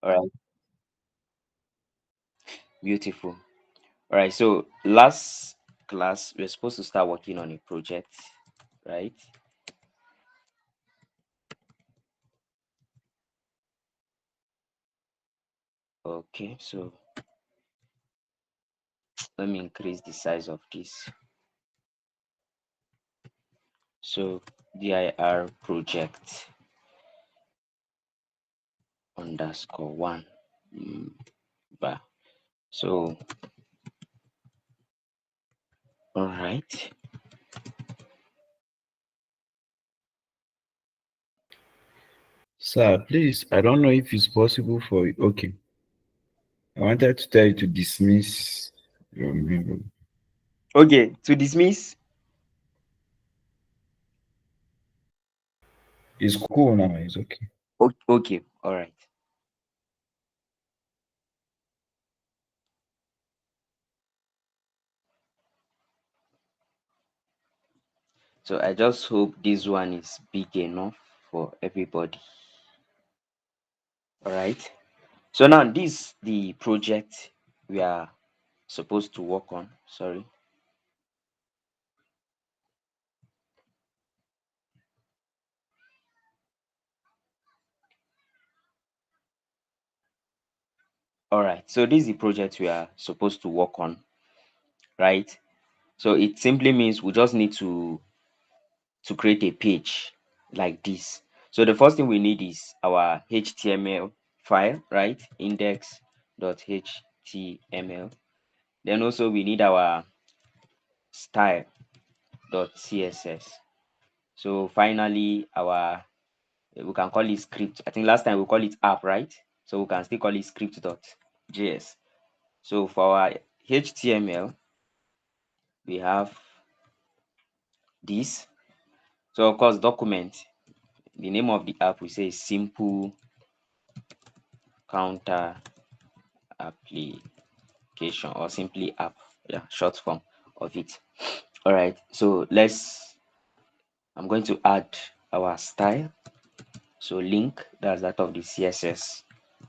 All right, beautiful. All right, so last class we're supposed to start working on a project, right? Okay, so let me increase the size of this. So dir project underscore one bar. So all right. Sir, please, I don't know if it's possible for you. Okay. I wanted to tell you to dismiss your member. Okay, to dismiss. It's cool now, it's okay. Okay, all right. So I just hope this one is big enough for everybody. All right. So now this the project we are supposed to work on. Sorry. All right. So this is the project we are supposed to work on, right? So it simply means we just need to create a page like this. So the first thing we need is our HTML file, right? Index.html. Then also we need our style.css. So finally our we can call it script. I think last time we call it app, right? So we can still call it script.js. So for our HTML, we have this. So of course, document. The name of the app we say is simple counter application or simply app. Yeah, short form of it. All right. So I'm going to add our style. So link, that's that of the CSS,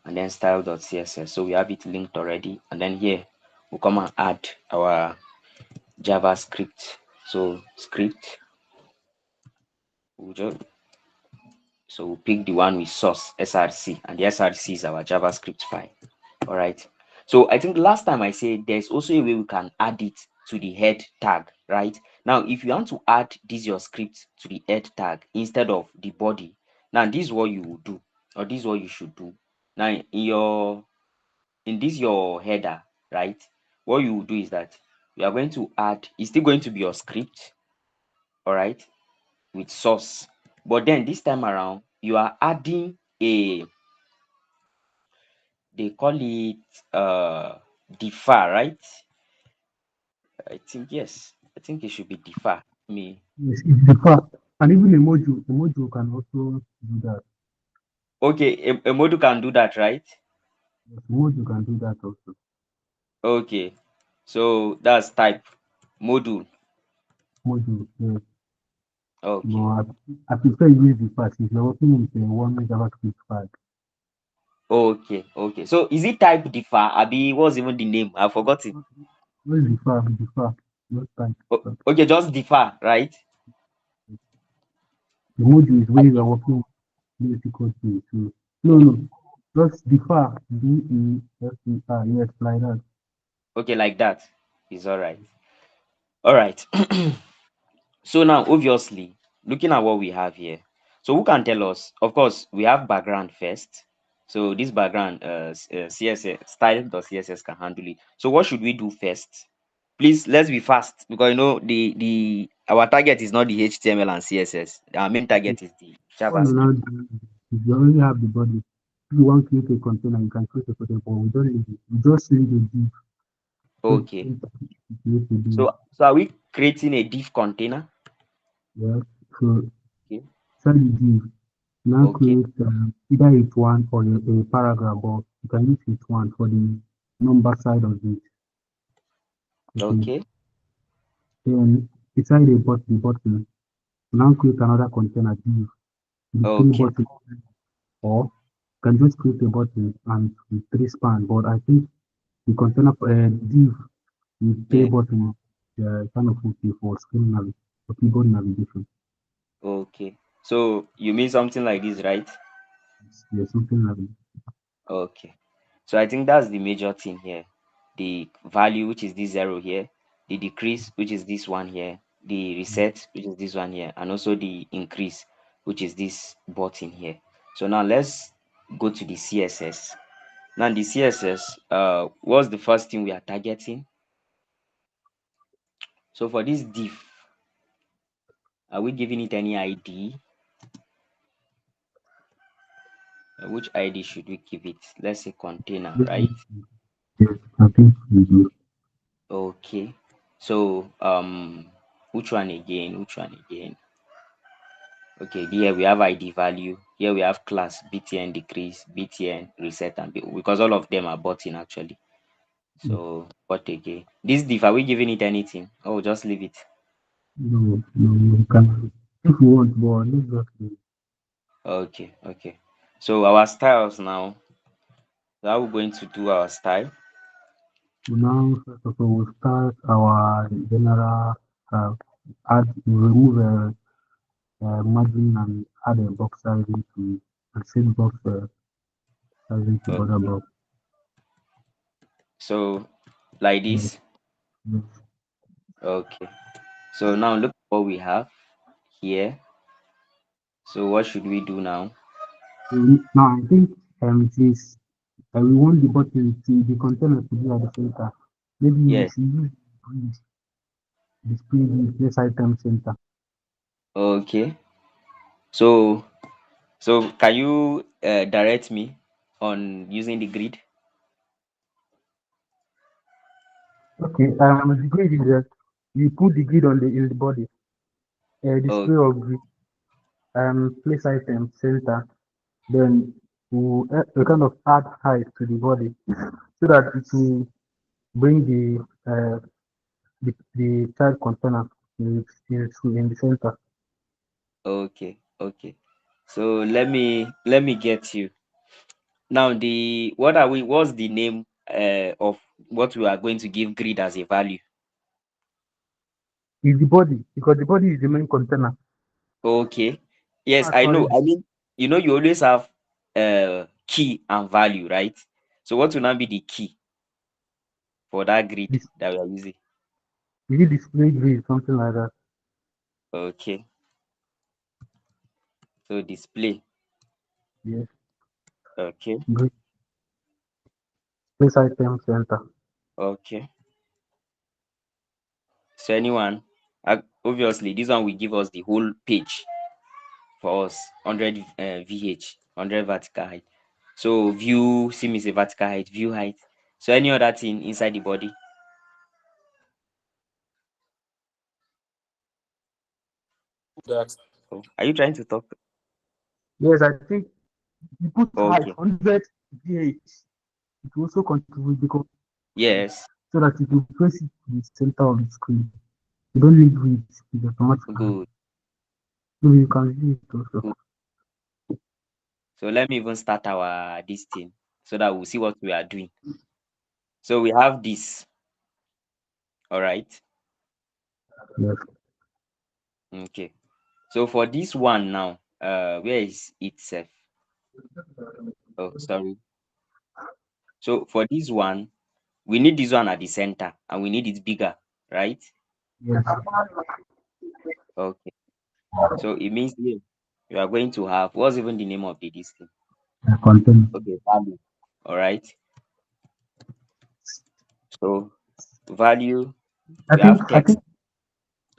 and then style.css. So we have it linked already. And then here we'll come and add our JavaScript. So script, we'll just, so we'll pick the one with source src, and the src is our JavaScript file. All right. So I think last time I said there's also a way we can add it to the head tag, right? Now, if you want to add this your script to the head tag instead of the body, now this is what you will do, or this is what you should do. Now, in this your header, right? What you will do is that you are going to add, it's still going to be your script, all right, with source. But then this time around, you are adding a, they call it defer, right? I think yes. I think it should be defer. Me. Yes, it's the fact. And even a module can also do that. Okay, a module can do that, right? Yes, module can do that also. Okay. So that's type module. Module, yes. Okay. But I prefer use the fact if you're working with a one JavaScript file. Okay. Okay. So is it type defer? Abi, what's even the name? I've forgotten. Where is the file? The file. Just type the file. Okay, just defer, right? The module is where you are working with basic code to. No. Just the file. DEFER. Yes, like that. Okay, like that. Is all right. All right. So now, obviously, looking at what we have here, so who can tell us? Of course, we have background first. So this background, CSS style.css can handle it. So what should we do first? Please, let's be fast because you know the our target is not the HTML and CSS. Our main Okay. target is the What you JavaScript. now do is you already have the body. If you want to create a container, you can create a container, but we don't need it. We just need a div. So Okay. create a div. So are we creating a div container? Yeah. So Okay. inside the div, now Okay. create either it's one or a paragraph, or you can use it one for the number side of it. Okay. Okay. Then beside the button, now create another container div. The three Okay. buttons or can just create a button and with three span, but I think the container div with three Yeah. buttons kind of okay for screen for keyboard navigation. Okay. So you mean something like this, right? Yeah, something like that. Okay. So I think that's the major thing here. The value, which is this zero here, the decrease, which is this one here, the reset, which is this one here, and also the increase, which is this button here. So now let's go to the CSS. Now the CSS, what's the first thing we are targeting? So for this div, are we giving it any ID? Which ID should we give it? Let's say container, right? Yes, I think we do. Okay. So which one again? Which one again? Okay, here we have ID value. Here we have class btn decrease, btn reset, and because all of them are button actually. So what again? This div, are we giving it anything? Oh, just leave it. No, no, we can. If you want, but let's just do it. Okay, okay. So our styles now. How we going to do our style? So now, first of all, we'll start our general add, remove margin and add a box size into and set box size into border Okay. box. So like Yes, this. yes. Okay. So now look what we have here. So what should we do now? Now I think since we want the button to the container to be at the center, maybe we Yes. should use grid display the place item center. Okay. So can you direct me on using the grid? Okay, the grid is that you put the grid on the in the body, display Okay. of grid, place item center, then we kind of add height to the body so that it will bring the child container in the center. Okay. Okay. So let me get you. Now the what are we what's the name of what we are going to give grid as a value? Is the body because the body is the main container. Okay. Yes, I Actually, know. I mean, you always have key and value, right? So what will now be the key for that grid this that we are using? is it display grid something like that. Okay. So display. Yes, Okay. grid place item center. Okay. So anyone, obviously this one will give us the whole page for us 100 VH, 100 vertical height. So view, sim is a vertical height, view height. So any other thing inside the body. That. Oh, are you trying to talk? Yes, I think you put height Okay. 100 VH. It will also contribute because Yes. so that it will place it to the center of the screen. You don't need grid, it's automatically. Good. So you can use it also. Good. So let me even start our this thing so that we'll see what we are doing. So we have this. All right. Yes. Okay. So for this one now, where is itself? Oh, sorry. So for this one, we need this one at the center and we need it bigger, right? Yes. Okay. So it means here you are going to have what's even the name of the this thing? Content. Okay, value. All right. So value, we have I text, think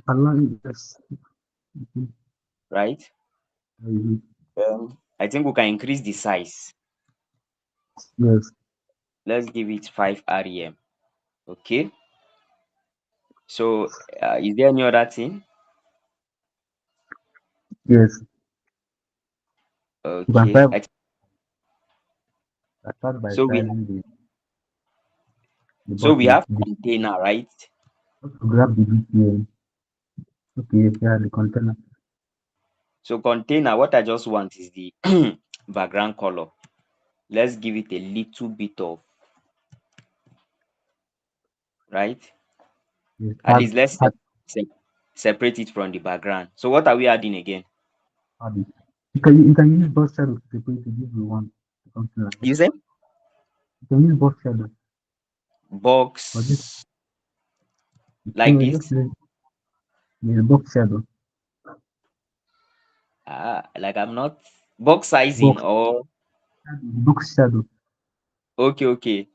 align yes. right? I think we can increase the size. Yes. Let's give it 5 rem. Okay. So is there any other thing? Yes. You can Okay. start, start by So we styling the so we button. have container, right? Grab the BTN. Okay, yeah, the container. So container, what I just want is the background color. let's give it a little bit of, right? Yes, At least let's add, separate it from the background. So what are we adding again? add it. You can use both shadows to separate it if you want something like that. You say You can use both shadows, but this box like just this? use the box shadow. Like I'm not box sizing Box or box shadow. okay, okay.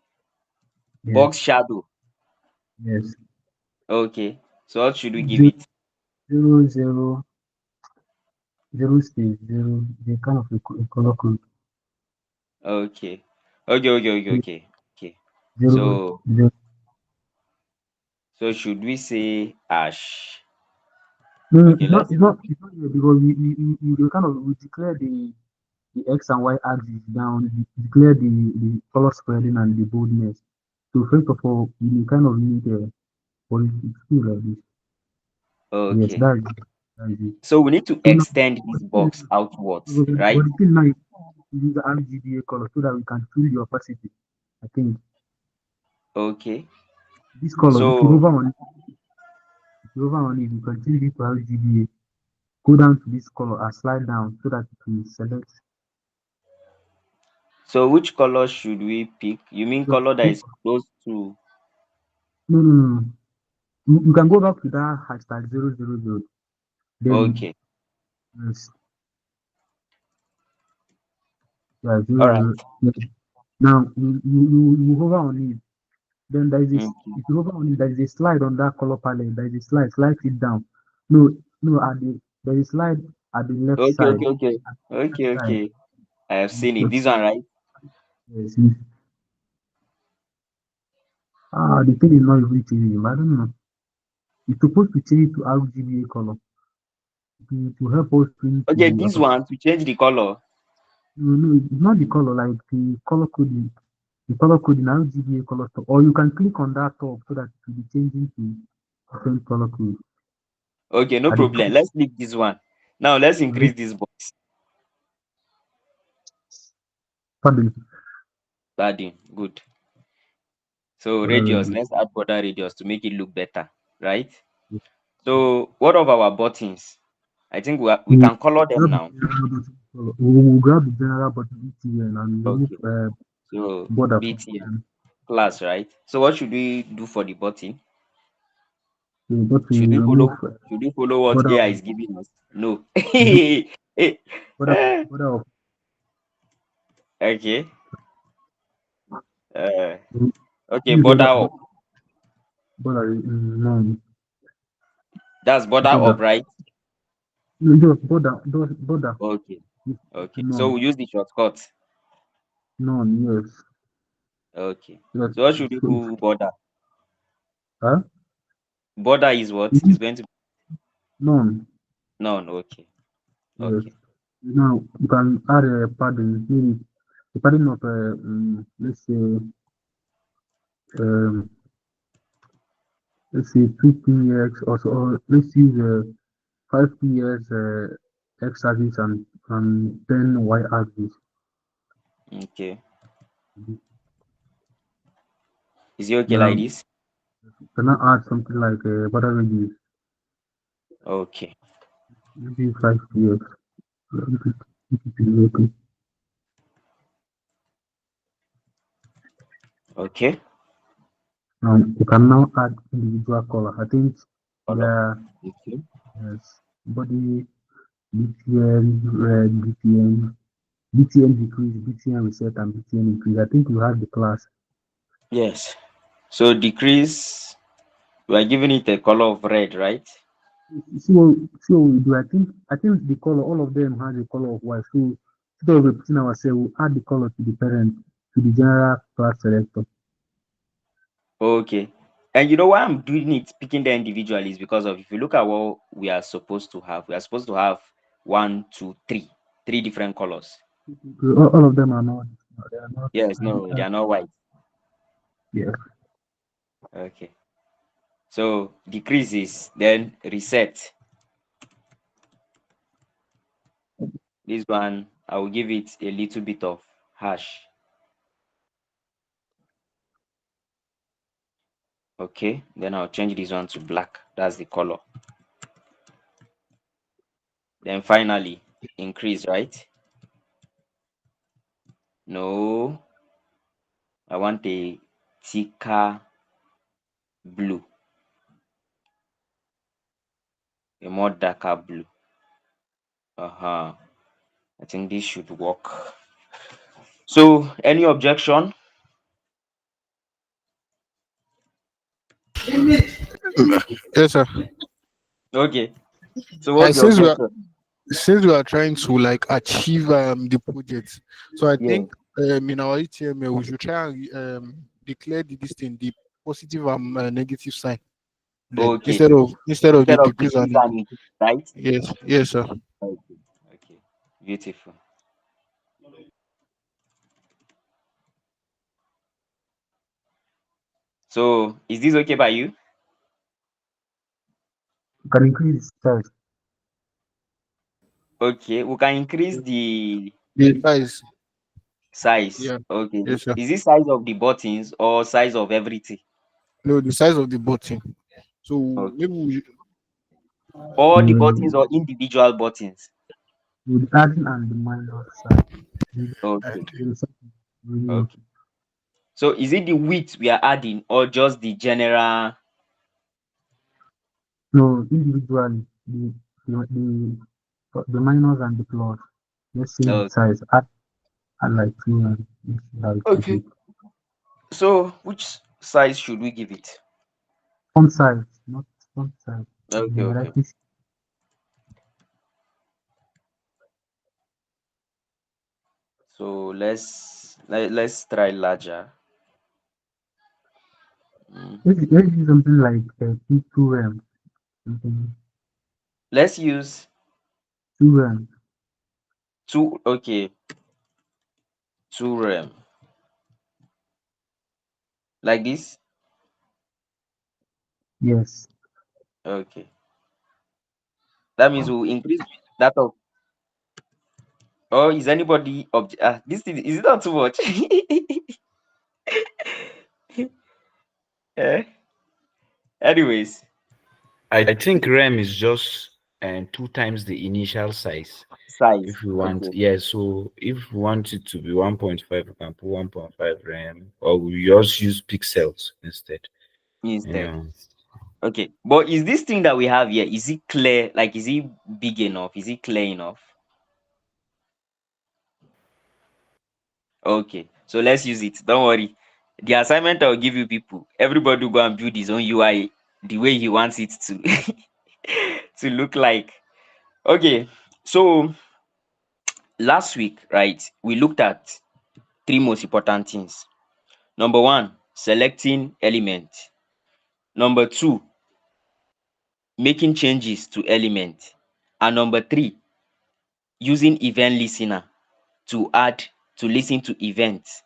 Yes, Box shadow. yes. Okay. So what should we give Zero it? zero zero zero space zero. The kind of a color code. Okay. Okay, okay, okay, okay. Okay. Zero So zero. should we say ash? No, no, Okay, let's it's not here because we kind of we declare the x and y axis down, declare the color spreading and the boldness. So first of all, you kind of need a policy skill like this. Yes, okay. that is it. So we need to So now, extend but this the thing box outwards, is, right? but the thing now is use RGBA color so that we can fill the opacity. I think Okay. this color, So if you hover on it, you can change it to RGBA. Go down to this color and slide down so that it will select. which color should we pick? You mean Just color that go, is close to no, no, no, no. You can go back to that hashtag 000. Then okay. yes, yeah, All 000. right. Yes. Now you hover on it. Then there is this. Okay. If you hover on it, there is a slide on that color palette. There is a slide. Slide it down. No, no. There is slide at the left Okay, side. okay, okay. At the Okay, left side. okay. I have Yes, seen it. yes, This one, right? yes, yes. The thing is not even changing. I don't know. It's supposed to change to RGBA color to help us print Okay, the this opacity. one to change the color. No, no, it's not the color, like the color coding. The color coding RGBA color stuff. Or you can click on that top so that it will be changing to different color code. Okay, no At the problem. top, Let's leave this one. Now let's right? increase this box Pardon. padding. Good. So Whatever radius. it Let's add border radius to make it look better, right? is. So what of our buttons? I think we We can color them grab the now. general button color. We will grab the general button BTN and remove Okay. So border from BTN them. class, right? So what should we do for the button? The button we remove Should we follow what border AI of is giving us? No. no, Eh, eh, border of okay. Uh, okay, use border up. border no That's border border up, right? no just border Okay. with Okay. So none we use the shortcut. none yes Okay. yes So what should we so do border? huh Border is we what? Is use going to be none none. Okay. yes Okay. now you can add a padding maybe a padding of let's say um let's say 2 px or let's use 5 ps x axis and 10 y axis. Okay. Is it okay like Now this? can I add something like border radius Okay. maybe 5 ps. Okay. Okay. You can now add individual color. I think Color. the Okay. yes, body BTN red, BTN decrease, BTN reset, and BTN increase. I think you have the class. Yes. So decrease. We are giving it a color of red, right? See what we do. I think the color, all of them has a color of white. So instead of repeating ourselves, we add the color to the parent to the general class selector. Okay. And you know why I'm doing it, picking them individually is because of if you look at what we are supposed to have one, two, three different colors. All of them are not. They are not. Yes, no, they are not white. Yeah. Okay. So decreases, then reset. This one, I will give it a little bit of hash. Okay, then I'll change this one to black. That's the color. Then finally increase, right? No, I want a thicker blue, a more darker blue. I think this should work. So any objection? Yes, sir. Okay, so I what's the objection? since we are trying to like achieve the project, so I Yeah. think in our HTML we should try and declare this thing the positive and negative sign, like Okay, instead of the instead of decrease decrease and and increase, right? yes, sir. Okay, okay, beautiful. So is this okay by you? You can increase the size. Okay, we can increase the The size, size. yeah, Okay, yes, sir. is it size of the buttons or size of everything? No, the size of the button. So Okay, maybe we, all the buttons You or individual buttons? will adding and the minus size. Okay, The result is really okay. little. So is it the width we are adding or just the general? No, individually, the minus and the plus. Let's say the Okay, size. Add like two and you should have it okay. complete. So which size should we give it? Font size, not font size. Okay, The okay. hierarchy. So let's try larger. Mm. Let's do something like two rem, something Let's use two rem. two. Okay, two rem like this. Yes. Okay, that means we'll increase that of. Oh, is anybody this thing, is it not too much? Eh? Anyways, I think RAM is just two times the initial size. size. If we want, Okay, yeah, so if we want it to be 1.5, we can put 1.5 RAM, or we just use pixels instead. You instead. know, Okay, but is this thing that we have here, is it clear? Like, is it big enough? Is it clear enough? Okay, so let's use it. Don't worry. The assignment I'll give you people, everybody will go and build his own UI the way he wants it to to look like. Okay, so last week, right, we looked at three most important things. Number one, selecting element. Number two, making changes to element. And number three, using event listener to add to listen to events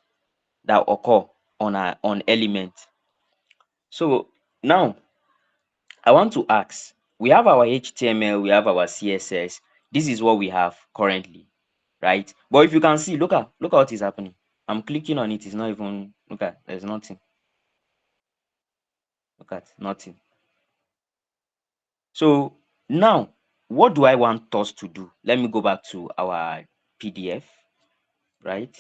that occur on element. So now I want to ask, we have our HTML, we have our CSS. This is what we have currently, right? But if you can see, look at what is happening. I'm clicking on it, it's not even, look at, there's nothing. Look at, nothing. So now, what do I want us to do? Let me go back to our PDF, right?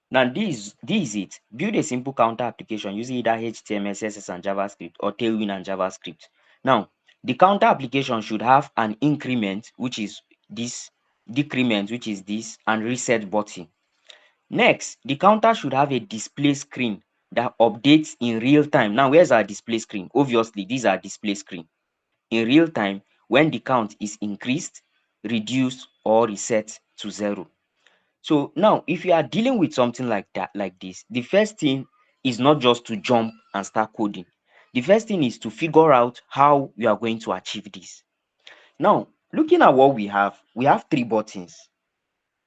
Now this is it. Build a simple counter application using either HTML, CSS, and JavaScript or Tailwind and JavaScript. Now, the counter application should have an increment, which is this, decrement, which is this, and reset button. Next, the counter should have a display screen that updates in real time. Now, where's our display screen? Obviously, these are display screen. In real time when the count is increased, reduced, or reset to 0. So now, if you are dealing with something like that, like this, the first thing is not just to jump and start coding. The first thing is to figure out how we are going to achieve this. Now, looking at what we have three buttons: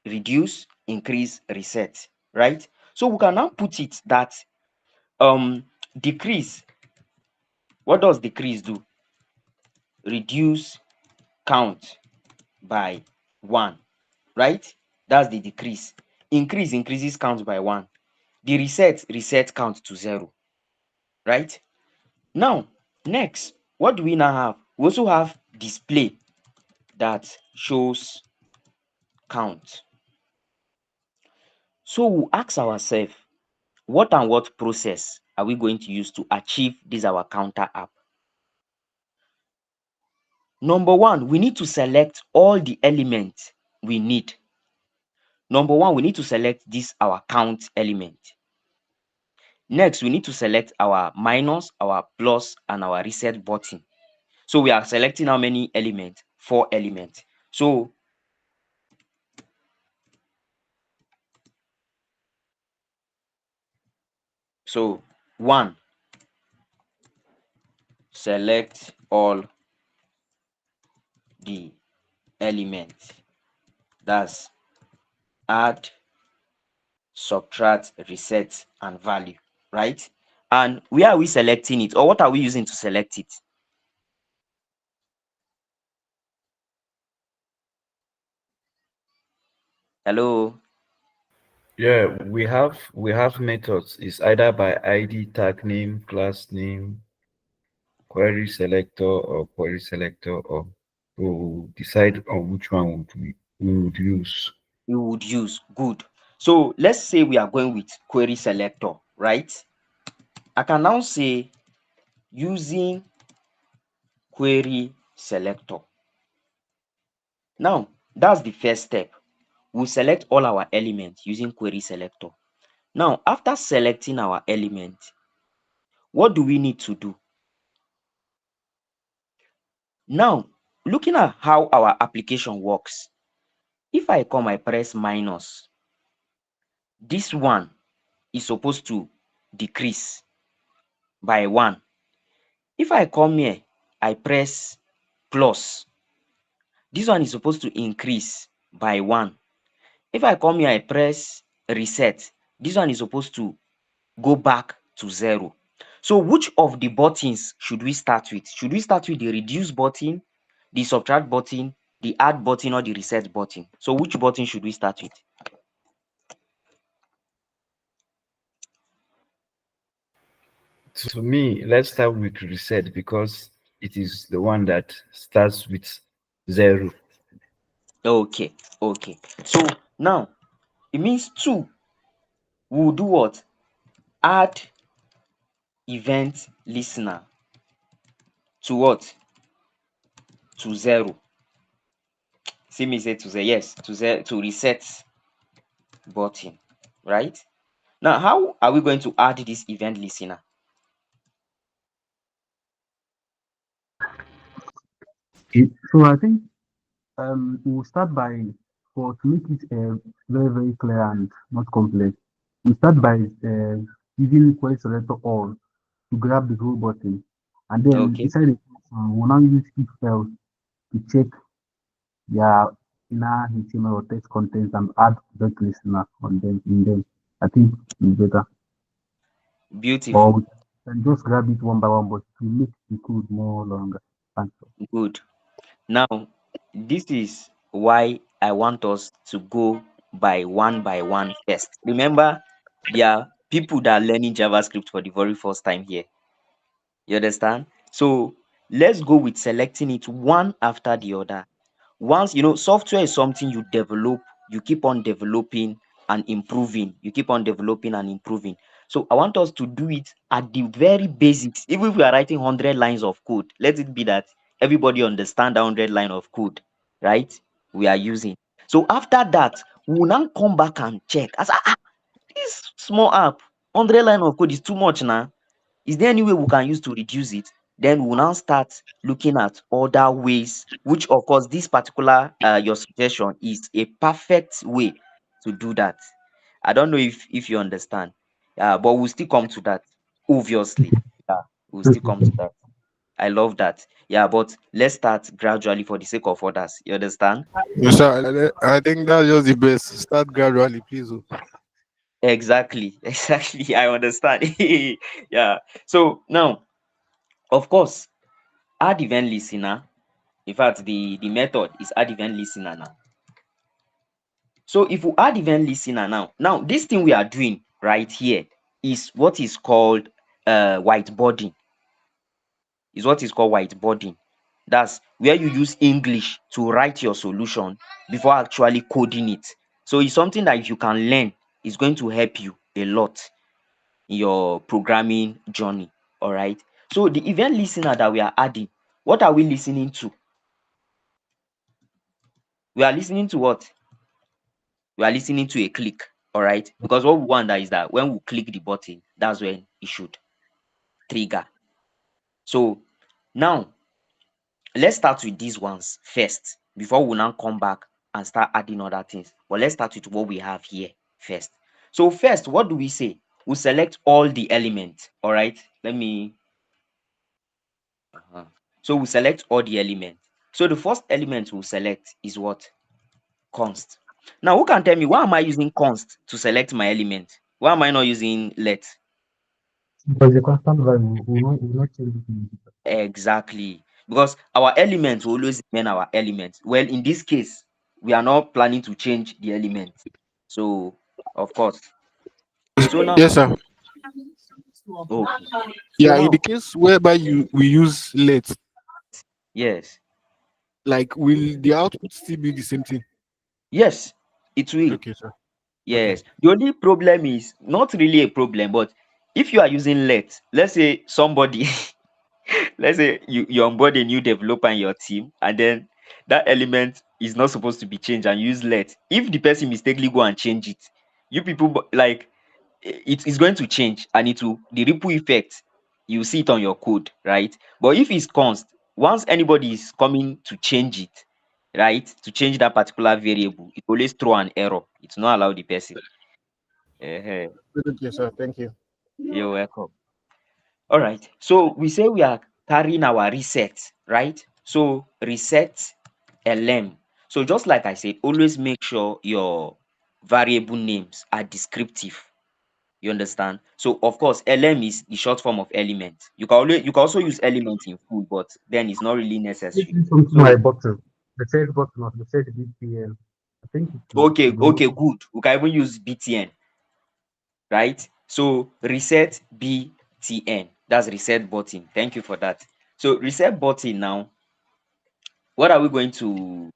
reduce, increase, reset, right? So we can now put it that decrease. What does decrease do? Reduce count by 1, right? That's the decrease. Increase increases count by 1. The reset count to 0, right? Now, next, what do we now have? We also have display that shows count. So we'll ask ourselves, what and what process are we going to use to achieve this our counter app? Number one, we need to select all the elements we need. Number one, we need to select this our count element. Next, we need to select our minus, our plus, and our reset button. So we are selecting how many elements? 4 elements. So one, select all the elements. That's add, subtract, reset, and value, right? And where are we selecting it, or what are we using to select it? Hello? Yeah, we have methods. It's either by ID, tag name, class name, query selector, or query selector, or to decide on which one we would use. We would use. Good. So let's say we are going with query selector, right? I can now say using query selector. Now, that's the first step. We'll select all our elements using query selector. Now, after selecting our element, what do we need to do? Now, looking at how our application works, if I come, I press minus, this one is supposed to decrease by 1. If I come here, I press plus, this one is supposed to increase by 1. If I come here, I press reset, this one is supposed to go back to 0. So which of the buttons should we start with? Should we start with the reduce button, the subtract button, the add button, or the reset button? So which button should we start with? To me, let's start with reset because it is the one that starts with 0. Okay. So now it means 2. We'll do what? Add event listener to what? To 0. See me say to 0. Yes, to 0, to reset button, right? Now, how are we going to add this event listener? So I think we'll start by, for to make it very, very clear and not complex, we start by using query selector all to grab the whole button. And then Okay, inside the function, we'll now use if else to check their inner HTML or text contents and add event listener on them in them. I think it's better. Or beautiful. we can just grab it one by one, but to make the code more longer. Thanks. Good. Now, this is why I want us to go by one first. Remember, there are people that are learning JavaScript for the very first time here. You understand? So let's go with selecting it one after the other. Once software is something you develop, you keep on developing and improving. You keep on developing and improving. So I want us to do it at the very basics. Even if we are writing 100 lines of code, let it be that everybody understand that 100 line of code, right? We are using. So after that, we will now come back and check. As this small app, 100 line of code is too much now. Is there any way we can use to reduce it? Then we'll now start looking at other ways, which of course this particular your suggestion is a perfect way to do that. I don't know if you understand. But we'll still come to that. Obviously. Yeah, we'll still come to that. I love that. Yeah, but let's start gradually for the sake of others. You understand? Yes, sir. I think that's just the best. Start gradually, please. Oh. Exactly. Exactly. I understand. Yeah. So now, of course, add event listener. In fact, the method is add event listener now. So if we add event listener now this thing we are doing right here is what is called whiteboarding. is what is called whiteboarding. That's where you use English to write your solution before actually coding it. So it's something that if you can learn, it's going to help you a lot in your programming journey. All right. So the event listener that we are adding, what are we listening to? We are listening to what? We are listening to a click. All right. Because what we want is that when we click the button, that's when it should trigger. So now let's start with these ones first before we now come back and start adding other things. But let's start with what we have here first. So first, what do we say? We select all the elements. All right. Let me. So we select all the elements. So the first element we'll select is what? Const. Now, who can tell me why am I using const to select my element? Why am I not using let? Because the constant value will not change it in the Exactly. Because our elements will always remain our elements. Well, in this case, we are not planning to change the element. So, of course. So now, Yes, sir. okay. So Yeah, in the now, case whereby we use let, yes, like will the output still be the same thing? yes, it will. Okay, sir. Okay. Yes. The only problem is not really a problem, but if you are using let, let's say somebody let's say you onboard a new developer in your team, and then that element is not supposed to be changed and use let. If the person mistakenly go and change it, you people like it is going to change, and it will the ripple effect, you see it on your code, right? But if it's const, once anybody is coming to change it, right, to change that particular variable, it always throw an error. It's not allow the person. uh Okay, sir. Thank you. you're welcome. All right. So we say we are carrying our reset, right? So reset lm. So just like I said, always make sure your variable names are descriptive. You understand? So of course, lm is the short form of element. You can also use element in full, but then it's not really necessary. This is something So like button. The third button of the third BPL. I think it will okay, go. good. We can even use btn, right? So reset btn. That's reset button. Thank you for that. So reset button now, what are we going to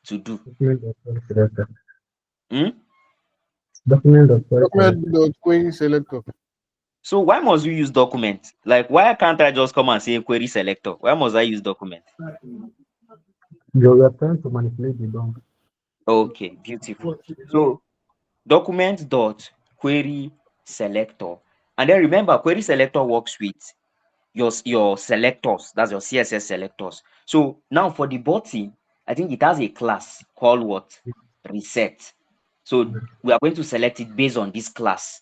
do? Document.querySelector. Hmm? Document.querySelector. Document query selector. So why must we use document? Like, why can't I just come and say query selector? Why must I use document? You are trying to manipulate the DOM. Okay, beautiful. So document dot query selector, and then remember, query selector works with your selectors. That's your css selectors. So now for the button, I think it has a class called what? Reset. So we are going to select it based on this class.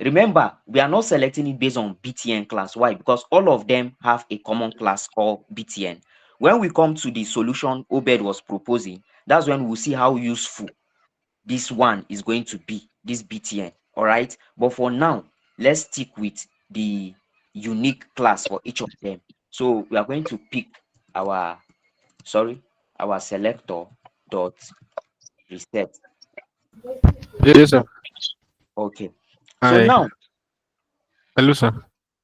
Remember, we are not selecting it based on btn class. Why? Because all of them have a common class called btn. When we come to the solution Obed was proposing, that's when we'll see how useful this one is going to be, this btn. All right. But for now, let's stick with the unique class for each of them. So we are going to pick our our selector dot reset. Yes, sir. Okay. So I now, hello, sir.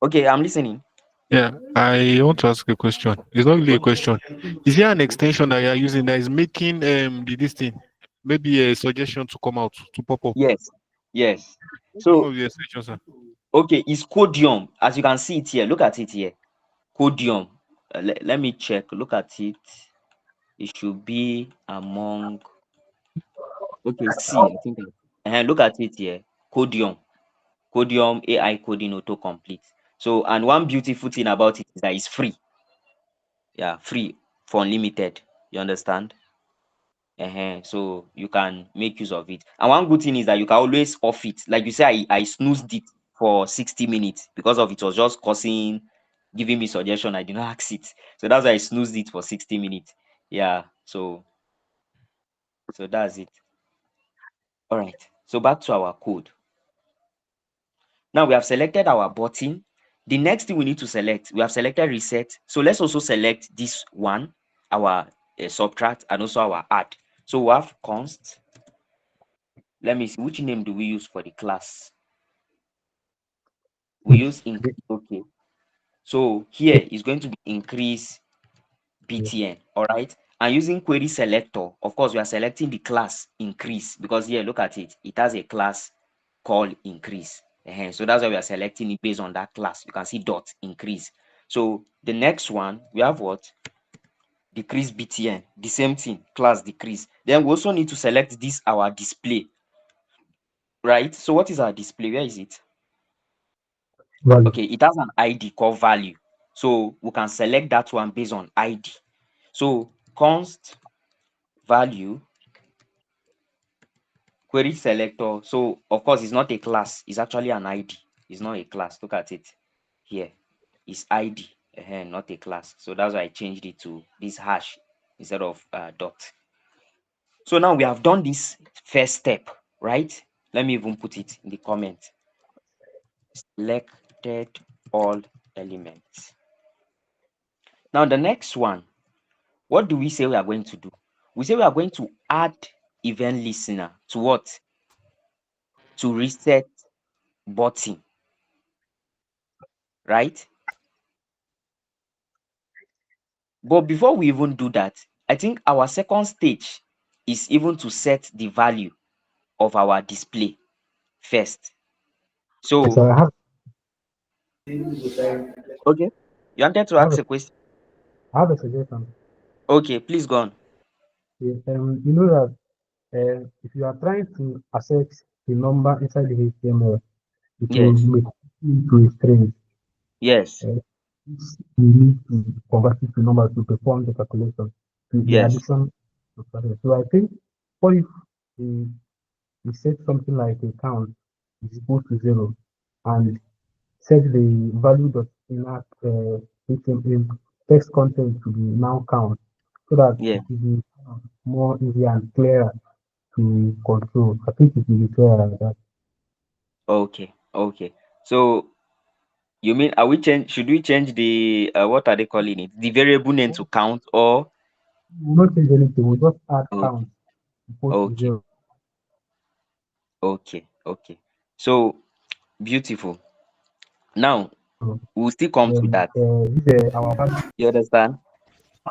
okay, I'm listening. Yeah, I want to ask a question. It's not really a question. Is there an extension that you are using that is making this thing maybe a suggestion to come out to pop up? Yes, yes. What's the name So of the extension, sir? okay, it's codium. As you can see it here, look at it here. Codium. Let me check. Look at it. It should be among. Okay, C. I think. Look at it here. Codium. Codium AI coding autocomplete. So, and one beautiful thing about it is that it's free. Yeah, free for unlimited. You understand? So you can make use of it. And one good thing is that you can always off it. Like you say, I snoozed it for 60 minutes because of it was just causing, giving me suggestion. I did not ask it. So that's why I snoozed it for 60 minutes. Yeah. So that's it. All right. So back to our code. Now we have selected our button. The next thing we need to select, we have selected reset. So let's also select this one, our subtract, and also our add. So we have const. Let me see, which name do we use for the class? We use include. Okay. So here is going to be increase btn. All right. And using query selector, of course, we are selecting the class increase, because here, look at it. It has a class called increase. So that's why we are selecting it based on that class. You can see dot increase. So the next one, we have what? Decrease btn. The same thing, class decrease. Then we also need to select this, our display. Right. So what is our display? Where is it? Value. Okay, it has an id called value. So we can select that one based on id. So const value query selector. So of course it's not a class, it's actually an id. It's not a class. Look at it here. It's id, not a class. So that's why I changed it to this hash instead of dot. So now we have done this first step, right? Let me even put it in the comment. Selected all elements. Now the next one, what do we say we are going to do? We say we are going to add event listener to what? To reset button, right? But before we even do that, I think our second stage is even to set the value of our display first. So, So okay, you wanted to I have ask a, a question? I have a suggestion. Okay, please go on. Yes, you know that if you are trying to access the number inside the HTML, it will Yes, make it into a string. yes, Uh, we need to convert it to number to perform the calculation, to the yes, addition. So I think what if we, we set something like a count is equal to 0 and set the value dot in that HTML text content to be now count, so that yeah. it will be more easy and clearer to control. I think it will be clearer like that. Okay, okay. So you mean, are we change? Should we change the what are they calling it? The variable name to count, or We will not change anything, we'll just add okay, count equal to okay, 0. okay, okay. So beautiful. Now So, we'll still come to that. this our value. You understand?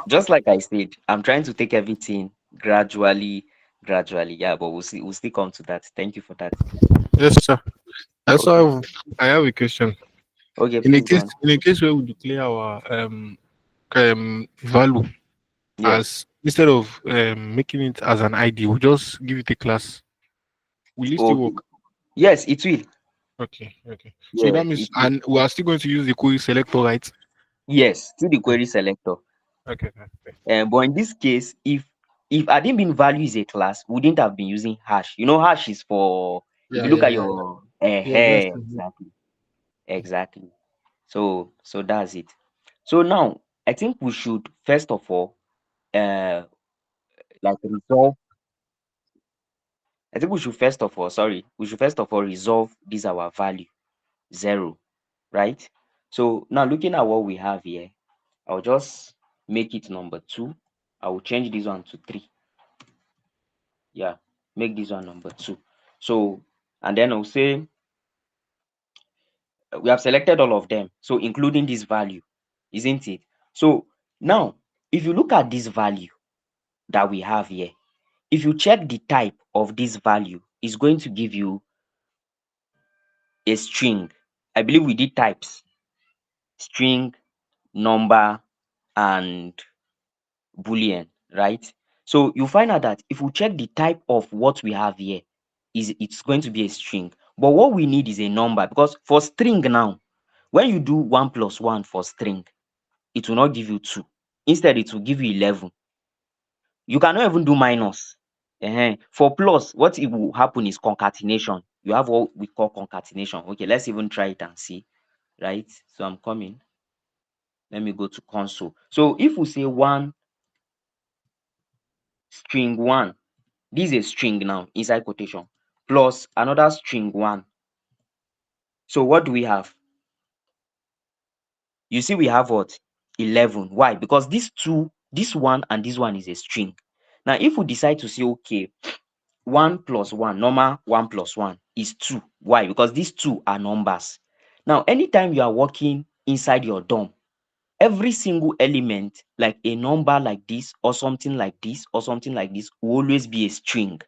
Just like I said, I'm trying to take everything gradually, gradually. Yeah, but we'll see. We'll still come to that. Thank you for that. Yes, sir. Okay. I have a question. Okay, please go on. In a case where we declare our value Yes. as instead of making it as an ID, we just give it a class. Will it still Okay. work? Yes, it will. Okay, okay. So Yeah, that means, it will. and we are still going to use the query selector, right? Yes, to the Okay, query selector. okay, okay. But in this case, if hadn't been value is a class, we wouldn't have been using hash. You know, hash is for, if you Yeah, look yeah, at yeah. your Yeah, that's true. exactly, exactly. So that's it. So now I think we should first of all like resolve. I think we should first of all, sorry, we should first of all resolve this our value 0, right? So now looking at what we have here, I'll just make it number 2. I will change this one to 3. Yeah, make this one number 2. So, and then I'll say we have selected all of them, so including this value, isn't it? So now, if you look at this value that we have here, if you check the type of this value, it's going to give you a string. I believe we did types: string, number, and boolean, right? So you find out that if we check the type of what we have here, it's going to be a string. But what we need is a number, because for string now, when you do 1 plus 1 for string, it will not give you 2. Instead, it will give you 11. You cannot even do minus. For plus, what it will happen is concatenation. You have what we call concatenation. Okay, let's even try it and see, right? So I'm coming. Let me go to console. So if we say 1 string 1, this is a string now inside quotation, plus another string 1. So what do we have? You see we have what? 11. Why? Because these two, this one and this one is a string. Now if we decide to say, okay, 1 plus 1, normal 1 plus 1 is 2. Why? Because these two are numbers. Now anytime you are working inside your DOM, every single element, like a number like this or something like this or something like this, will always be a string.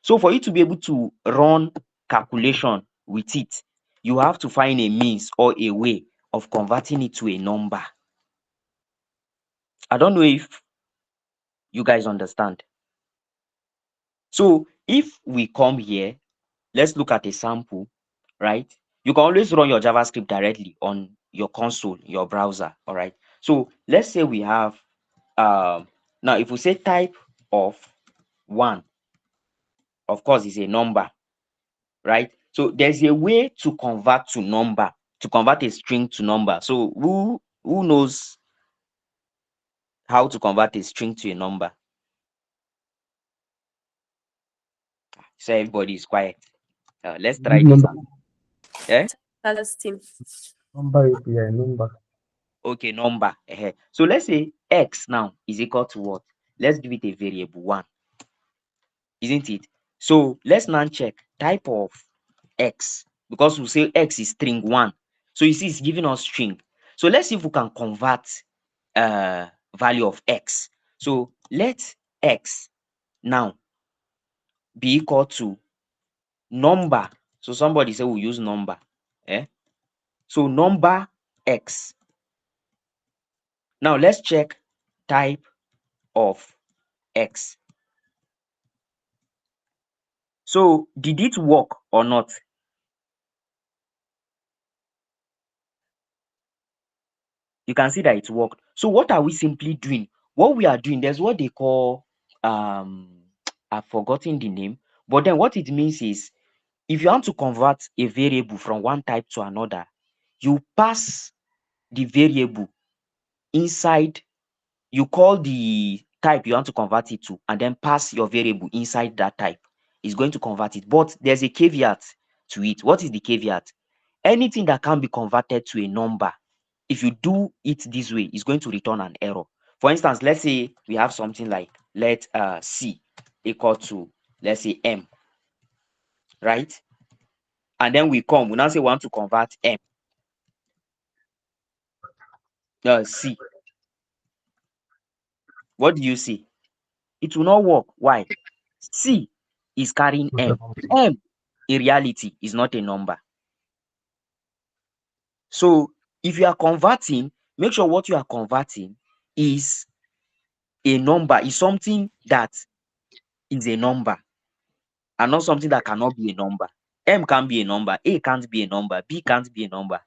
So for you to be able to run calculation with it, you have to find a means or a way of converting it to a number. I don't know if you guys understand. So if we come here, let's look at a sample, right? You can always run your JavaScript directly on your console, your browser, all right? So let's say we have, now if we say type of 1, of course, is a number, right? So there's a way to convert to number, to convert a string to number. So who knows how to convert a string to a number? So everybody is quiet. Let's try this. Yeah. Number API, number. Okay, number. So let's say x now is equal to what? Let's give it a variable 1, isn't it? So let's now check type of x, because we say x is string 1. So you see it's giving us string. So let's see if we can convert value of x. So let x now be equal to number. So somebody say we'll use number. So number x. Now let's check type of x. So did it work or not? You can see that it worked. So what are we simply doing? What we are doing, there's what they call I've forgotten the name, but then what it means is, if you want to convert a variable from one type to another, you pass the variable inside, you call the type you want to convert it to, and then pass your variable inside that type. It's going to convert it. But there's a caveat to it. What is the caveat? Anything that can be converted to a number, if you do it this way, it's going to return an error. For instance, let's say we have something like, let C equal to, let's say, M, right? And then we now say we want to convert M, C. What do you see? It will not work. Why? C is carrying M. M, in reality, is not a number. So if you are converting, make sure what you are converting is a number, is something that is a number, and not something that cannot be a number. M can be a number, A can't be a number, B can't be a number.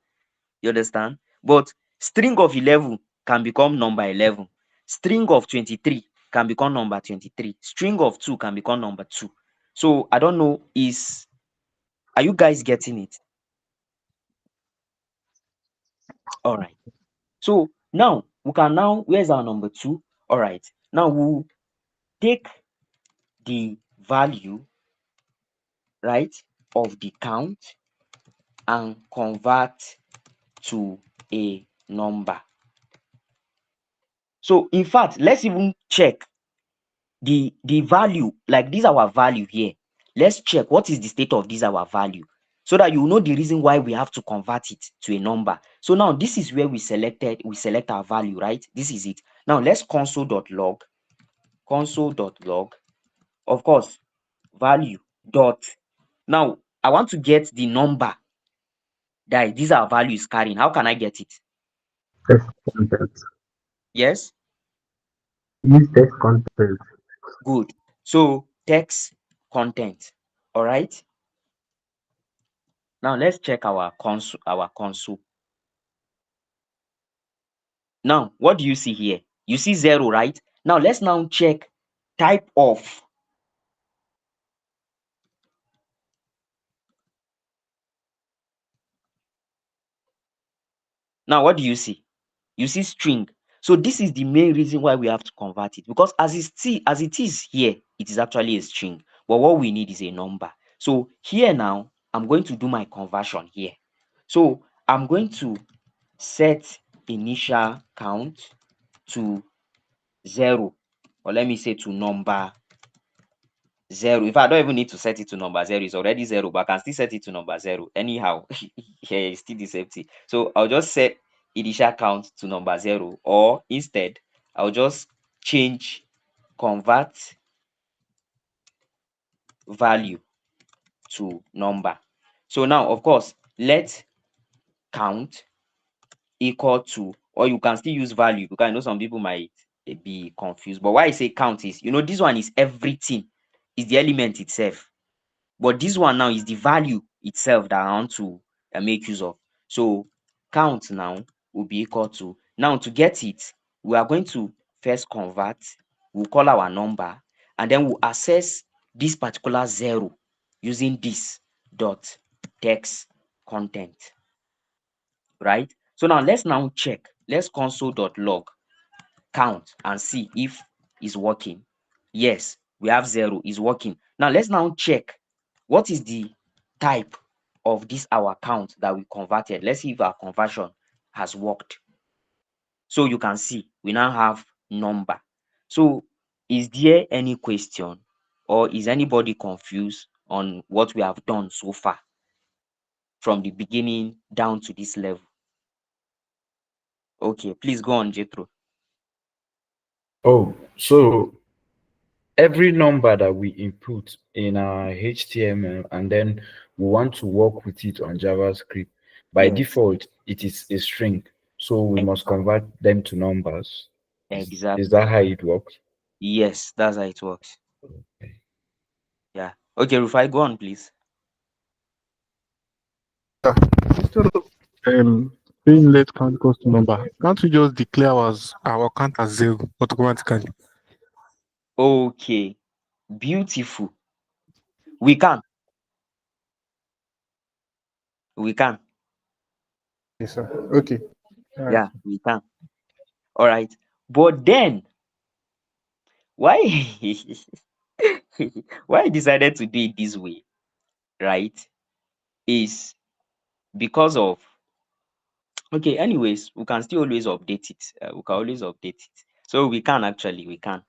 You understand? But string of 11 can become number 11. String of 23 can become number 23. String of 2 can become number 2. So I don't know, are you guys getting it? All right. So now where's our number 2? All right. Now we'll take the value, right, of the count and convert to a number. So in fact, let's even check the value, like this our value here. Let's check what is the state of this our value, so that you know the reason why we have to convert it to a number. So now this is where we select our value, right? This is it. Now let's console.log, of course, value dot. Now I want to get the number that this our value is carrying. How can I get it? Text content. Yes, Use text content. good. So text content. All right. Now let's check our console. Now, what do you see here? You see 0, right? Now let's now check type of. Now, what do you see? You see string. So this is the main reason why we have to convert it, because as it is here, it is actually a string. But what we need is a number. So here now, I'm going to do my conversion here. So I'm going to set initial count to 0, or let me say to number 0. If I don't even need to set it to number 0, it's already 0, but I can still set it to number 0 anyhow. Here it's still the same thing. So I'll just set initial count to number 0, or instead I'll just change convert value to number. So now, of course, let count equal to, or you can still use value, because I know some people might be confused. But why I say count is, this one is everything, is the element itself. But this one now is the value itself that I want to make use of. So count now will be equal to, now to get it, we are going to first convert, we'll call our number, and then we'll access this particular 0 using this dot text content, right? So now let's now check. Let's console.log count and see if it's working. Yes, we have 0 is working. Now let's now check what is the type of this our count that we converted. Let's see if our conversion has worked. So you can see we now have number. So is there any question, or is anybody confused on what we have done so far from the beginning down to this level? Okay, please go on, Jethro. Oh, so every number that we input in our HTML and then we want to work with it on JavaScript, by Yes, default, it is a string. So we must convert them to numbers. Is exactly. that how it works? Yes, that's how it works. Okay. Yeah. Okay, Rufai, go on, please. Instead of saying let count equals to number, can't we just declare our count as 0 automatically? Okay, beautiful. We can. We can. Yes, sir. Okay. All right. Yeah, we can. All right. But then, why why I decided to do it this way, right? Is because of, okay, anyways, we can still always update it. We can always update it. So we can, actually, we can.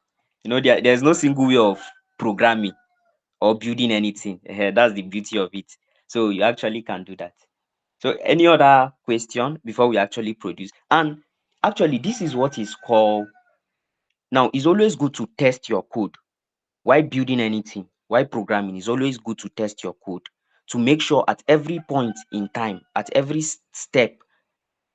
There's no single way of programming or building anything. That's the beauty of it. So you actually can do that. So any other question before we actually produce? And actually, this is what is called, now it's always good to test your code. While building anything, while programming, it's always good to test your code to make sure at every point in time, at every step,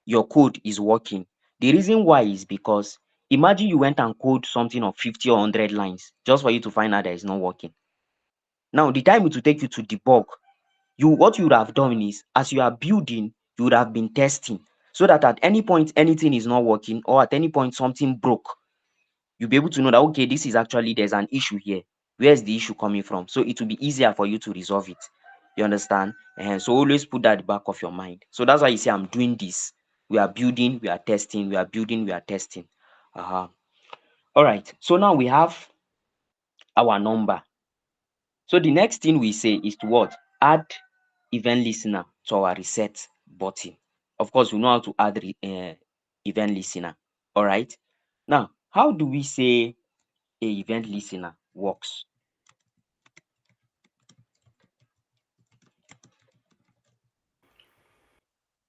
your code is working. The reason why is because imagine you went and code something of 50 or 100 lines just for you to find out that it's not working. Now, the time it will take you to debug, what you would have done is, as you are building, you would have been testing, so that at any point anything is not working, or at any point something broke, you'll be able to know that, okay, this is actually, there's an issue here. Where's the issue coming from? So it will be easier for you to resolve it. You understand? And so always put that at the back of your mind. So that's why you say I'm doing this. We are building, we are testing, we are building, we are testing. All right. So now we have our number. So the next thing we say is to what? Add event listener to our reset button. Of course, we know how to add event listener. All right. Now, how do we say a event listener works?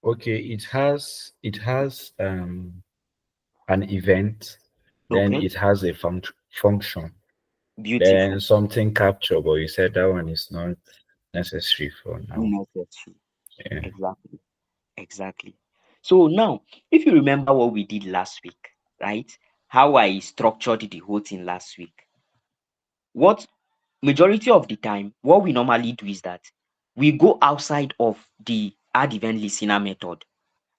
Okay, it has an event, then Okay. it has a function, Beautiful. then something capture, but you said that one is not necessary for now. Necessary. Yeah. Exactly. Exactly. So now, if you remember what we did last week, right? How I structured the whole thing last week. What majority of the time, what we normally do is that we go outside of the add event listener method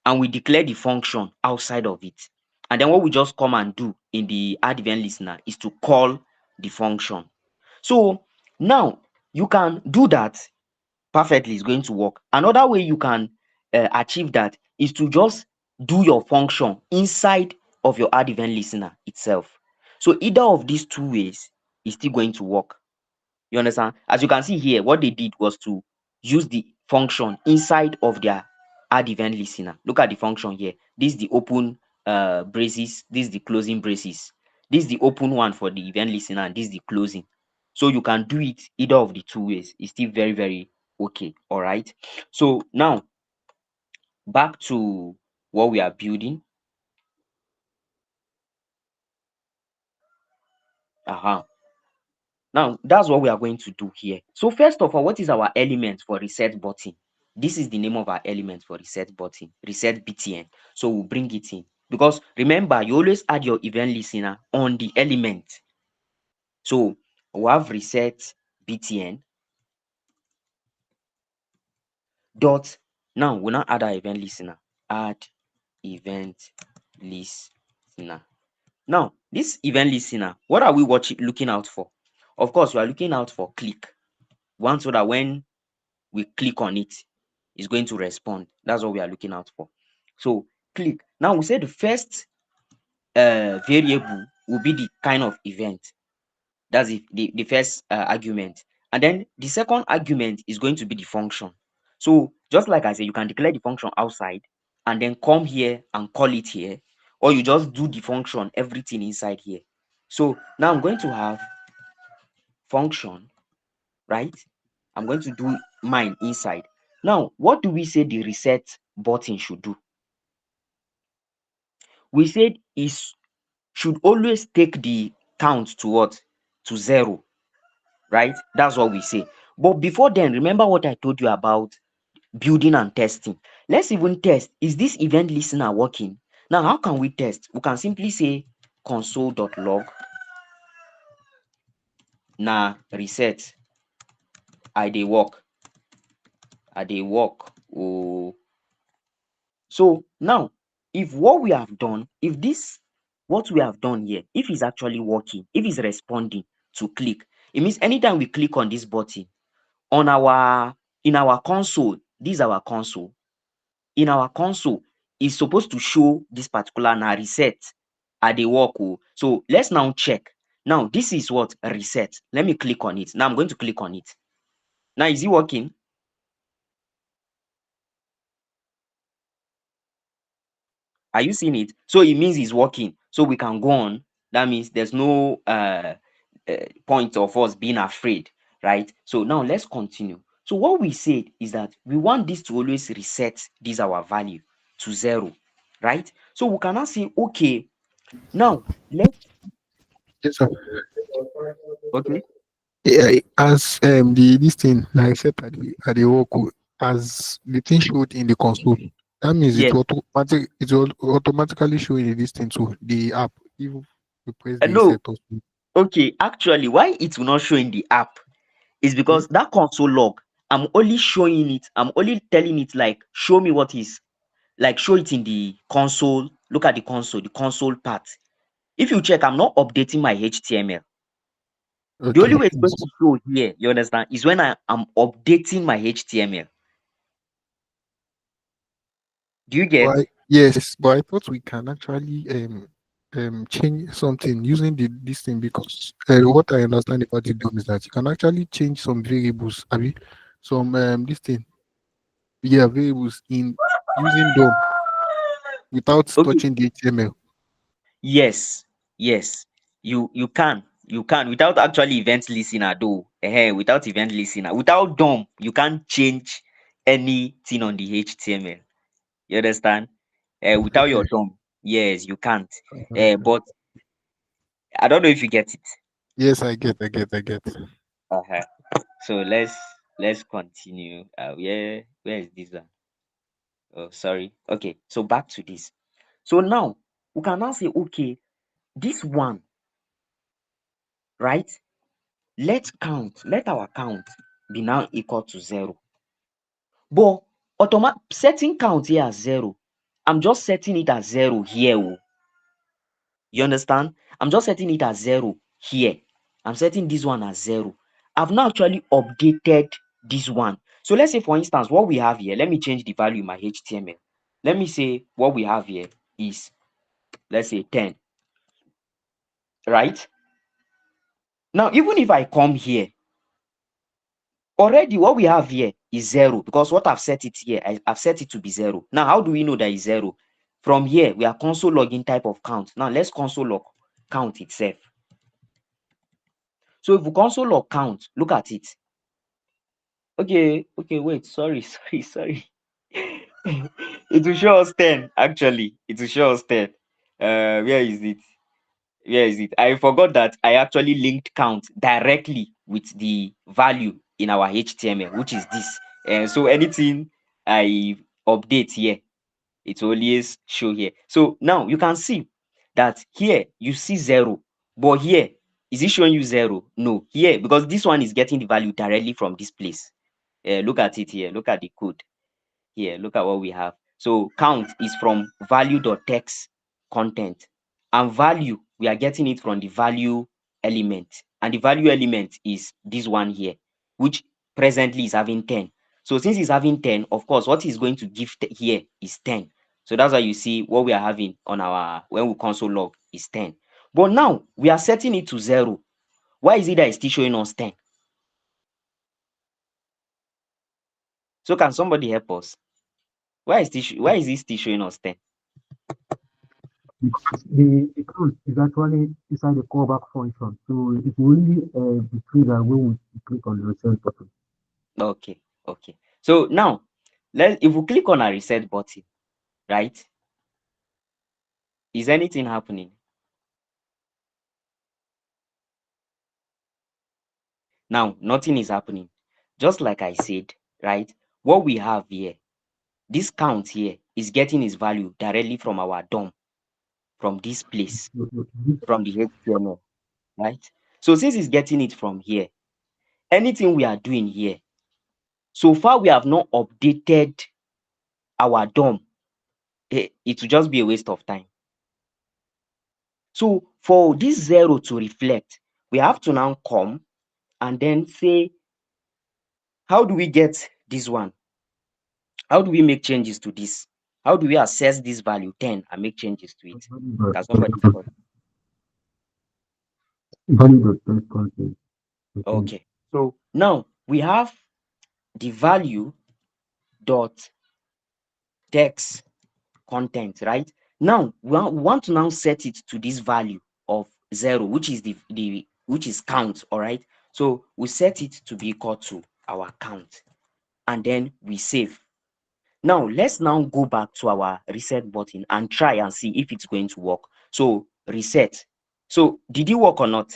and we declare the function outside of it. And then what we just come and do in the add event listener is to call the function. So now you can do that perfectly, it's going to work. Another way you can achieve that is to just do your function inside of your add event listener itself. So either of these two ways is still going to work. You understand? As you can see here, what they did was to use the function inside of their add event listener. Look at the function here. This is the open braces, this is the closing braces. This is the open one for the event listener, and this is the closing. So you can do it either of the two ways. It's still very, very okay. All right. So now back to, what we are building. Now that's what we are going to do here. So first of all, what is our element for reset button? This is the name of our element for reset button, reset btn. So we'll bring it in, because remember, you always add your event listener on the element. So we have reset btn dot. Now we'll now add our event listener. Add event listener. Now this event listener, what are we looking out for? Of course, we are looking out for click. One, so that when we click on it, it's going to respond. That's what we are looking out for. So click. Now we say the first variable will be the kind of event. That's the first argument. And then the second argument is going to be the function. So just like I said, you can declare the function outside and then come here and call it here, or you just do the function, everything inside here. So now I'm going to have function, right? I'm going to do mine inside. Now, what do we say the reset button should do? We said it should always take the count to what? To 0, right? That's what we say. But before then, remember what I told you about building and testing. Let's even test. Is this event listener working? Now, how can we test? We can simply say console.log na reset. I dey work. Oh. So now, if what we have done, what we have done here, if it's actually working, if it's responding to click, it means anytime we click on this button in our console, this is our console. In our console, it's supposed to show this particular now reset at the work. So let's now check. Now this is what reset. Let me click on it. Now I'm going to click on it. Now is it working? Are you seeing it? So it means it's working. So we can go on. That means there's no point of us being afraid, right? So now let's continue. So what we said is that we want this to always reset this our value to 0, right? So we can now say, okay, now let's Yes, sir. okay. Yeah, as this thing, like I said at the work, as the thing showed in the console, that means Yes. it will automatically show in this thing to the app if you press the No. reset or something. Okay, actually, why it will not show in the app is because Okay. that console log, I'm only showing it, I'm only telling it, like, show me what is, like, show it in the console. Look at the console part. If you check, I'm not updating my HTML. The only Okay. way it's going to show here, you understand, is when I am updating my HTML. Do you get? Yes, but I thought we can actually change something using this thing, because what I understand about the DOM is that you can actually change some variables. I mean, some this thing, yeah, variables in using DOM without Okay. touching the HTML. Yes, yes. You can without actually event listener though. Without event listener, without DOM, you can't change anything on the HTML. You understand? Without your Okay. DOM, yes, you can't. Okay. But I don't know if you get it. Yes, I get. Uh-huh. So let's continue. Where is this one? Oh, sorry. Okay, so back to this. So now we can now say, okay, this one, right? Let our count be now equal to 0. But setting count here as 0, I'm just setting it as 0 here. You understand? I'm just setting it as 0 here. I'm setting this one as 0. I've now actually updated this one. So let's say, for instance, what we have here, let me change the value in my HTML. Let me say what we have here is, let's say 10, right? Now, even if I come here, already what we have here is 0, because what I've set it here, I've set it to be 0. Now, how do we know that it's 0? From here, we are console login type of count. Now, let's console log count itself. So if we console log count, look at it. Okay, wait, sorry. It will show us 10. Actually, it will show us 10. Where is it? Where is it? I forgot that I actually linked count directly with the value in our HTML, which is this. And so anything I update here, it will always show here. So now you can see that here you see 0, but here is it showing you 0? No, here, because this one is getting the value directly from this place. Look at it here. Look at the code here. Look at what we have. So count is from value.text content, and value we are getting it from the value element, and the value element is this one here, which presently is having 10. So since it's having 10, of course what is going to give here is 10. So that's why you see what we are having on our, when we console log, is 10. But now we are setting it to 0. Why is it that it's still showing us 10? So can somebody help us? Why is it still showing us 10? Because the count is actually inside the callback function. So it will only be triggered when we click on the reset button. Okay. So now, if we click on a reset button, right? Is anything happening? Now, nothing is happening. Just like I said, right? What we have here, this count here is getting its value directly from our DOM, from this place, from the HTML, right? So since it's getting it from here, anything we are doing here, so far we have not updated our DOM. It will just be a waste of time. So for this 0 to reflect, we have to now come and then say, how do we get this one? How do we make changes to this? How do we assess this value 10 and make changes to it? Can somebody tell us? Value.text content. Okay. So now we have the value dot text content, right? Now we want to now set it to this value of 0, which is the which is count. All right. So we set it to be equal to our count, and then we save. Now let's now go back to our reset button and try and see if it's going to work. So reset. So did it work or not?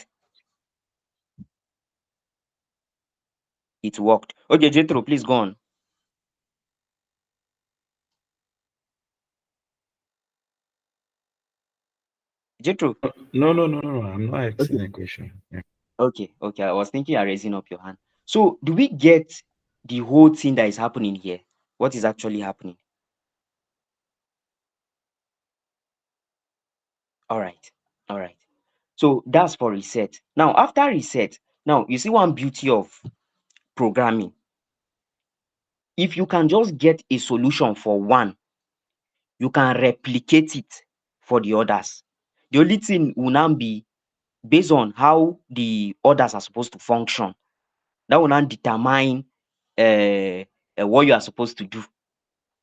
It worked. Okay, Jethro, please go on. Jethro. No. I'm not asking a question. Yeah. Okay. I was thinking you're raising up your hand. So do we get the whole thing that is happening here? What is actually happening? All right. So that's for reset. Now, after reset, now you see one beauty of programming. If you can just get a solution for one, you can replicate it for the others. The only thing will now be based on how the others are supposed to function. That will now determine what you are supposed to do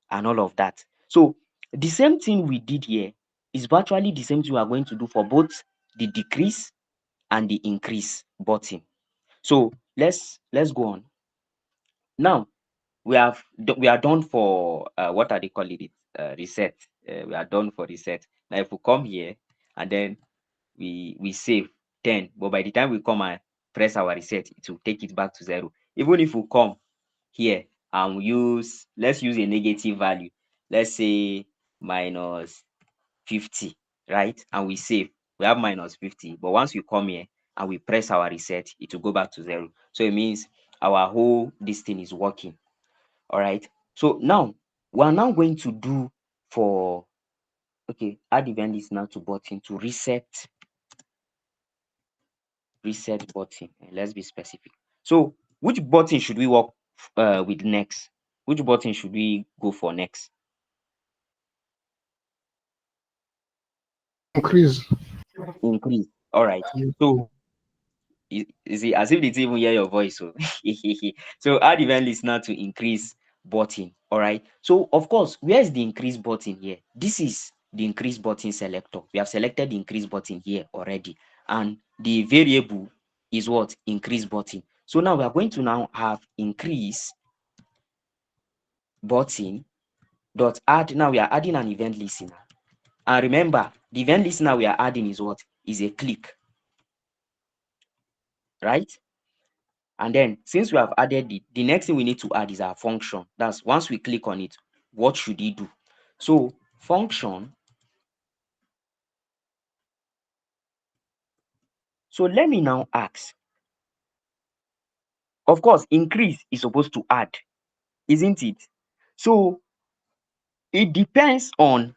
and all of that. So the same thing we did here is virtually the same thing we are going to do for both the decrease and the increase button. So let's go on. Now we are done for what are they calling it? Reset. We are done for reset. Now if we come here and then we save 10, but by the time we come and press our reset, it will take it back to 0. Even if we come here and let's use a negative value, let's say minus 50, right? And we save, we have minus 50, but once we come here and we press our reset, it will go back to 0. So it means our whole this thing is working. All right. So now we are now going to do for, okay, add event listener to button to reset button. Let's be specific. So which button should we work with next? Which button should we go for next? Increase. Increase. All right. So is it as if they didn't even hear your voice? So so add event listener to increase button. All right. So of course, where is the increase button here? This is the increase button selector. We have selected the increase button here already, and the variable is what? Increase button. So now we are going to now have increase button dot add. Now we are adding an event listener. And remember, the event listener we are adding is what? Is a click. Right? And then since we have added it, the next thing we need to add is our function. That's once we click on it, what should it do? So function. So let me now ask. Of course, increase is supposed to add, isn't it? So it depends on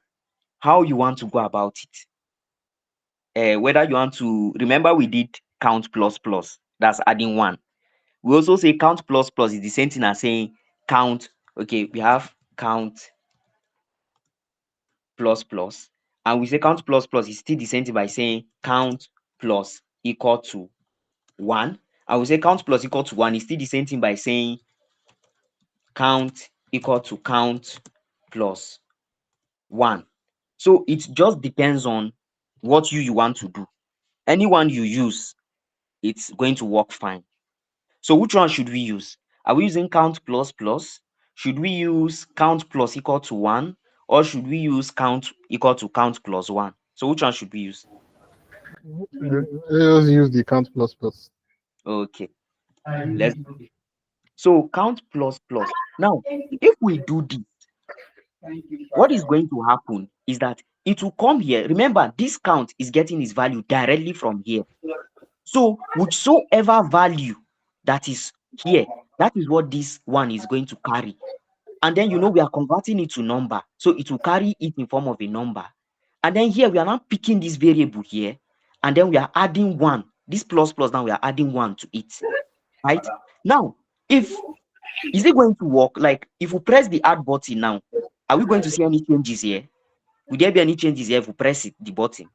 how you want to go about it. Whether you want to remember we did count plus plus, that's adding one. We also say count plus plus is the same thing as saying count. Okay, we have count plus plus, and we say count plus plus is still the same thing by saying count plus equal to 1. And we say count plus equal to 1 is still the same thing by saying count equal to count plus 1. So it just depends on what you want to do. Anyone you use, it's going to work fine. So which one should we use? Are we using count plus plus? Should we use count plus equal to 1? Or should we use count equal to count plus 1? So which one should we use? Let's use the count plus plus. Okay, let's. So count plus plus. Now, if we do this, what is going to happen is that it will come here. Remember, this count is getting its value directly from here. So whichsoever value that is here, that is what this one is going to carry. And then, we are converting it to number. So it will carry it in form of a number. And then here, we are now picking this variable here. And then we are adding 1. This plus plus, now we are adding 1 to it. Right? Now, is it going to work? Like, if we press the add button now, are we going to see any changes here? Will there be any changes here if we press the button?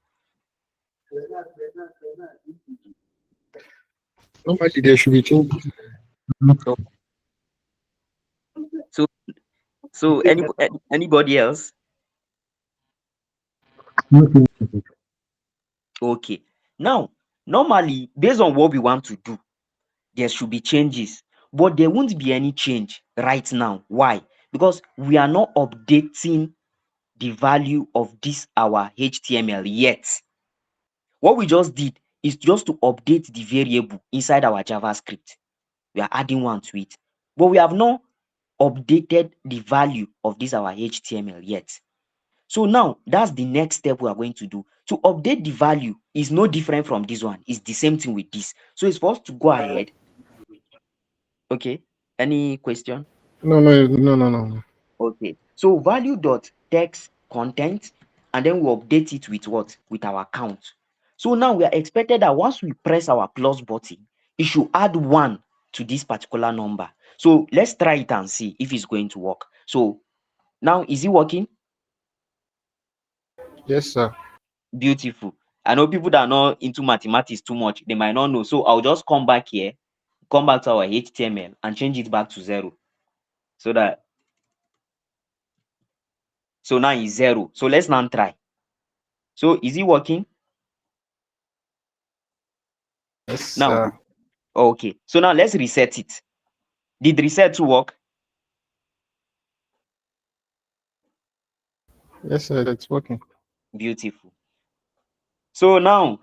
Normally, there should be changes. So anybody else? Nothing. Okay. Now, normally, based on what we want to do, there should be changes, but there won't be any change right now. Why? Because we are not updating the value of this our HTML yet. What we just did is just to update the variable inside our JavaScript. We are adding one to it, but we have not updated the value of this our HTML yet. So now that's the next step we are going to do. To update the value is no different from this one. It's the same thing with this. So it's for us to go ahead. Okay. Any question? No. Okay. So value dot text content, and then we update it with what? With our count. So now we are expected that once we press our plus button, it should add 1 to this particular number. So let's try it and see if it's going to work. So now, is it working? Yes, sir. Beautiful. I know people that are not into mathematics too much, they might not know. So I'll just come back here, come back to our HTML and change it back to 0. So now it's 0. So let's now try. So is it working? Yes, Now, sir. okay. So now let's reset it. Did reset to work? Yes, sir. It's working. Beautiful. So now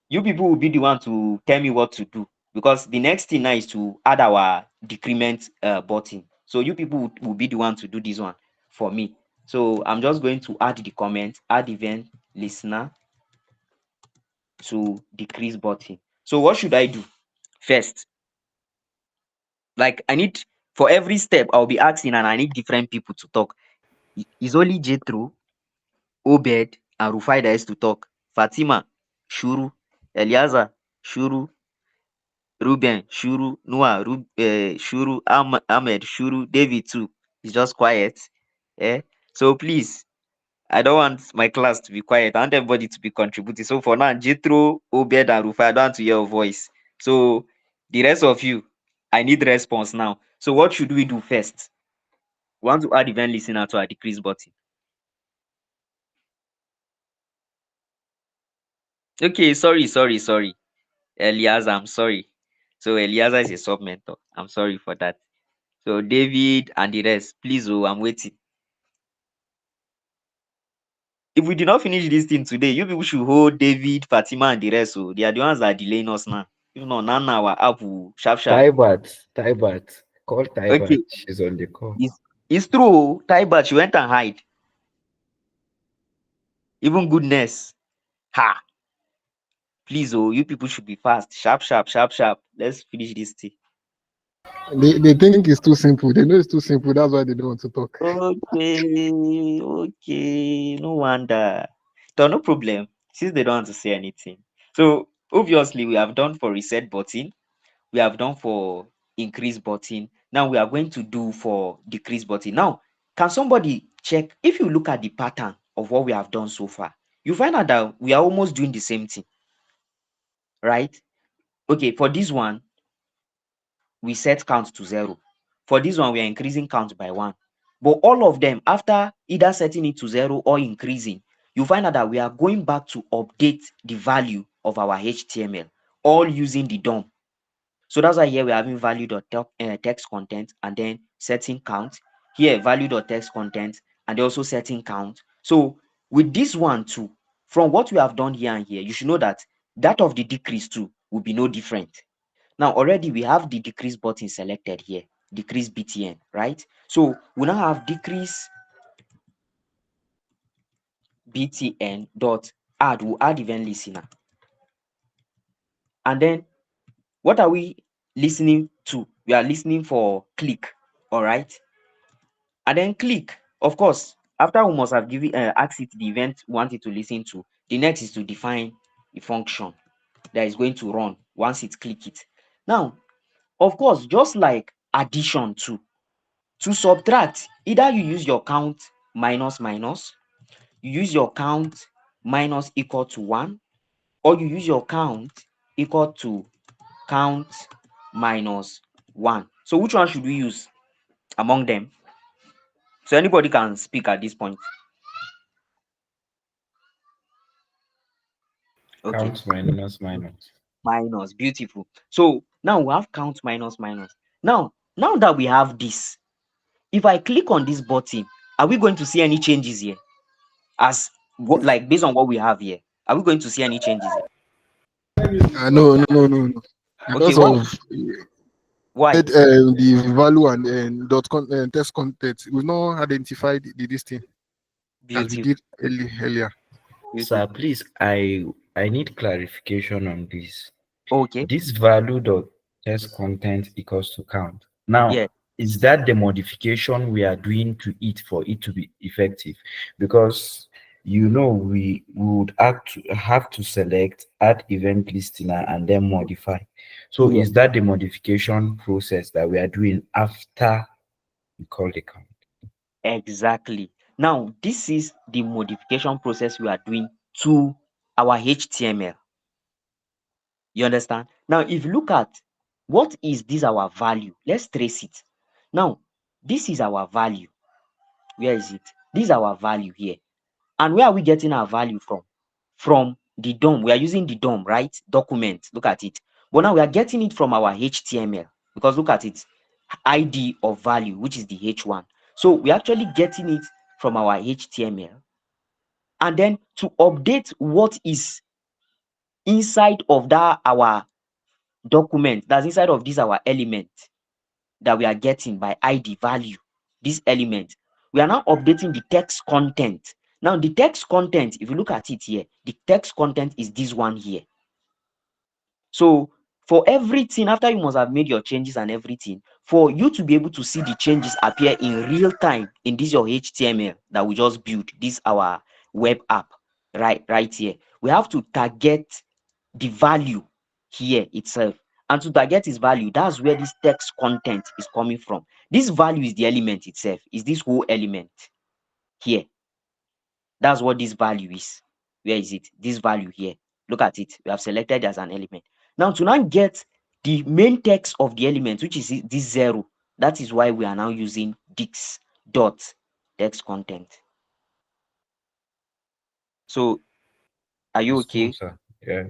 you people will be the one to tell me what to do, because the next thing now is to add our decrement button. So you people will be the one to do this one for me. So I'm just going to add the comment, add event listener to decrease button. So what should I do first? Like, I need, for every step I'll be asking, and I need different people to talk. Is only Jethro, Obed, and Rufai that is to talk? Fatima, Shuru, Eliaza, Shuru, Ruben, Shuru, Noah, Shuru, Ahmed, Shuru, David too. He's just quiet. So please, I don't want my class to be quiet. I want everybody to be contributing. So for now, Jethro, Obed, and Rufai, I don't want to hear your voice. So the rest of you, I need response now. So what should we do first? We want to add event listener to our decrease button. Okay, sorry. Elias, I'm sorry. So Elias is a sub mentor. I'm sorry for that. So David and the rest, please, I'm waiting. If we did not finish this thing today, you people should hold David, Fatima, and the rest. So they are the ones that are delaying us now. If not, now our app will sharp sharp. Taibat. Call Okay, Taibat. She's on the call. it's true. Taibat, she went and hide. Even goodness. Ha! Please, oh, you people should be fast. Sharp, sharp, sharp, sharp. Let's finish this thing. They think it's too simple. They know it's too simple. That's why they don't want to talk. Okay, okay. No wonder. So no problem. Since they don't want to say anything. So obviously we have done for reset button. We have done for increase button. Now we are going to do for decrease button. Now, can somebody check if you look at the pattern of what we have done so far? You find out that we are almost doing the same thing, right? Okay, for this one, we set count to 0. For this one, we are increasing count by 1. But all of them, after either setting it to 0 or increasing, you find out that we are going back to update the value of our HTML, all using the DOM. So that's why here we're having value.text content and then setting count. Here, value.text content and also setting count. So with this one too, from what we have done here and here, you should know that that of the decrease too will be no different. Now already we have the decrease button selected here, decrease BTN, right? So we now have decrease BTN dot add, we'll add event listener. And then what are we listening to? We are listening for click, all right? And then click, of course, after we must have given asked it the event we want it to listen to, the next is to define a function that is going to run once it click it. Now, of course, just like addition too, to subtract, either you use your count minus minus, you use your count minus equal to 1, or you use your count equal to count minus 1. So which one should we use among them? So anybody can speak at this point. Okay. Count minus. Minus, beautiful. So now we have count minus minus. Now that we have this, if I click on this button, are we going to see any changes here? As what, like based on what we have here, are we going to see any changes here? No. Okay, Because why? of Why? the value and text content, we've not identified this thing as we Beautiful, did earlier. Sir, beautiful. please, I need clarification on this. Okay, This value dot test content equals to count. Now, yeah, is that the modification we are doing to it for it to be effective? Because we would have to select add event listener and then modify. So yeah, is that the modification process that we are doing after we call the count? exactly. Now this is the modification process we are doing to our HTML. You understand? Now, if you look at what is this our value, let's trace it. Now, this is our value. Where is it? This is our value here. And where are we getting our value from? From the DOM. We are using the DOM, right? Document. Look at it. But now we are getting it from our HTML because look at it. ID of value, which is the H1. So we're actually getting it from our HTML. And then to update what is inside of that our document, that's inside of this our element that we are getting by ID value, this element, we are now updating the text content. Now the text content, if you look at it here, the text content is this one here. So for everything, after you must have made your changes and everything, for you to be able to see the changes appear in real time in this your HTML that we just built, this our web app, right here, we have to target the value here itself. And to target its value, that's where this text content is coming from. This value is the element itself, is this whole element here. That's what this value is. Where is it? This value here. Look at it. We have selected as an element. Now to now get the main text of the element, which is this 0, that is why we are now using dix dot text content. So are you It's cool, okay? sir. Yeah.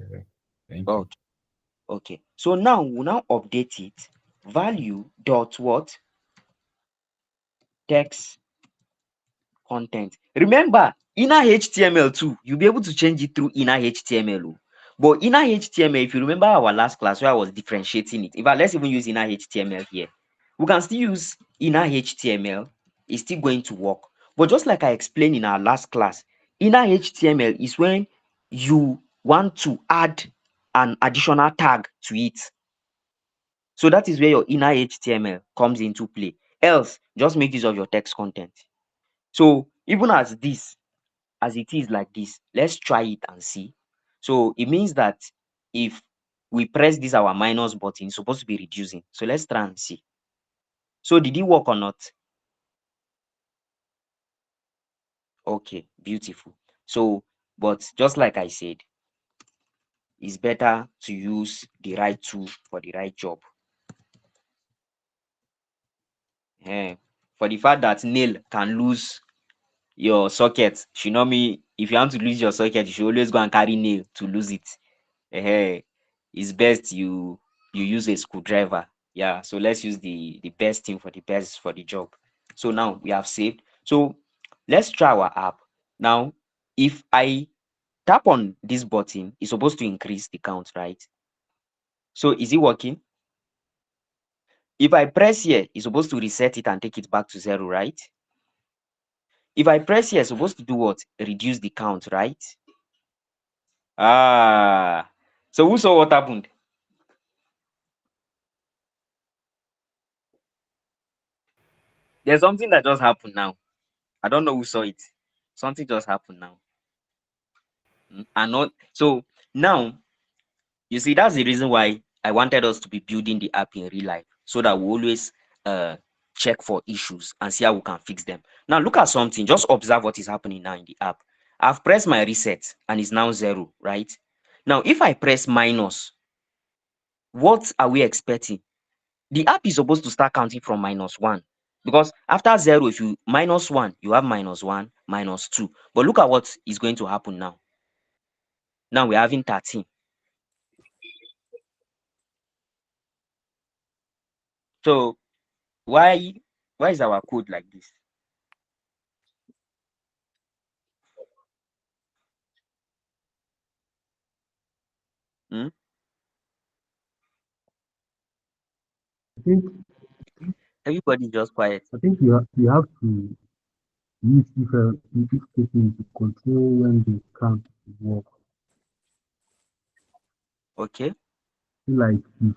Thank you. Oh, okay. So now we'll now update it. Value dot what? Text content. Remember, inner HTML too, you'll be able to change it through inner HTML. But inner HTML, if you remember our last class where I was differentiating it, in fact, let's even use inner HTML here. We can still use inner HTML, it's still going to work. But just like I explained in our last class, inner HTML is when you want to add an additional tag to it. So that is where your inner HTML comes into play. Else, just make use of your text content. So even as it is like this, let's try it and see. So it means that if we press this our minus button, it's supposed to be reducing. So let's try and see. So did it work or not? Okay, beautiful. So, but just like I said, it's better to use the right tool for the right job. For the fact that nail can lose your socket should not mean if you want to lose your socket, you should always go and carry nail to lose it. It's best you use a screwdriver. Yeah, so let's use the best thing for the job. So now we have saved. So let's try our app. Now, if I tap on this button, it's supposed to increase the count, right? So is it working? If I press here, it's supposed to reset it and take it back to 0, right? If I press here, it's supposed to do what? Reduce the count, right? So who saw what happened? There's something that just happened now. I don't know who saw it. Something just happened now. And not so now you see that's the reason why I wanted us to be building the app in real life so that we always check for issues and see how we can fix them. Now look at something, just observe what is happening now in the app. I've pressed my reset and it's now 0, right? Now if I press minus, what are we expecting? The app is supposed to start counting from -1 because after 0, if you -1, you have -1, -2. But look at what is going to happen now. Now we're having 13. So why is our code like this? Hmm? I think Everybody just quiet. you have to use if statement to control when the count work. Okay. Like if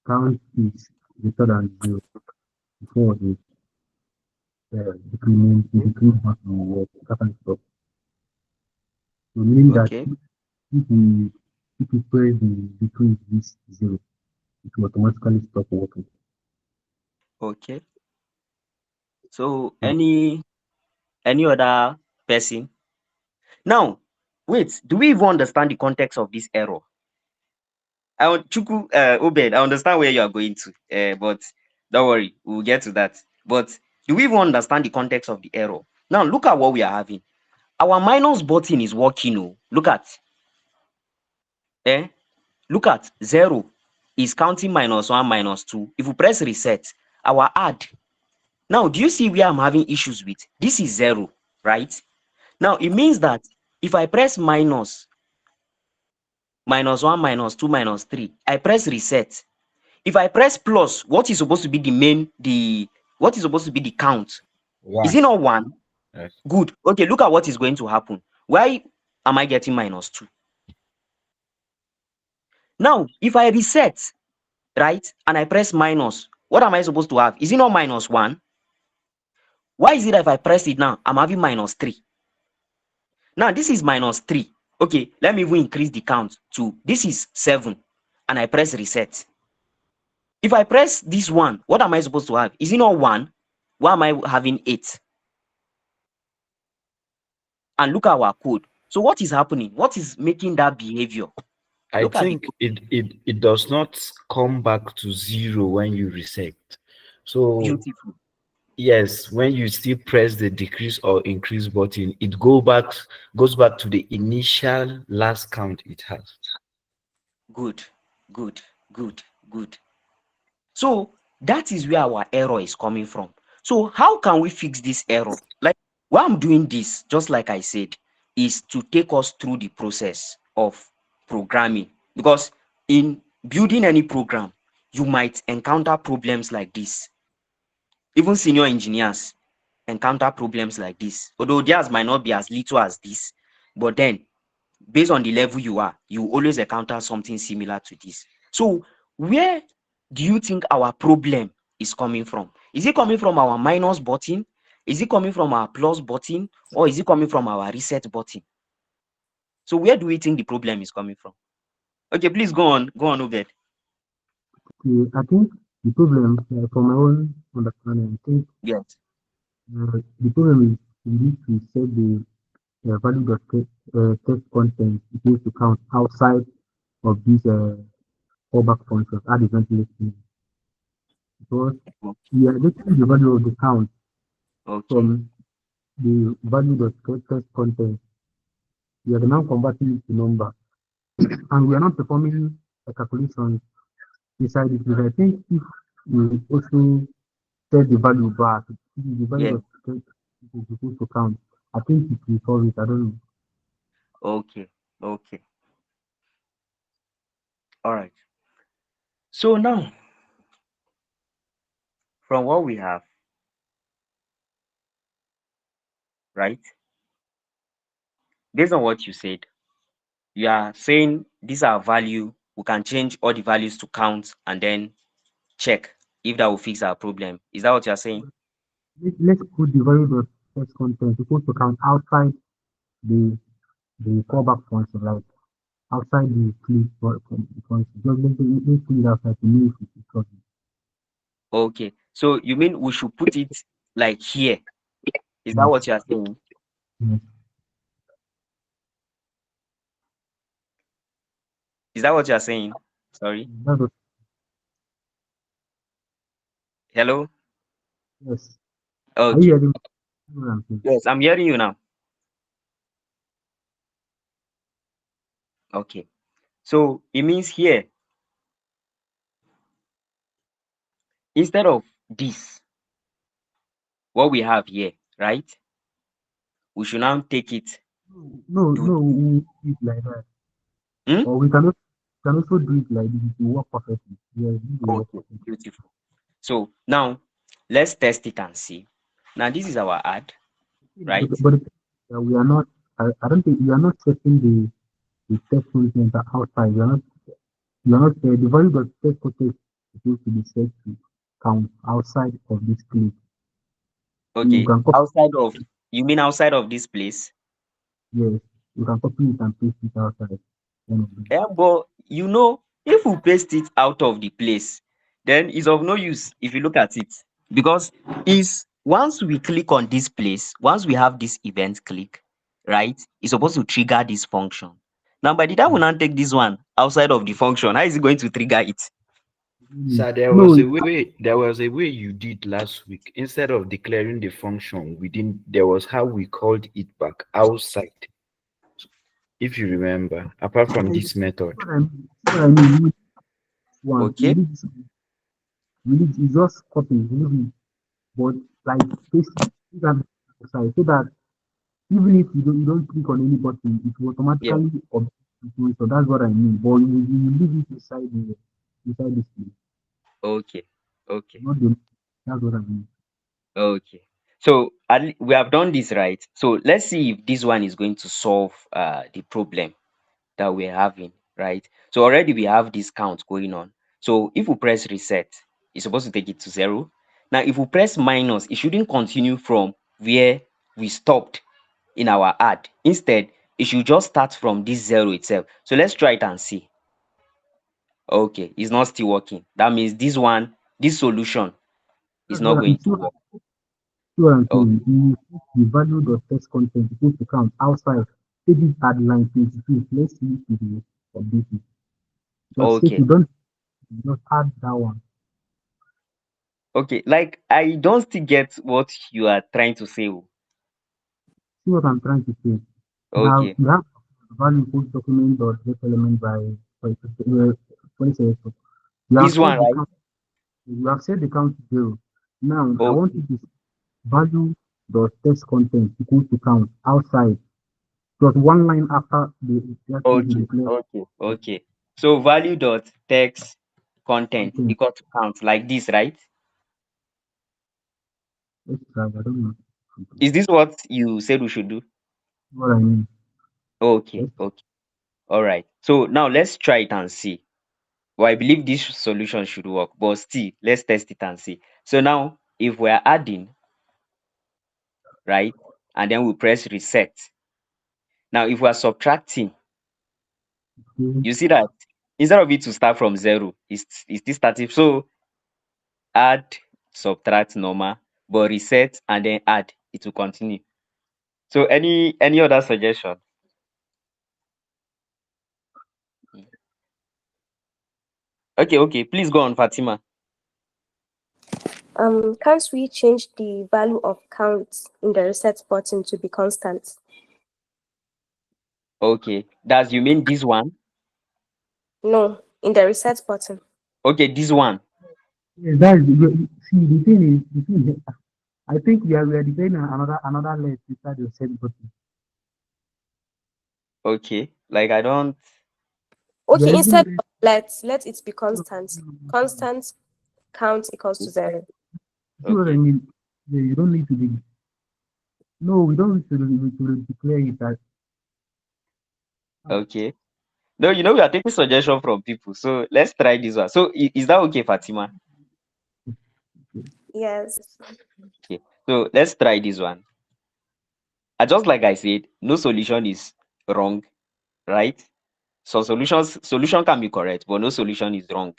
count is greater than 0 before the decrement button will work, that can stop. So meaning that Okay. if you press the decrease this 0, it will automatically stop working. Okay. So So any other person? Now, wait, do we even understand the context of this error? I want Chuku, Obed, I understand where you are going to, but don't worry, we'll get to that. But do we even understand the context of the error? Now, look at what we are having. Our minus button is working. Oh, look at, look at 0 is counting -1, -2. If we press reset, our add. Now, do you see where I'm having issues with? This is 0, right? Now, it means that if I press -1, -2, -3, I press reset. If I press plus, what is supposed to be what is supposed to be the count? Is it 1. not 1? Yes. Good. Okay, look at what is going to happen. Why am I getting -2? Now, if I reset, right, and I press minus, what am I supposed to have? Is it not -1? Why is it that if I press it now, I'm having -3? Now, this is -3. Okay, let me even increase the count to this is 7, and I press reset. If I press this one, what am I supposed to have? Is it not 1? Why am I having 8? And look at our code. So what is happening? What is making that behavior? I Look at the think it does not come back to 0 when you reset. So beautiful. yes, when you still press the decrease or increase button, it goes back to the initial last count it has. Good, good, good, good. So that is where our error is coming from. So how can we fix this error? Like Why I'm doing this, just like I said, is to take us through the process of programming, because in building any program, you might encounter problems like this. Even senior engineers encounter problems like this, although theirs might not be as little as this, but then based on the level you are, you always encounter something similar to this. So where do you think our problem is coming from? Is it coming from our minus button? Is it coming from our plus button? Or is it coming from our reset button? So where do we think the problem is coming from? Okay, please go on, Obed. I think the problem, from my own understanding, I think Yes. the problem is we need to set the value of text content equals to count outside of these callback functions, add event listing, because we are getting the value of the count Okay. from the value of text content. We are now converting it to number, and we are not performing a calculation inside it. Because I think if we also set the value back, the value Yeah. of text is supposed to count, I think it will solve it. I don't know. Okay. Okay. All right. So now, from what we have, right? Based on what you said, you are saying these are value. We can change all the values to count and then check if that will fix our problem. Is that what you are saying? Let's put the value of text content supposed to count outside the callback function, like outside the function. Just let's put it outside to know if it's working. Okay. So you mean we should put it like here? Is that Yes, what you are saying? yes. Is that what you are saying? Sorry. That's what, Hello? yes. Are you Okay. hearing what I'm saying? Yes, I'm hearing you now. Okay. So it means here, instead of this, what we have here, right? We should now take it to No, we do it like that. hmm? Or we can also do it like this. It will work perfectly. Yes, this will work Okay, perfectly. beautiful. So now let's test it and see. Now this is our ad, right? But the thing is that we are not, I don't think we are not setting the text content outside. The value of text content is supposed to be set to count outside of this clip. You Okay. can copy, Outside of, you mean outside of this place? yes, you can copy it and paste it outside. One of them. Yeah, but you know, if we paste it out of the place, then it's of no use if you look at it. Because is once we click on this place, once we have this event click, right, it's supposed to trigger this function. Now, by the time we Yes. now take this one outside of the function, how is it going to trigger it? So No, there was a way you did last week. Instead of declaring the function within, there was how we called it back outside. If you remember, apart from this method. see what I mean. You one, Okay. it's just copy, but like paste it outside so that even if you don't click on any button, it will Yeah. automatically update. So that's what I mean. But you leave it inside this place, Okay. Okay. not the. That's what I mean. Okay. So we have done this right. So let's see if this one is going to solve the problem that we're having, right? So already we have this count going on. So if we press reset, it's supposed to take it to 0. Now, if we press minus, it shouldn't continue from where we stopped in our ad. Instead, it should just start from this 0 itself. So let's try it and see. Okay, it's not still working. That means this solution is That's not what I'm going to work. see what I'm Okay. saying. You set the value of text content supposed to count outside. Take it at line 22. Let's see if it will update it. But if Okay. you don't, just add that one. Okay. Like I don't still get what you are trying to say. Oh. See what I'm trying to say. Okay. You have value post document or get element for example, you have This one, set right? the count to 0. Now I want Okay. you to value dot text content equals to count outside. Just one line after the Okay, declare okay, okay. So value dot text content content. equal to count like this, right? Let's try. I don't know Is this what you said we should do? what I mean. Okay, Let's okay. All right. So now let's try it and see. Well, I believe this solution should work, but still, let's test it and see. So now, if we're adding, right, and then we press reset. Now, if we're subtracting, see. you see that instead of it to start from zero, it's still starting. So add, subtract, normal, but reset and then add, it will continue. So any other suggestion? Okay, okay. Please go on, Fatima. Can't we change the value of count in the reset button to be constant? Okay. Does you mean this one? No, in the reset button. Okay, this one. Yes, that's see the thing is I think we are designing another list inside the set button. Okay. Like I don't. We are Okay, using instead list. of let it be No, constant. no, no, no, no. Constant count equals to 0. You see what I Okay. mean? Yeah, you don't need to be. No, we don't need to declare it as. Okay. No, we are taking suggestion from people. So let's try this one. So is that okay, Fatima? Yes. Okay. So let's try this one. Just like I said, no solution is wrong, right? So solution can be correct, but no solution is wrong.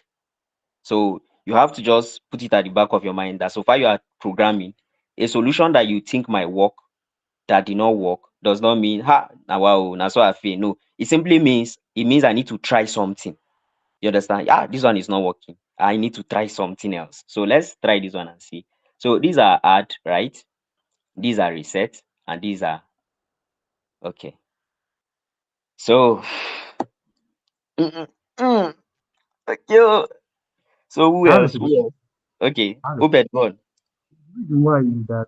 So you have to just put it at the back of your mind that so far you are programming, a solution that you think might work that did not work does not mean now wow, now so I fail. No, it simply means I need to try something. You understand? Yeah, this one is not working. I need to try something else. So let's try this one and see. So these are add, right? These are reset, and these are okay. So mm, mm, okay. So who I have a else? suggestion. Who else? Okay, I have a Obed, go on. reason why is that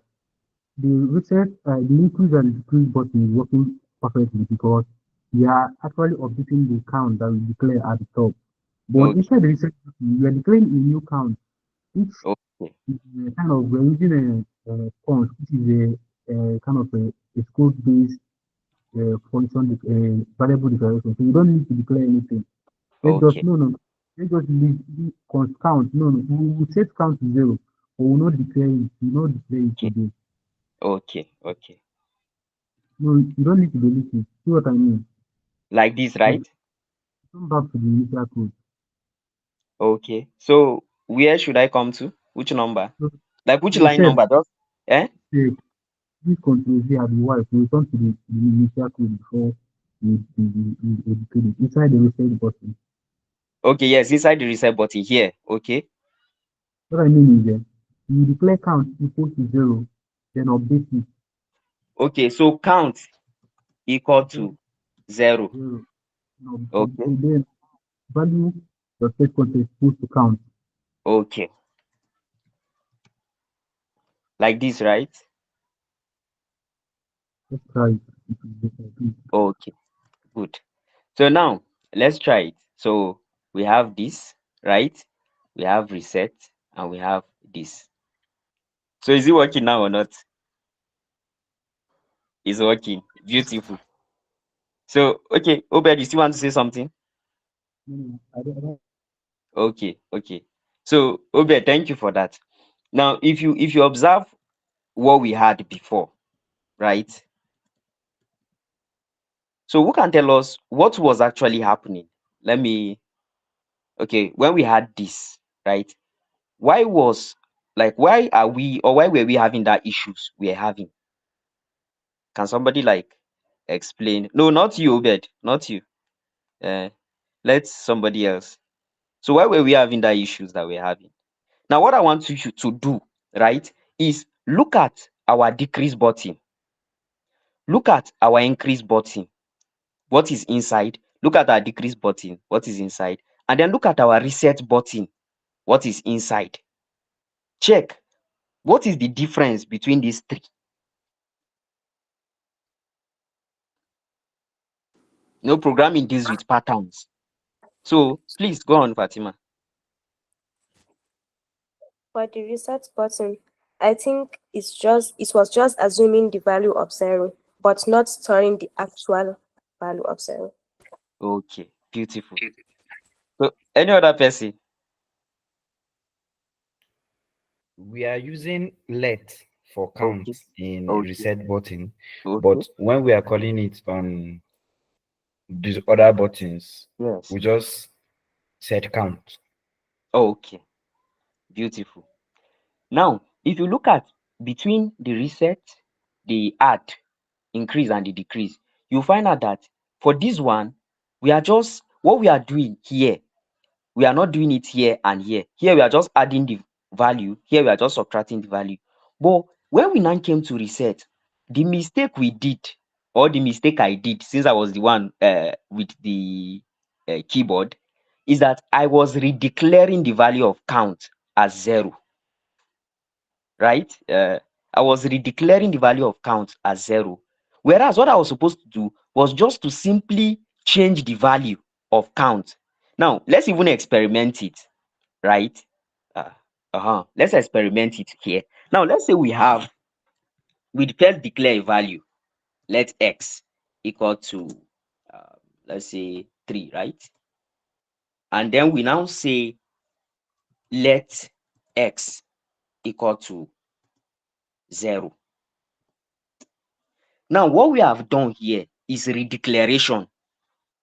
the reset, the increase and decrease button is working perfectly because we are actually updating the count that we declare at the top. But Okay, inside the reset button, we are declaring a new count, which okay, is kind of we're using a const, which is a kind of a code-based function, variable declaration. So you don't need to declare anything. Let's just okay, no no. Let's just leave const count. No no. We will set count to zero, but we will not declare it. We will not declare it okay, today. okay, okay. No, you don't need to delete it. See what I mean? Like this, So right? come back to the initial code. Okay. So where should I come to? Which number? So Like which line reset, number? Just save, this control Z and Y. So return to the initial code before you execute it inside the reset button. okay, yes, inside the reset button here. Okay. What I mean is you declare count equal to zero, then update it. Okay, so count equal to Then 0. zero. No, Okay. then value the set content equals to count. Okay. Like this, right? Let's try it. It will be like this. Okay, good. So now let's try it. So we have this, right? We have reset and we have this. So is it working now or not? It's working. Beautiful. So okay, Obed, you still want to say something? No, no, I don't. Okay, okay. So Obed, thank you for that. Now, if you observe what we had before, right? So who can tell us what was actually happening? Let me okay, when we had this, right? Why was why are we or why were we having that issues we're having? Can somebody like explain? No, not you, Obed, not you. Uh, let somebody else. So why were we having that issues that we're having? Now, what I want you to do, right, is look at our decrease button, look at our increase button, what is inside, look at our decrease button, what is inside, and then look at our reset button, what is inside. Check what is the difference between these three. Programming deals with patterns. So please go on, Fatima. For the reset button, I think it was just assuming the value of 0, but not storing the actual value of 0. Okay, beautiful. So any other person? We are using let for count Okay, in okay, reset button, okay. but when we are calling it on these other buttons, Yes. we just set count. Okay, beautiful. Now, if you look at between the reset, the add, increase, and the decrease, you find out that for this one, we are just what we are doing here. We are not doing it here and here. Here we are just adding the value. Here we are just subtracting the value. But when we now came to reset, the mistake we did, or the mistake I did, since I was the one with the keyboard, is that I was redeclaring the value of count as 0. Right? I was redeclaring the value of count as 0. Whereas what I was supposed to do was just to simply change the value of count. Now, let's even experiment it, right? Let's experiment it here. Now, let's say we first declare a value. Let x equal to, let's say 3, right? And then we now say let x equal to 0. Now, what we have done here is redeclaration.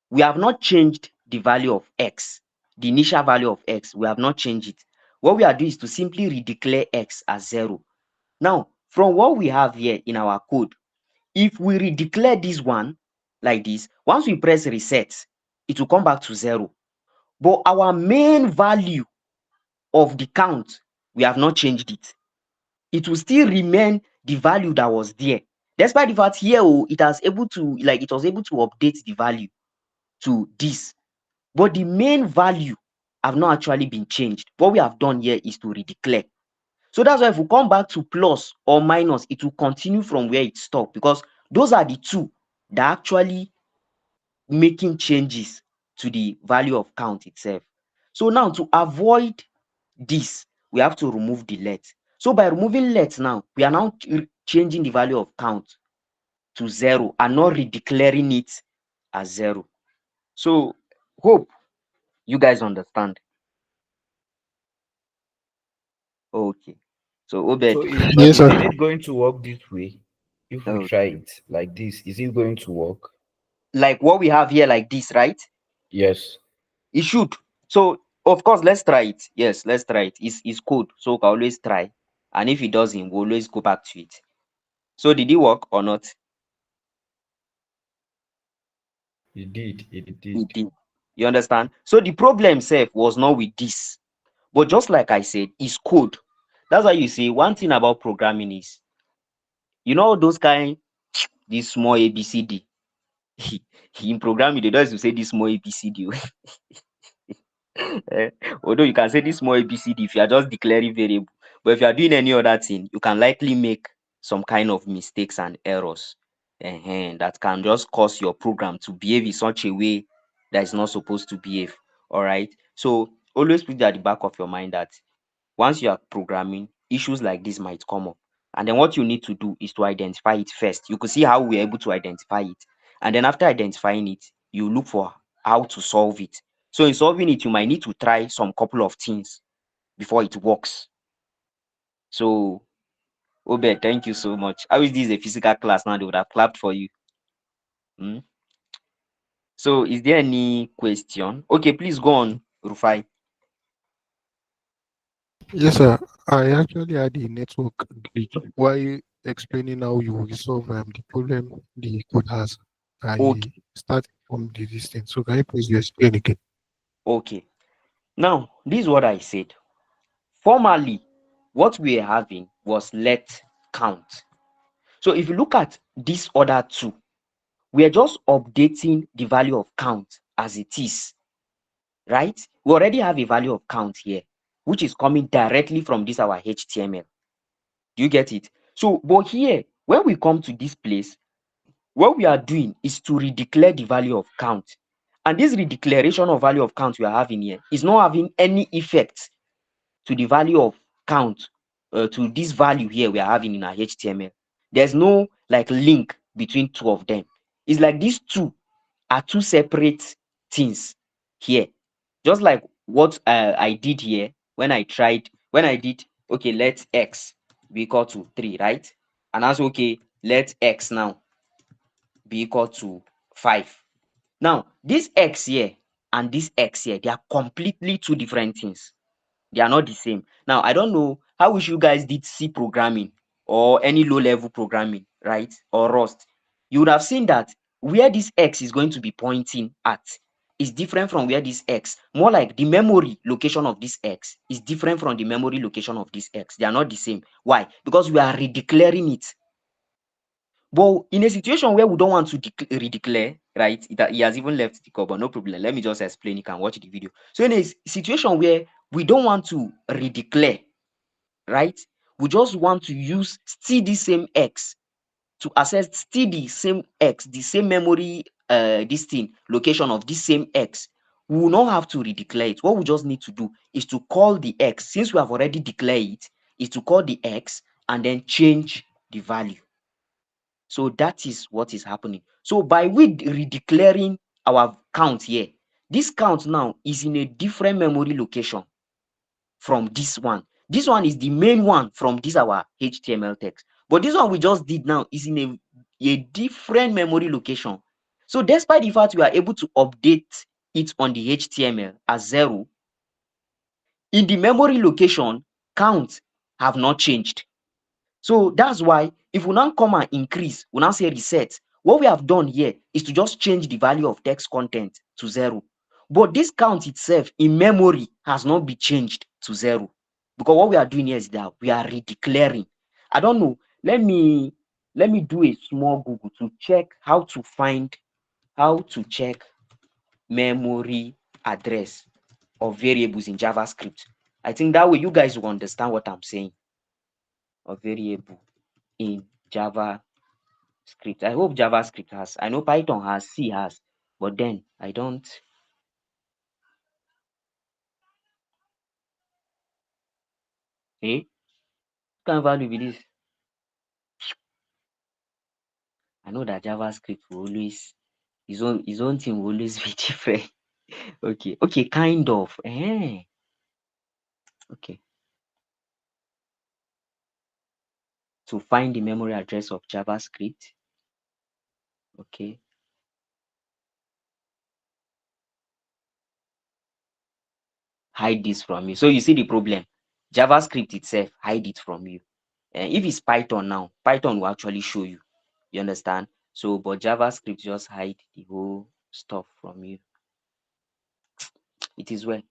We have not changed the value of x, the initial value of x. We have not changed it. What we are doing is to simply redeclare x as 0. Now, from what we have here in our code, if we redeclare this one like this, once we press reset, it will come back to 0. But our main value of the count, we have not changed it. It will still remain the value that was there. Despite the fact here, it was able to update the value to this. But the main value have not actually been changed. What we have done here is to redeclare. So that's why if we come back to plus or minus, it will continue from where it stopped, because those are the two that actually making changes to the value of count itself. So now, to avoid this, we have to remove the let. So by removing let now, we are now changing the value of count to 0 and not redeclaring it as 0. So hope you guys understand. Okay. So So Obed. Yes, is sir. it going to work this way? If we Oh, try it like this, is it going to work? like what we have here, like this, right? Yes. It should. So of course, let's try it. Yes, let's try it. It's code, so we can always try. And if it doesn't, we'll always go back to it. So did it work or not? It did. It It did. did. You understand? So the problem self was not with this. But just like I said, it's code. That's why you see one thing about programming is, those kind, this small ABCD. In programming, they don't used to say this small ABCD. Although you can say this small ABCD if you are just declaring variable. But if you are doing any other thing, you can likely make some kind of mistakes and errors that can just cause your program to behave in such a way that is not supposed to behave. All right. So always put that at the back of your mind that once you are programming, issues like this might come up. And then what you need to do is to identify it first. You could see how we're able to identify it. And then after identifying it, you look for how to solve it. So in solving it, you might need to try some couple of things before it works. So, Obed, thank you so much. How is this a physical class now? They would have clapped for you. Hmm? So is there any question? Okay, please go on, Rufai. Yes, sir. I actually had a network glitch while explaining how you resolve the problem the code has. Okay, I started from the distance. So can you please explain again? okay. Now, this is what I said. Formally, what we are having was let count. So if you look at this other two, we are just updating the value of count as it is, right? We already have a value of count here, which is coming directly from this our HTML. Do you get it? So, but here, when we come to this place, what we are doing is to redeclare the value of count. And this redeclaration of value of count we are having here is not having any effect to the value of count, to this value here we are having in our HTML. There's no like link between two of them. It's like these two are two separate things here. Just like what I did here when I did, okay, let x be equal to 3, right? And also, okay, let x now be equal to 5. Now, this x here and this x here, they are completely two different things. They are not the same. Now, I don't know how wish you guys did C programming or any low-level programming, right? Or Rust. You would have seen that where this x is going to be pointing at is different from where this x, more like the memory location of this x is different from the memory location of this x. They are not the same. Why? Because we are redeclaring it. But in a situation where we don't want to redeclare, right? He has even left the code, but no problem. Let me just explain. You can watch the video. So in a situation where we don't want to redeclare, right? We just want to use still the same x to access still the same x, the same memory, this thing, location of this same x. We will not have to redeclare it. What we just need to do is to call the x. Since we have already declared it, is to call the x and then change the value. So that is what is happening. So by we redeclaring our count here, this count now is in a different memory location from this one. This one is the main one from this our HTML text. But this one we just did now is in a different memory location. So despite the fact we are able to update it on the HTML as 0, in the memory location, count have not changed. So that's why if we now come and increase, we now say reset, what we have done here is to just change the value of text content to 0. But this count itself in memory has not been changed to 0. Because what we are doing here is that we are redeclaring. I don't know. Let me do a small Google to check how to check memory address of variables in JavaScript. I think that way you guys will understand what I'm saying. A variable in JavaScript. I hope JavaScript has. I know Python has, C has, but then I don't. Eh? What kind of value be this? I know that JavaScript will always his own thing will always be different. Okay, kind of. Okay. To find the memory address of JavaScript. Okay. Hide this from you. So you see the problem. JavaScript itself hide it from you. If it's Python now, Python will actually show you. You understand? So, but JavaScript just hide the whole stuff from you. It is well.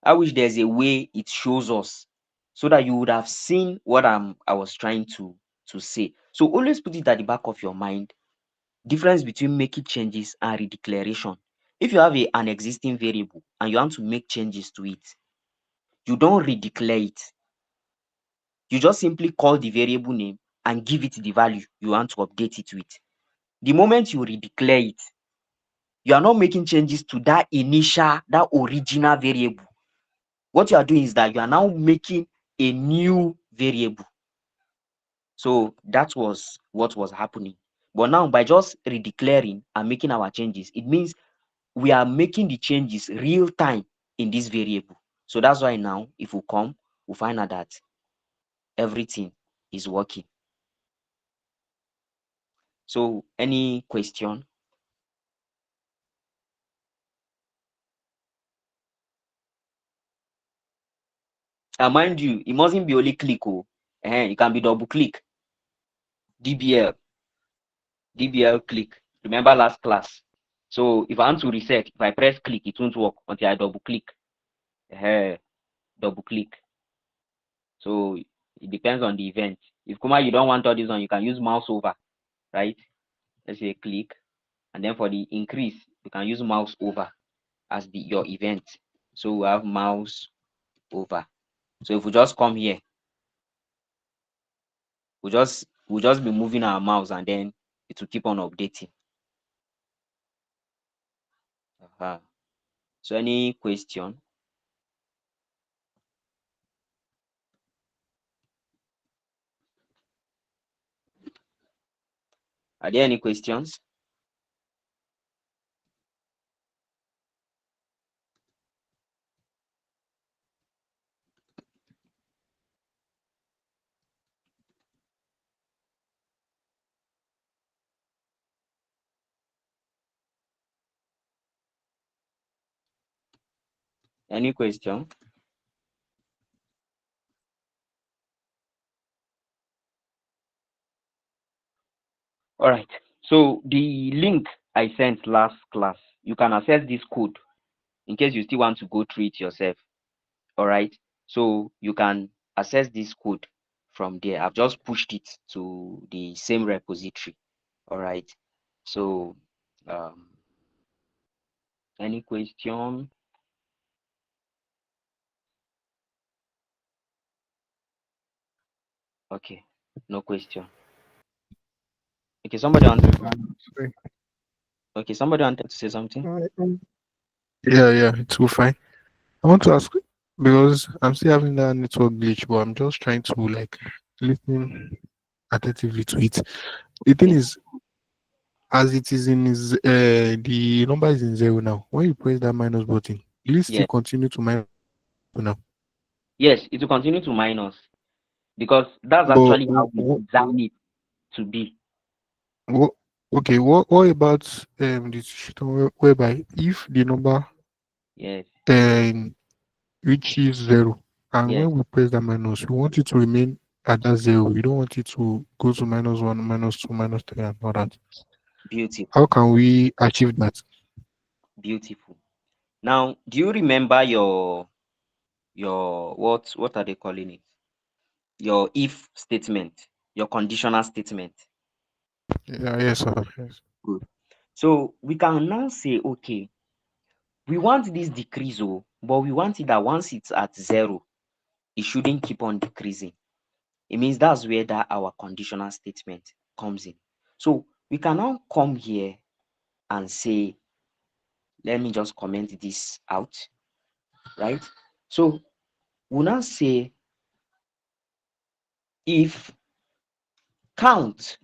I wish there's a way it shows us so that you would have seen what I was trying to say. So always put it at the back of your mind. Difference between making changes and redeclaration. If you have an existing variable and you want to make changes to it, you don't redeclare it. You just simply call the variable name and give it the value you want to update it with. The moment you redeclare it, you are not making changes to that original variable. What you are doing is that you are now making a new variable. So that was what was happening. But now by just redeclaring and making our changes, it means we are making the changes real time in this variable. So that's why now if we come, we find out that everything is working. So any question? And mind you, it mustn't be only click. It can be double click. DBL click. Remember last class. So if I want to reset, if I press click, it won't work until I double click. Double click. So it depends on the event. If Kuma you don't want all this one, you can use mouse over, right? Let's say click, and then for the increase, you can use mouse over as your event. So we have mouse over. So if we just come here, we'll just be moving our mouse and then it will keep on updating. So any question? Are there any questions? Any question? All right. So the link I sent last class, you can access this code in case you still want to go through it yourself. All right. So you can access this code from there. I've just pushed it to the same repository. All right. So any question? Okay, no question. Okay, somebody wanted to say something. Yeah, it's all fine. I want to ask because I'm still having that network glitch, but I'm just trying to like listen attentively to it. The thing is, as it is in the number is in 0 now. When you press that minus button, will it still Yes. continue to minus now? Yes, it will continue to minus because that's But actually how we design it to be. okay, what about the situation whereby if the number Yes. reaches 0 and Yes. when we press that minus, we want it to remain at that 0. We don't want it to go to -1, -2, -3 and all that. Beautiful. How can we achieve that? Beautiful. Now, do you remember your what are they calling it? Your if statement, your conditional statement. Yeah, yes, sir. Yes. Good. So we can now say, okay, we want this decrease, but we want it that once it's at 0, it shouldn't keep on decreasing. It means that's where that our conditional statement comes in. So we can now come here and say, let me just comment this out, right? So we'll now say if count,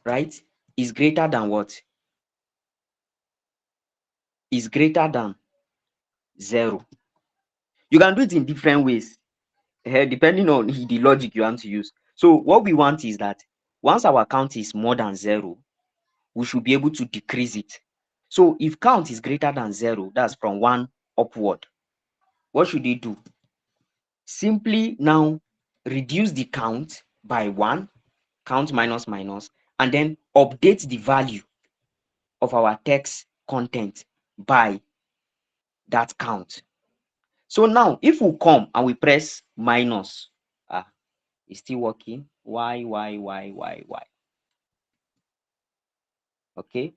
right, is greater than what? Is greater than 0. You can do it in different ways, depending on the logic you want to use. So what we want is that once our count is more than 0, we should be able to decrease it. So if count is greater than 0, that's from 1 upward, what should they do? Simply now reduce the count by 1, count minus minus, and then update the value of our text content by that count. So now if we come and we press minus, it's still working. Why? Okay,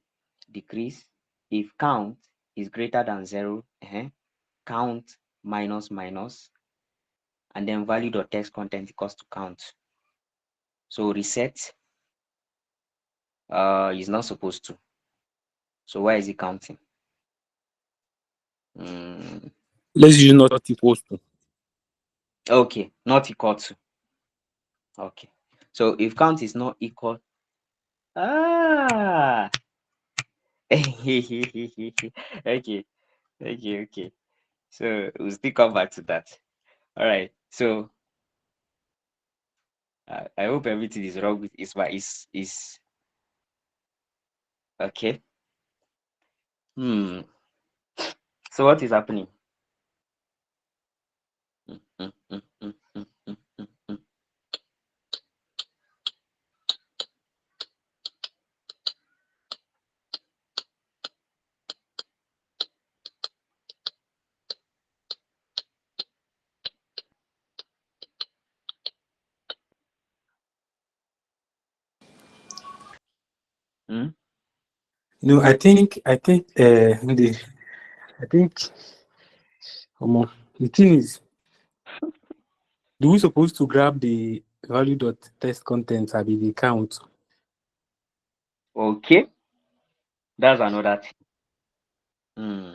decrease. If count is greater than 0, count minus minus, and then value.text content equals to count. So reset is not supposed to. So why is it counting? Let's use not equals to. Okay, not equal to. Okay, so if count is not equal, okay. So we'll still come back to that. All right. So I hope everything is wrong with Isma. Is okay. So what is happening? No, I think the thing is, do we supposed to grab the value dot test content I be the count. Okay, that's another thing. Hmm,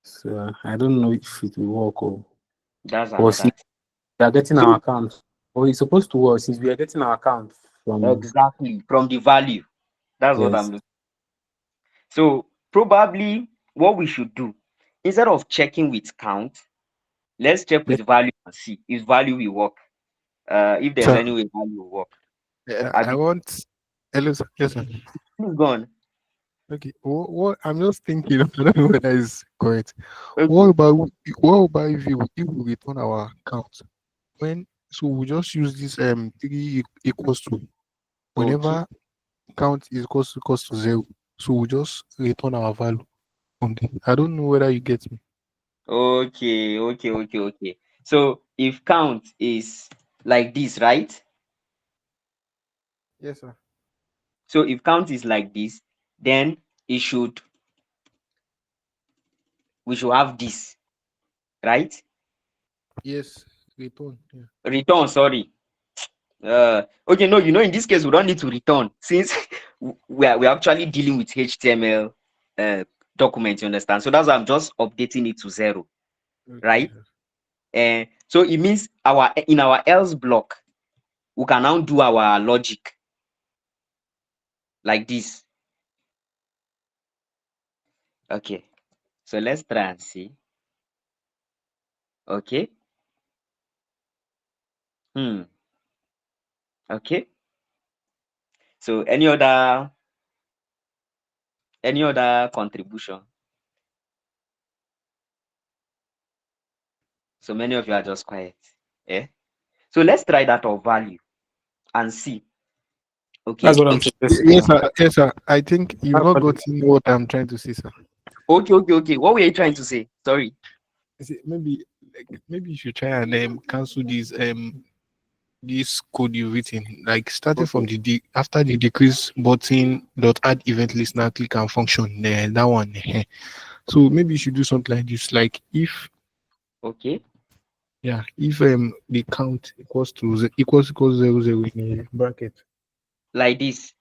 So I don't know if it will work that's or another since thing. we are getting So our account. Or it's supposed to work since we are getting our account from exactly from the value. That's what I'm yes. looking. So probably what we should do, instead of checking with count, let's check Yes, with value and see if value will work. If there's Sir, any way value will work. I Abi, want. Hello, sir. Yes, sir. please go on. Okay. What I'm just thinking. I don't know whether it's correct. What Okay. about what about if we return our count when so we just use this 3 equals to Okay. whenever count is equals to 0. So we just return our value on the. I don't know whether you get me. Okay. Okay. Okay. Okay. So if count is like this, right? Yes, sir. So if count is like this, then it should we should have this, right? Yes, return. Yeah. Return, sorry. Okay, no, in this case we don't need to return since we're actually dealing with HTML document, you understand? So that's why I'm just updating it to 0, Okay, right? sir. So it means in our else block, we can now do our logic like this. Okay, so let's try and see. Okay. Okay. So any other contribution? So many of you are just quiet. Yeah. So let's try that of value and see. that's Okay. what I'm suggesting Yes, now. sir. Yes, sir. I think you've That's not what gotten what I'm trying to say, sir. Okay. What were you trying to say? Sorry. Is it maybe you should try and cancel this code you've written, like starting from Okay. after the decrease button dot add event listener click and function that one. So maybe you should do something like this, like if Okay. if the count equals 00 in a bracket. Like this.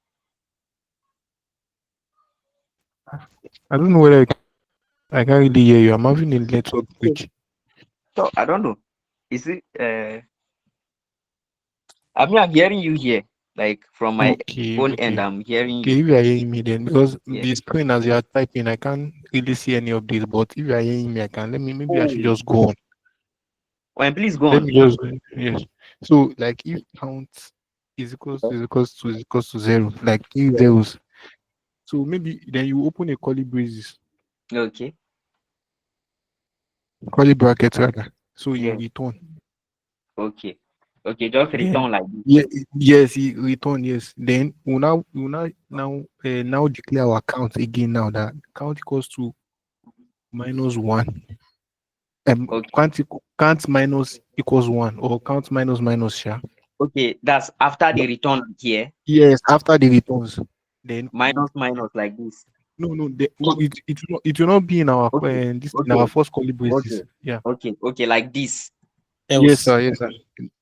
I don't know whether I can't really hear you. I'm having a network Okay. break. So I don't know. Is it I'm hearing you here. Like from my Okay, own end, okay. I'm hearing Okay, you. if you are hearing me then, because Yeah. the screen as you are typing, I can't really see any of this. But if you are hearing me, I can. Maybe I should Oh. just go on. Well, please go Let on. me just yes. So like if count is equals to 0, like three zeros. So maybe then you open a Okay. curly bracket rather. So you Yeah. return. Okay. Okay. Just Then return like this. yeah, yes, you return, yes. Then now declare our count again now that count equals to -1. Okay. Count minus equals 1 or count minus, yeah. Okay. That's after the return here. Yes, after the returns. Then Minus like this. no, it will not be in our Okay. this in our Okay. first curly Okay. braces. Yeah. Okay. Like this. Yes, else. sir. Yes, sir.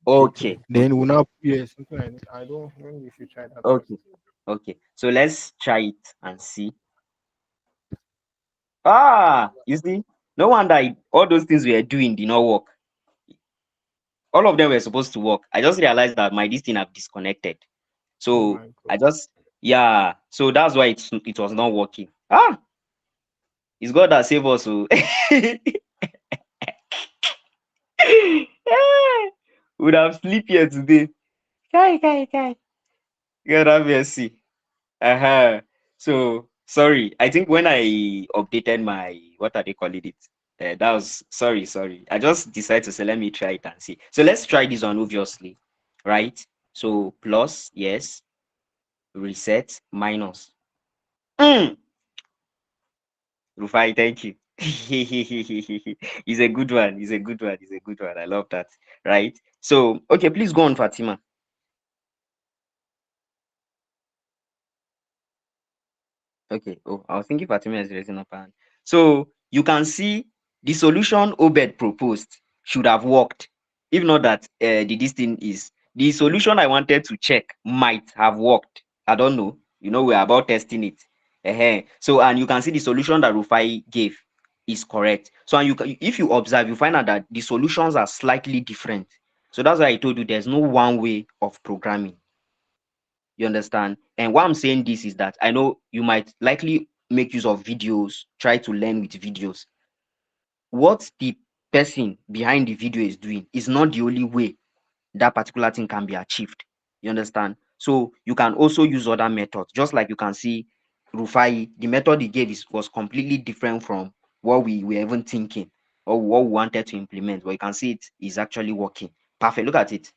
Okay. Then we'll now yes. Something like that. I don't. Maybe we should try that first. Okay. Okay. So let's try it and see. You see, no wonder all those things we are doing did not work. All of them were supposed to work. I just realized that my this thing have disconnected. Oh So my I god. just So that's why it was not working. It's God that save us. So would have sleep here today. Kai. God have mercy. So sorry. I think when I updated my what are they calling it? That was sorry. I just decided to say let me try it and see. So let's try this one, obviously, right? So plus, yes, reset, minus. Rufai, thank you. It's a good one. I love that. Right. So okay, please go on, Fatima. Okay. Oh, I was thinking Fatima is raising up her hand. So you can see the solution Obed proposed should have worked. If not that, this thing is the solution I wanted to check might have worked. I don't know. We're about testing it. So, and you can see the solution that Rufai gave is correct. So, and if you observe, you find out that the solutions are slightly different. So that's why I told you there's no one way of programming. You understand? And why I'm saying this is that I know you might likely make use of videos, try to learn with videos. What the person behind the video is doing is not the only way that particular thing can be achieved. You understand? So you can also use other methods, just like you can see Rufai, the method he gave was completely different from what we were even thinking or what we wanted to implement. But you can see it is actually working. Perfect. Look at it.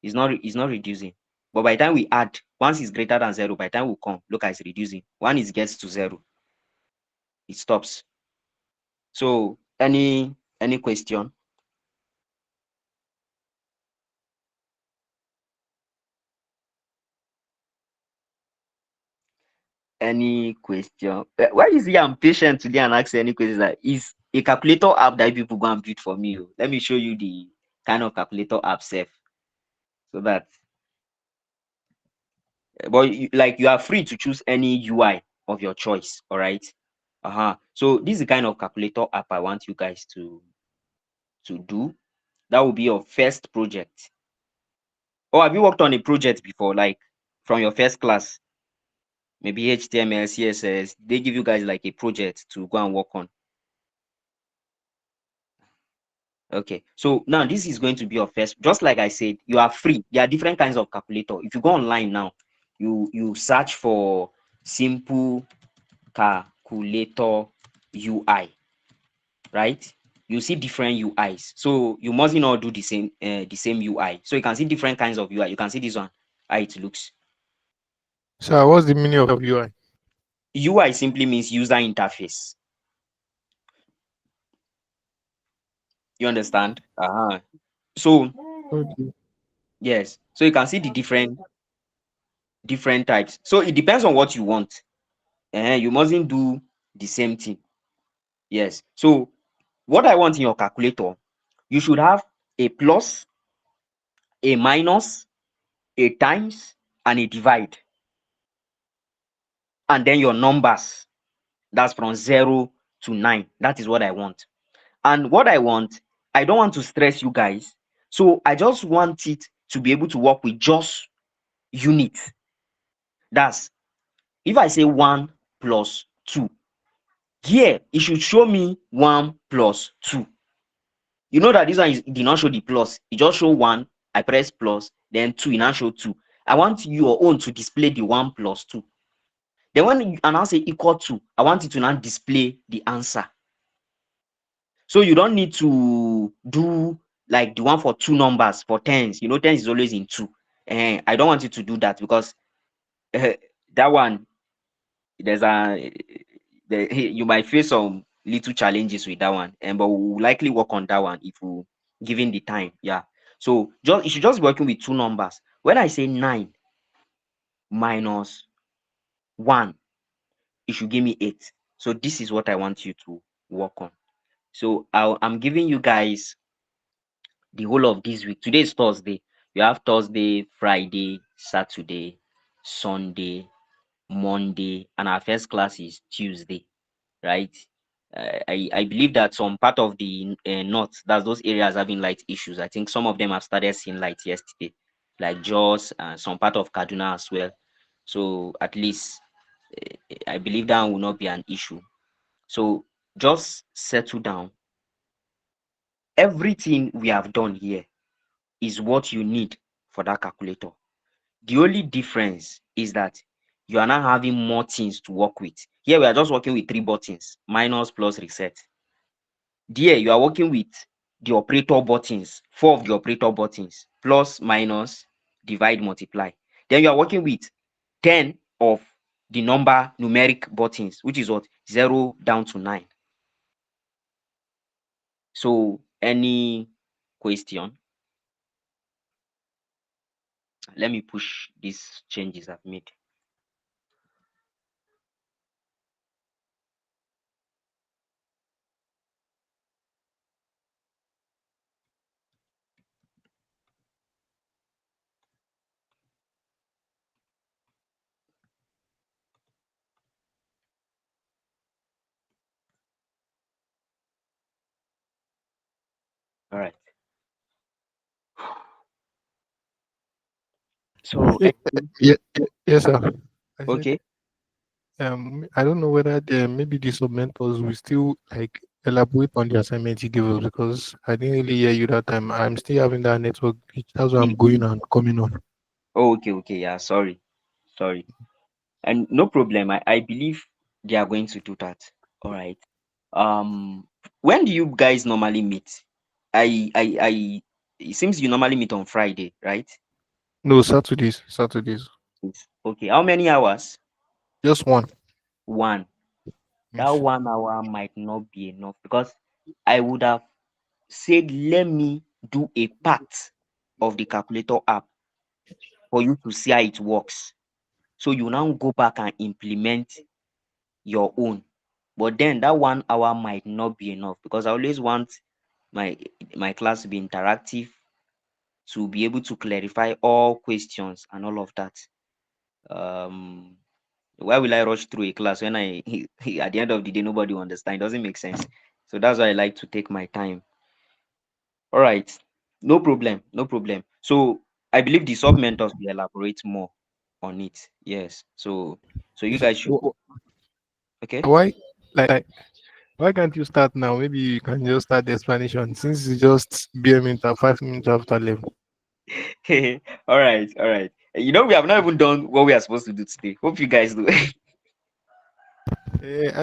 It's not reducing. But by the time we add, once it's greater than 0, by the time we come, look at it's reducing. When it gets to 0, it stops. So any question? Any question? Why is he impatient today and ask any questions? Like, is a calculator app that people go and build for me? Let me show you the kind of calculator app self, so that. But you are free to choose any UI of your choice. All right. So this is the kind of calculator app I want you guys to do. That will be your first project. Or have you worked on a project before, like from your first class? Maybe HTML, CSS. They give you guys like a project to go and work on. Okay, so now this is going to be your first. Just like I said, you are free. There are different kinds of calculator. If you go online now, you search for simple calculator UI, right? You see different UIs. So you mustn't all do the same UI. So you can see different kinds of UI. You can see this one, how it looks. So what's the meaning of UI? UI simply means user interface. You understand? So Okay. yes, so you can see the different types. So it depends on what you want. You mustn't do the same thing. Yes. So what I want in your calculator, you should have a plus, a minus, a times, and a divide. And then your numbers. That's from 0 to 9. That is what I want. And what I want, I don't want to stress you guys. So I just want it to be able to work with just units. That's if I say 1 plus 2. Here, it should show me 1 plus 2. You know that this one it did not show the plus. It just show 1. I press plus, then 2. It now show 2. I want your own to display the 1 plus 2. Then when you now say equal to, I want it to now display the answer. So you don't need to do like the one for 2 numbers for tens. Tens is always in 2. I don't want you to do that because that one, you might face some little challenges with that one, but we'll likely work on that one if we given the time. Yeah. So you should just be working with 2 numbers. When I say 9 minus 1, it should give me 8. So this is what I want you to work on. So I'm giving you guys the whole of this week. Today is Thursday. You have Thursday, Friday, Saturday, Sunday, Monday, and our first class is Tuesday, right? I believe that some part of the north, that's those areas having light issues. I think some of them have started seeing light yesterday, like Jos and some part of Kaduna as well. So at least I believe that will not be an issue. So just settle down. Everything we have done here is what you need for that calculator. The only difference is that you are now having more things to work with. Here we are just working with 3 buttons, minus, plus, reset. There you are working with the operator buttons, 4 of the operator buttons, plus, minus, divide, multiply. Then you are working with 10 of the numeric buttons, which is what? 0 down to 9. So any question? Let me push these changes I've made. All right. So Yeah, yes, sir. I said, okay. I don't know whether maybe the sub mentors will still like elaborate on the assignment you gave us because I didn't really hear you that time. I'm still having that network. That's why I'm going and coming on. Oh, okay. Yeah, sorry. And no problem. I believe they are going to do that. All right. When do you guys normally meet? I it seems you normally meet on Friday, right? No, Saturdays. Yes. Okay. How many hours? Just one. One. That Yes. 1 hour might not be enough because I would have said let me do a part of the calculator app for you to see how it works. So you now go back and implement your own. But then that 1 hour might not be enough because I always want my my class to be interactive, to be able to clarify all questions and all of that. Um, why will I rush through a class when I at the end of the day nobody will understand? It doesn't make sense. So that's why I like to take my time. All right, no problem. So I believe the sub mentors will elaborate more on it. Yes. So you guys should Wh- okay. Why, like, why can't you start now? Maybe you can just start the explanation since it's just bare minute or 5 minutes after 11. All right. You know we have not even done what we are supposed to do today. Hope you guys do. I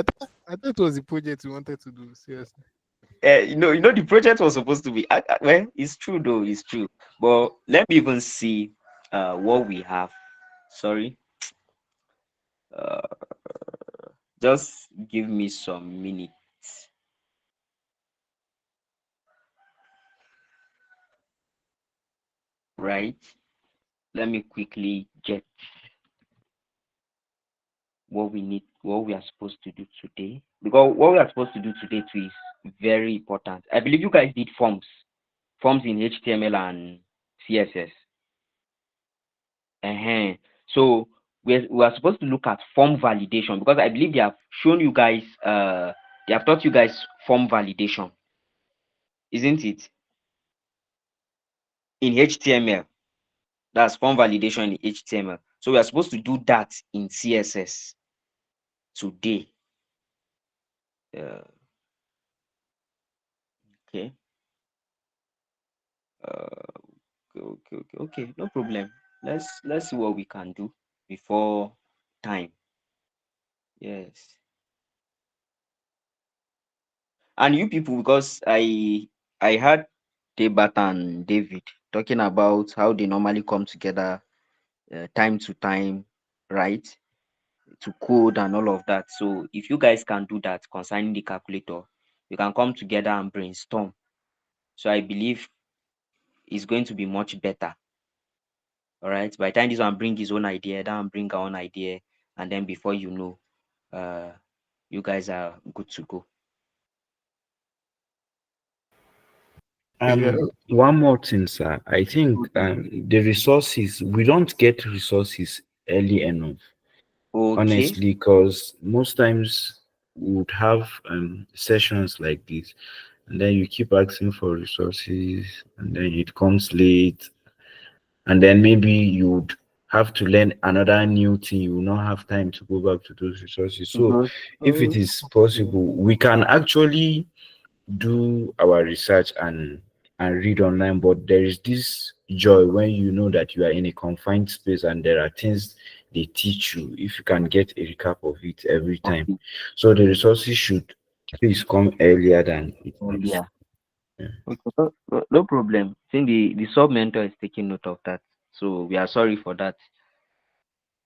thought it was the project you wanted to do. Seriously. You know the project was supposed to be well, it's true though, it's true. But let me even see what we have. Sorry. Uh just give me some minutes, right? Let me quickly get what we are supposed to do today. Because what we are supposed to do today too is very important. I believe you guys did forms in HTML and CSS. So we are supposed to look at form validation because I believe they have shown you guys they have taught you guys form validation, isn't it? In HTML. That's form validation in HTML. So we are supposed to do that in CSS today. Uh, okay. Uh, okay. No problem. Let's see what we can do before time. Yes. And you people, because I heard Debat and David talking about how they normally come together time to time, right? To code and all of that. So if you guys can do that concerning the calculator, you can come together and brainstorm. So I believe it's going to be much better. All right. By the time this one bring his own idea, that one bring our own idea, and then before you know, uh, you guys are good to go. Yeah. One more thing, sir. I think the resources, we don't get resources early enough, Okay. honestly, because most times we would have sessions like this, and then you keep asking for resources, and then it comes late, and then maybe you would have to learn another new thing. You will not have time to go back to those resources. So, if it is possible, we can actually do our research and read online, but there is this joy when you know that you are in a confined space and there are things they teach you if you can get a recap of it every time. Okay. So the resources should please come earlier than it is. Earlier. Yeah. Okay. No problem. I think the sub mentor is taking note of that. So we are sorry for that.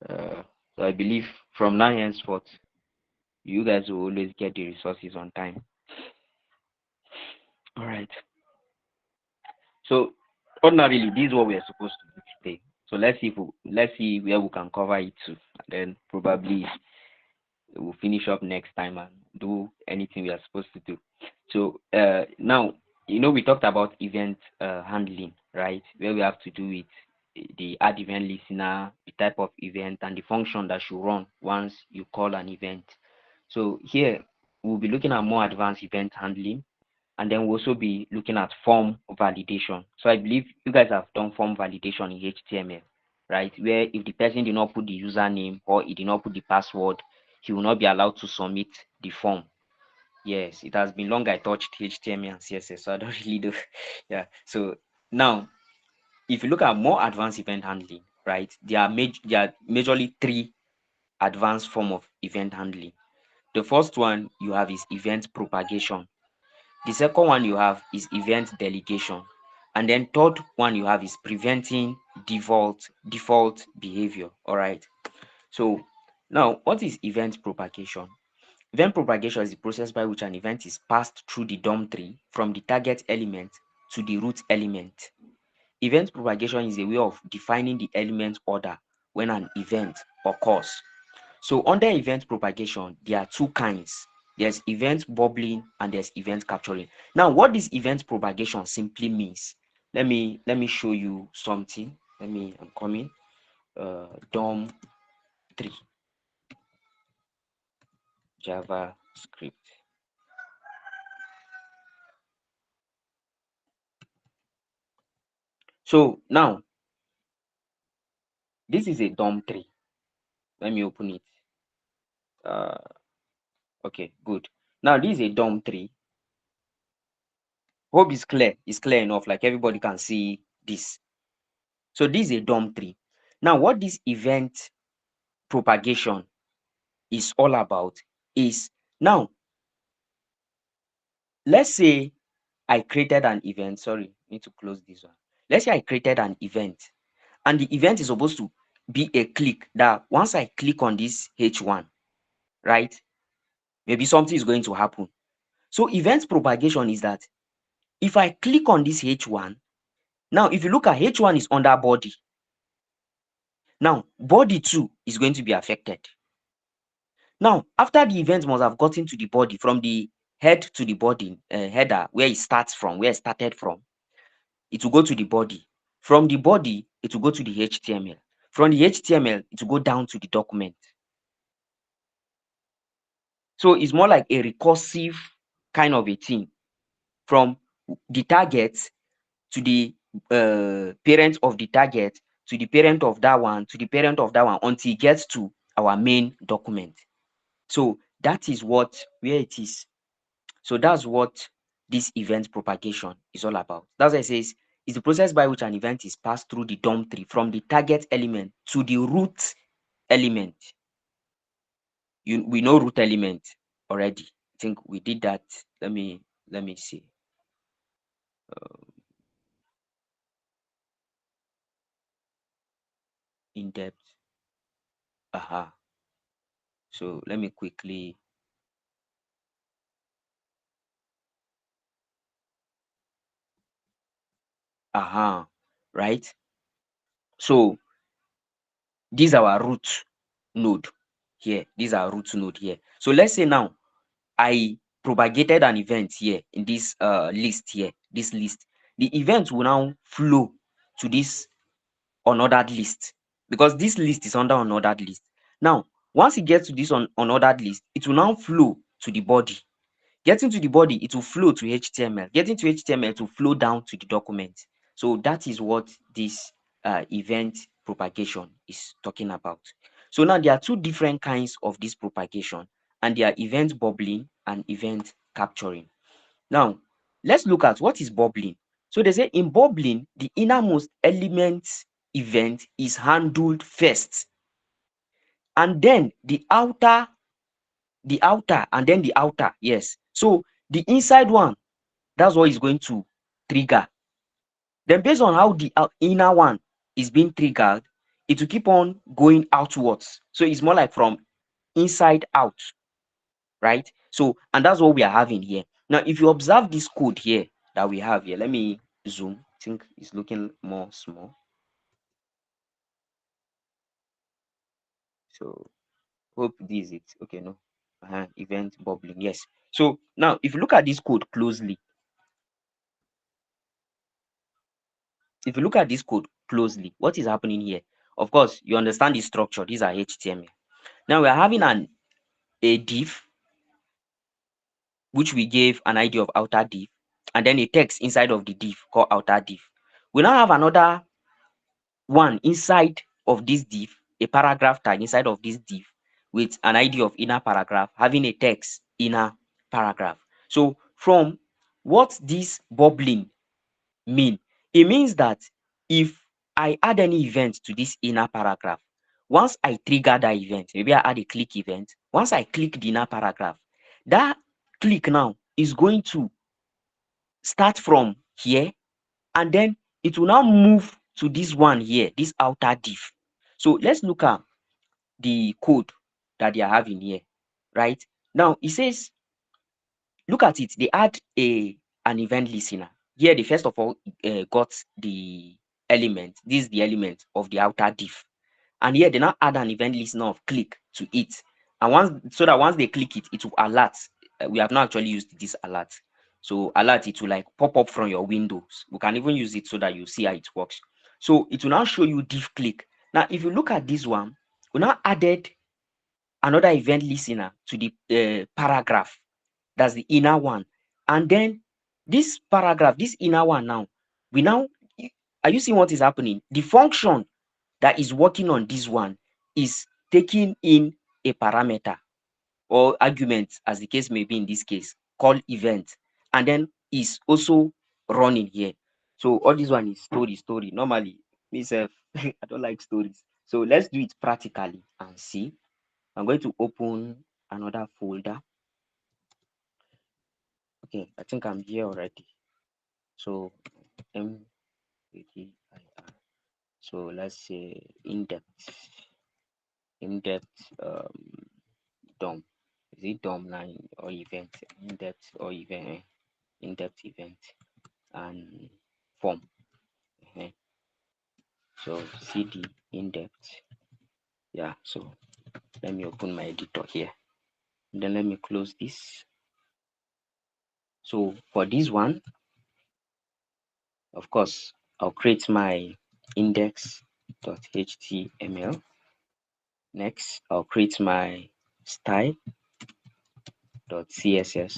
So I believe from now henceforth, you guys will always get the resources on time. All right. So ordinarily, this is what we are supposed to do today. So let's see where we can cover it to, and then probably we'll finish up next time and do anything we are supposed to do. So now we talked about event handling, right? Where we have to do it, the add event listener, the type of event, and the function that should run once you call an event. So here we'll be looking at more advanced event handling. and then we'll also be looking at form validation. So I believe you guys have done form validation in HTML, right? Where if the person did not put the username or he did not put the password, he will not be allowed to submit the form. Yes, it has been long I touched HTML and CSS, so I don't really know. Yeah. So now, if you look at more advanced event handling, right? There are majorly three advanced form of event handling. The first one you have is event propagation. The second one you have is event delegation. And then third one you have is preventing default behavior. All right. So now, what is event propagation? Event propagation is the process by which an event is passed through the DOM tree from the target element to the root element. Event propagation is a way of defining the element order when an event occurs. So under event propagation, there are two kinds. There's event bubbling and there's event capturing. Now, what this event propagation simply means, let me show you something. I'm coming. DOM 3 JavaScript. So now, this is a DOM 3. Let me open it. Okay, good. Now, this is a DOM 3. Hope it's clear. It's clear enough, like everybody can see this. So this is a DOM 3. Now, what this event propagation is all about is, now, let's say I created an event. Sorry, need to close this one. Let's say I created an event, and the event is supposed to be a click that once I click on this H1, right, maybe something is going to happen. So event propagation is that if I click on this H1, now if you look at H1 is under body. Now body 2 is going to be affected. Now after the event must have gotten to the body, from the head to the body, header, where it starts from, where it started from, it will go to the body. From the body, it will go to the HTML. From the HTML, it will go down to the document. So it's more like a recursive kind of a thing, from the target to the parent of the target, to the parent of that one, to the parent of that one, until it gets to our main document. So that is where it is. So that's what this event propagation is all about. That's why it says it's the process by which an event is passed through the DOM tree from the target element to the root element. We know root element already. I think we did that. Let me see. In depth. So let me quickly. Right. So these are our root node here. These are root node here. So let's say now I propagated an event here in this list here. This list, the event will now flow to this unordered list, because this list is under unordered list. Now, once it gets to this unordered list, it will now flow to the body. Getting to the body, it will flow to HTML. Getting to HTML, it will flow down to the document. So that is what this event propagation is talking about. So now there are two different kinds of this propagation, and they are event bubbling and event capturing. Now, let's look at what is bubbling. So they say in bubbling, the innermost element event is handled first, and then the outer, and then the outer. Yes. So the inside one, that's what is going to trigger. Then based on how the inner one is being triggered, it will keep on going outwards. So it's more like from inside out, right? So, and that's what we are having here. Now, if you observe this code here that we have here, let me zoom. I think it's looking more small. So, hope this is it. Okay, no. Event bubbling. Yes. So now, if you look at this code closely, what is happening here? Of course, you understand the structure. These are HTML. Now we are having a div, which we gave an ID of outer div. and then a text inside of the div called outer div. We now have another one inside of this div, a paragraph tag inside of this div with an ID of inner paragraph having a text inner paragraph. So from what this bubbling mean, it means that if I add any event to this inner paragraph, once I trigger that event, maybe I add a click event, once I click the inner paragraph, that click now is going to start from here, and then it will now move to this one here, this outer div. So let's look at the code that they are having here, right? Now it says, look at it, they add an event listener. Here they first of all got the element. This is the element of the outer div. And here they now add an event listener of click to it. And once they click it, it will alert. We have not actually used this alert. So alert, it will like pop up from your windows. We can even use it so that you see how it works. So it will now show you div click. Now, if you look at this one, we now added another event listener to the paragraph. That's the inner one. And then this paragraph, this inner one now, are you seeing what is happening? The function that is working on this one is taking in a parameter or argument, as the case may be in this case, called event, and then is also running here. So all this one is story. Normally, myself, I don't like stories. So let's do it practically and see. I'm going to open another folder. Okay, I think I'm here already. So MVDIR. So let's say in-depth DOM. Is it DOM line or event? In-depth or event? In-depth event and form. So cd in-depth. Yeah, so let me open my editor here. Then let me close this. So for this one, of course, I'll create my index.html. Next, I'll create my style.css,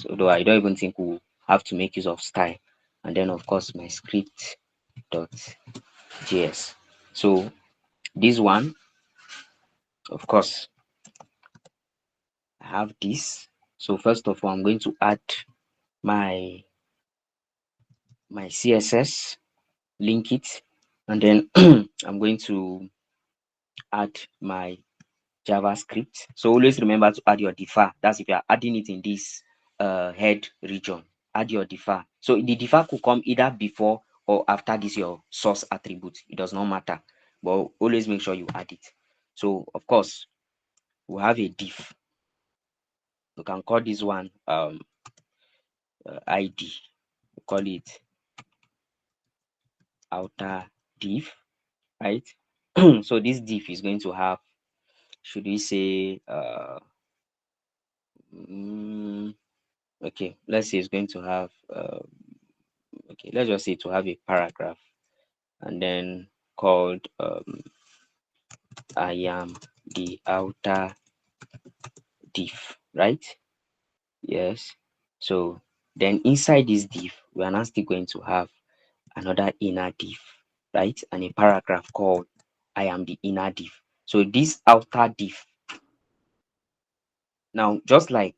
although I don't even think we'll have to make use of style. And then, of course, my script.js. So this one, of course, I have this. So first of all, I'm going to add my CSS, link it, and then I'm going to add my JavaScript. So always remember to add your defer. That's if you are adding it in this head region. Add your defer. So the defer could come either before or after this your source attribute. It does not matter, but always make sure you add it. So of course, we have a div. We can call this one ID. We call it outer div, right? So this div is going to have, should we say, okay, let's say it's going to have, okay, let's just say to have a paragraph, and then called I am the outer div, right? Yes. So then inside this div, we are now still going to have another inner div, right? And a paragraph called I am the inner div. So this outer div, now just like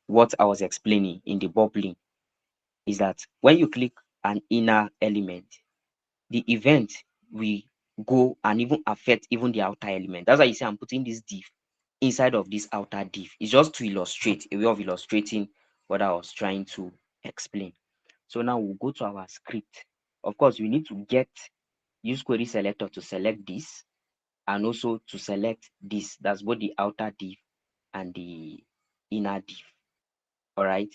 what I was explaining in the bubbling, is that when you click an inner element, the event will go and even affect even the outer element. That's why you see I'm putting this div inside of this outer div. It's just to illustrate, a way of illustrating what I was trying to explain. So now we'll go to our script. Of course, we need to use querySelector to select this and also to select this. That's both the outer div and the inner div. All right.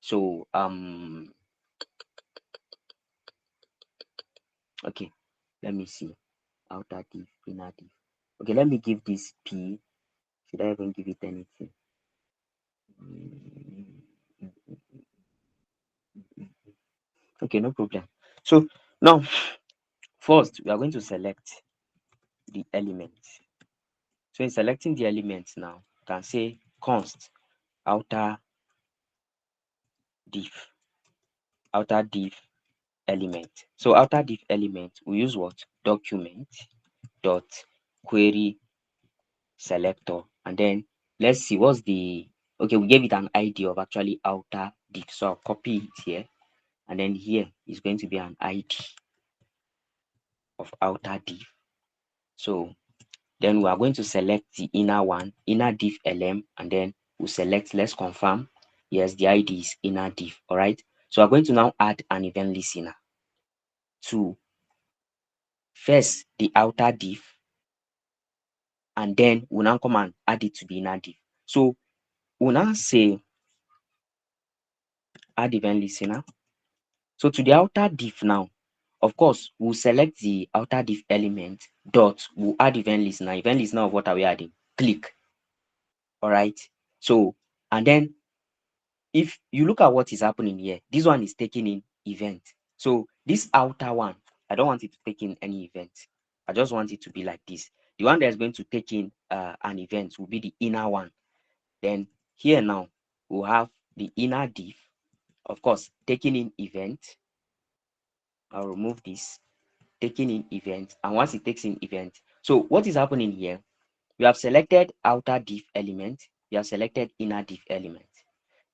So okay, let me see. Outer div, inner div. Okay, let me give this P. Should I even give it anything? Okay, no problem. So now, first, we are going to select the elements. So in selecting the elements now, you can say const outer div. outer div element. So outer div element, we use what? Document dot query selector, and then let's see what's the okay. We gave it an ID of actually outer div, so I'll copy it here, and then here is going to be an ID of outer div. So then we are going to select the inner one, inner div elem, and then we'll select, let's confirm. Yes, the ID is inner div. All right. So we're going to now add an event listener to first the outer div, and then we'll now come and add it to the inner div. So we'll now say add event listener. So to the outer div now, of course, we'll select the outer div element dot, we'll add event listener. Event listener of what are we adding? Click. All right. So, and then if you look at what is happening here, this one is taking in event. So this outer one, I don't want it to take in any event. I just want it to be like this. The one that's going to take in an event will be the inner one. Then here now, we'll have the inner div, of course, taking in event. I'll remove this, taking in event. And once it takes in event, so what is happening here? We have selected outer div element. We have selected inner div element.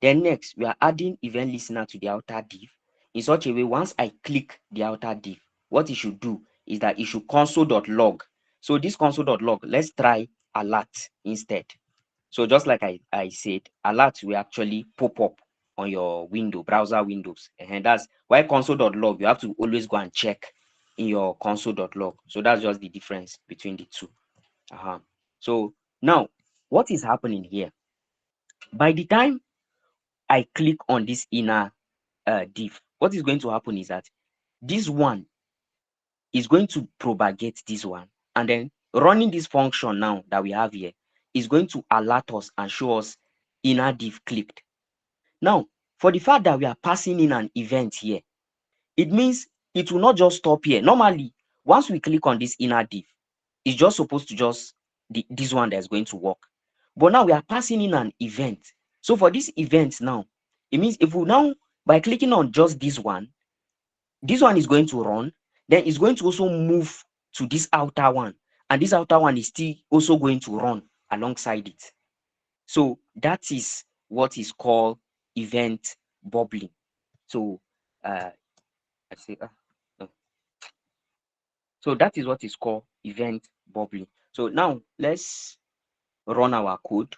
Then next, we are adding event listener to the outer div in such a way, once I click the outer div, what it should do is that it should console.log. So this console.log, let's try alert instead. So just like I said, alert will actually pop up on your window, browser windows. And that's why console.log, you have to always go and check in your console.log. So that's just the difference between the two. So now, what is happening here? By the time I click on this inner div, what is going to happen is that this one is going to propagate this one, and then running this function now that we have here is going to alert us and show us inner div clicked. Now, for the fact that we are passing in an event here, it means it will not just stop here. Normally, once we click on this inner div, it's just supposed to just this one that's going to work. But now we are passing in an event. So for this event now, it means if we now, by clicking on just this one is going to run, then it's going to also move to this outer one, and this outer one is still also going to run alongside it. So that is what is called event bubbling. So I say no. So that is what is called event bubbling. So now let's run our code.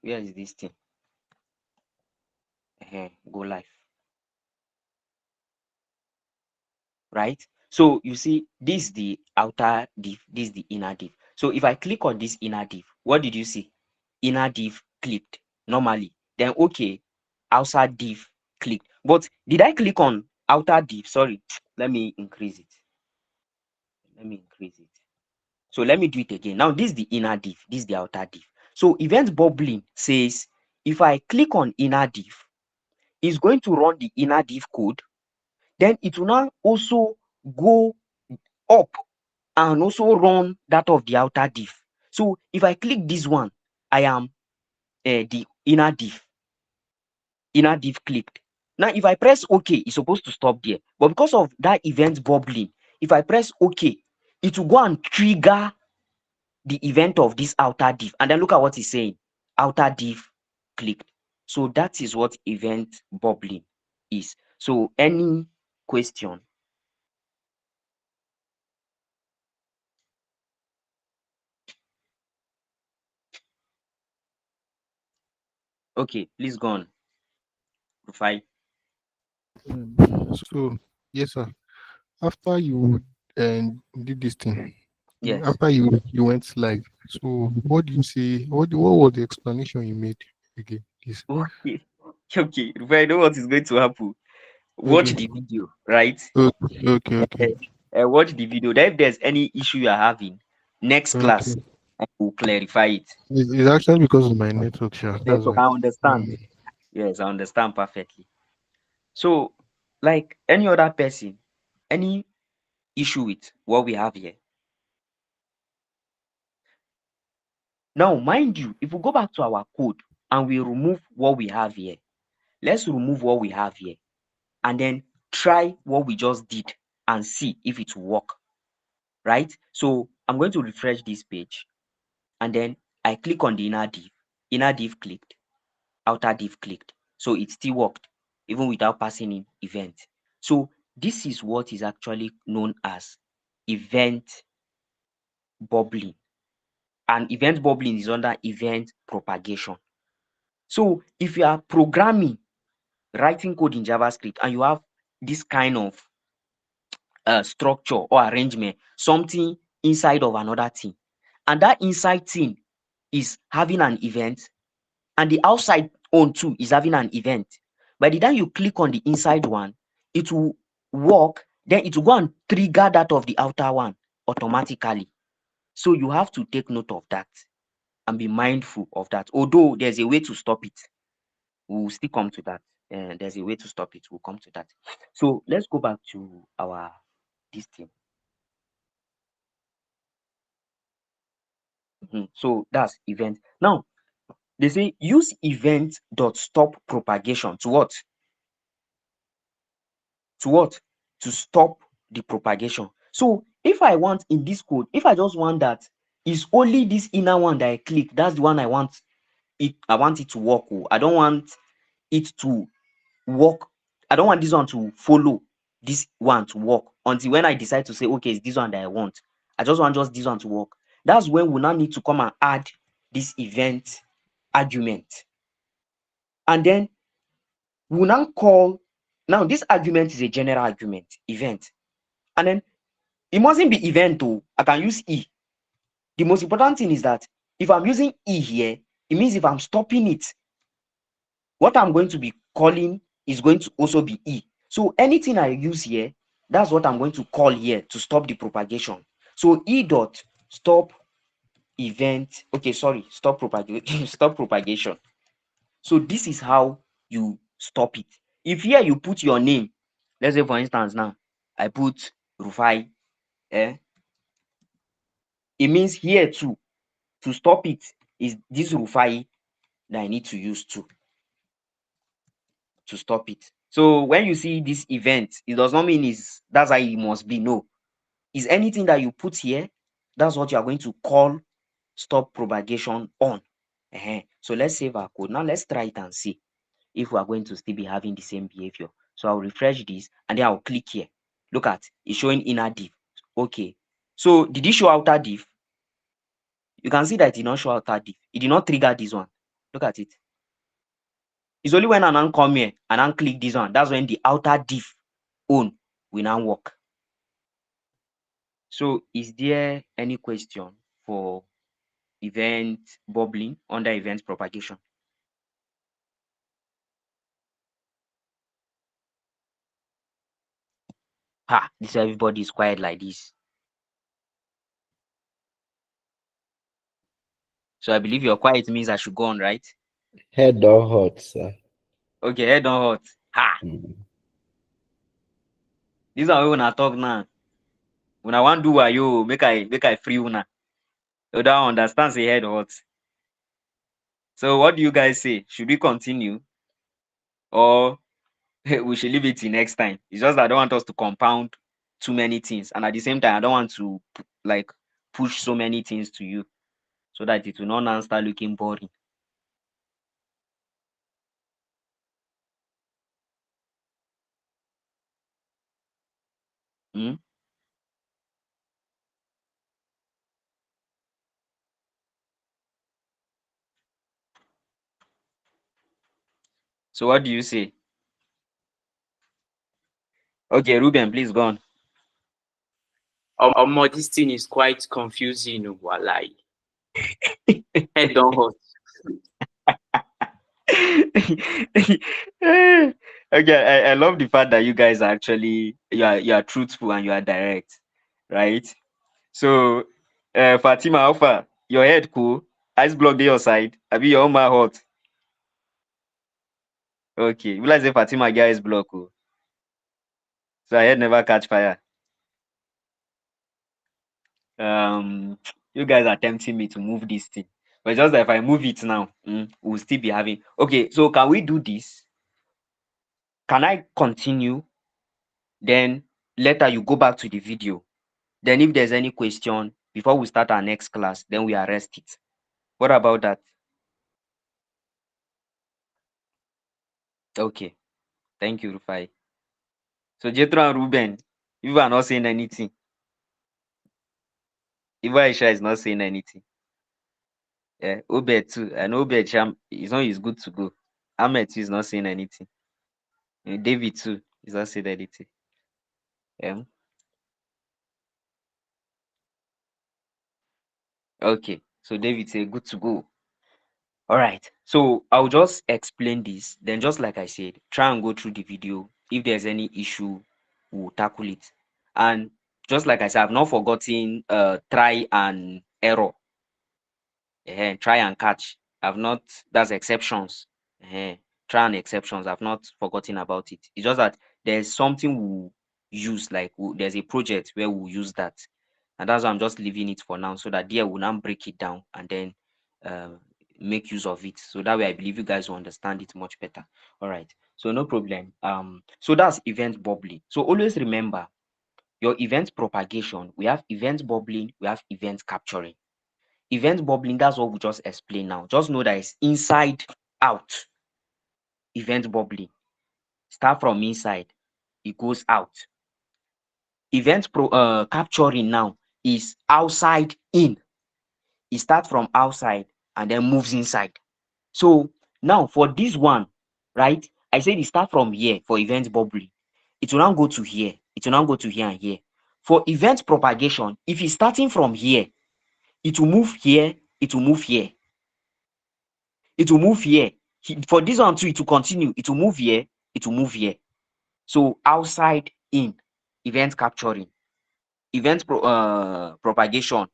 Where is this thing? Go live. Right? So you see, this is the outer div, this is the inner div. So if I click on this inner div, what did you see? Inner div clicked normally. Then okay, outside div clicked. But did I click on outer div? Sorry, let me increase it. So let me do it again. Now this is the inner div, this is the outer div. So event bubbling says if I click on inner div, it's going to run the inner div code. Then it will now also go up and also run that of the outer div. So if I click this one, I am the inner div clicked. Now if I press OK, it's supposed to stop there. But because of that event bubbling, if I press OK, it will go and trigger the event of this outer div. And then look at what it's saying. Outer div clicked. So that is what event bubbling is. So any question? Okay, please go on. Profile. So yes, sir. After you did this thing, Yes. after you went live, so what do you say? What was the explanation you made again? Please? Okay. Okay. If I know what is going to happen, watch Okay. the video, right? Okay. Watch the video. Then if there's any issue you are having, next class, Okay. I will clarify it. It's actually because of my network, sure. That's So why. I understand. Yes, I understand perfectly. So, like any other person, any issue with what we have here. Now, mind you, if we go back to our code, and we remove what we have here. Let's remove what we have here and then try what we just did and see if it will work, right? So I'm going to refresh this page and then I click on the inner div clicked, outer div clicked. So it still worked even without passing in event. So this is what is actually known as event bubbling. And event bubbling is under event propagation. So if you are programming, writing code in JavaScript, and you have this kind of structure or arrangement, something inside of another thing, and that inside thing is having an event, and the outside one too is having an event. By the time you click on the inside one, it will work, then it will go and trigger that of the outer one automatically. So you have to take note of that and be mindful of that. Although there's a way to stop it, we'll still come to that. There's a way to stop it. We'll come to that. So let's go back to our this thing. So that's event. Now they say use event dot stop propagation to what? To what? To stop the propagation. So if I want in this code, if I just want that is only this inner one that I click, that's the one I want it. I want it to work. I don't want it to work. I don't want this one to follow this one to work until when I decide to say, okay, it's this one that I want. I just want just this one to work. That's when we now need to come and add this event argument. And then we'll now call, now this argument is a general argument, event. And then it mustn't be event though. I can use E. The most important thing is that if I'm using E here, it means if I'm stopping it, what I'm going to be calling is going to also be E. So anything I use here, that's what I'm going to call here to stop the propagation. So E dot stop event. Okay, sorry, stop propagation. Stop propagation. So this is how you stop it. If here you put your name, let's say for instance now, I put Rufai, it means here too, to stop it is this Rufai that I need to use to stop it. So when you see this event, it does not mean that's how it must be. No, is anything that you put here, that's what you are going to call stop propagation on. So let's save our code. Now let's try it and see if we are going to still be having the same behavior. So I'll refresh this and then I'll click here. Look at it's showing inner div. Okay. So did it show outer div? You can see that it did not show outer div. It did not trigger this one. Look at it. It's only when I now come here and I click this one, that's when the outer div on will now work. So is there any question for event bubbling under event propagation? This everybody is quiet like this. So I believe your quiet means I should go on, right? Head don't hurt, sir. Okay, head don't hurt. This one when I talk now. When I want to do you make I free una. You don't understand say head hurt. So what do you guys say? Should we continue? Or we should leave it till next time? It's just that I don't want us to compound too many things. And at the same time, I don't want to like push so many things to you so that it will not now start looking boring. So what do you say? Okay, Ruben, please go on. This thing is quite confusing, walai. Head don't hurt. Okay, I love the fact that you guys are actually you are truthful and you are direct, right? So Fatima Alpha, your head cool, ice block to your side. I be your own my hot. Okay, you like say Fatima get ice block cool. So I head never catch fire. You guys are tempting me to move this thing. But just that if I move it now, we'll still be having. Okay, so can we do this? Can I continue? Then later you go back to the video. Then if there's any question before we start our next class, then we arrest it. What about that? Okay. Thank you, Rufai. So Jethro and Ruben, you are not saying anything. Even Aisha is not saying anything. Yeah, Obed too. And Obed Sham is not is good to go. Ahmed too is not saying anything. And David too is not saying anything. Yeah. Okay. So David say good to go. All right. So I'll just explain this. Then just like I said, try and go through the video. If there's any issue, we'll tackle it. And just like I said, I've not forgotten try and error. Try and catch. I've not, that's exceptions. Try and exceptions. I've not forgotten about it. It's just that there's something we'll use, like there's a project where we'll use that. And that's why I'm just leaving it for now, so that there we'll now break it down and then make use of it. So that way I believe you guys will understand it much better. All right. So no problem. So that's event bubbling. So always remember your event propagation. We have event bubbling, we have event capturing. Event bubbling, that's what we just explained now. Just know that it's inside out. Event bubbling. Start from inside, it goes out. Event capturing now is outside in. It starts from outside and then moves inside. So now for this one, right? I said it start from here for event bubbling. It will now go to here. It will now go to here and here. For event propagation, if it's starting from here, it will move here, it will move here. It will move here. For this one too, it will continue. It will move here, it will move here. So outside in, event capturing, event propagation,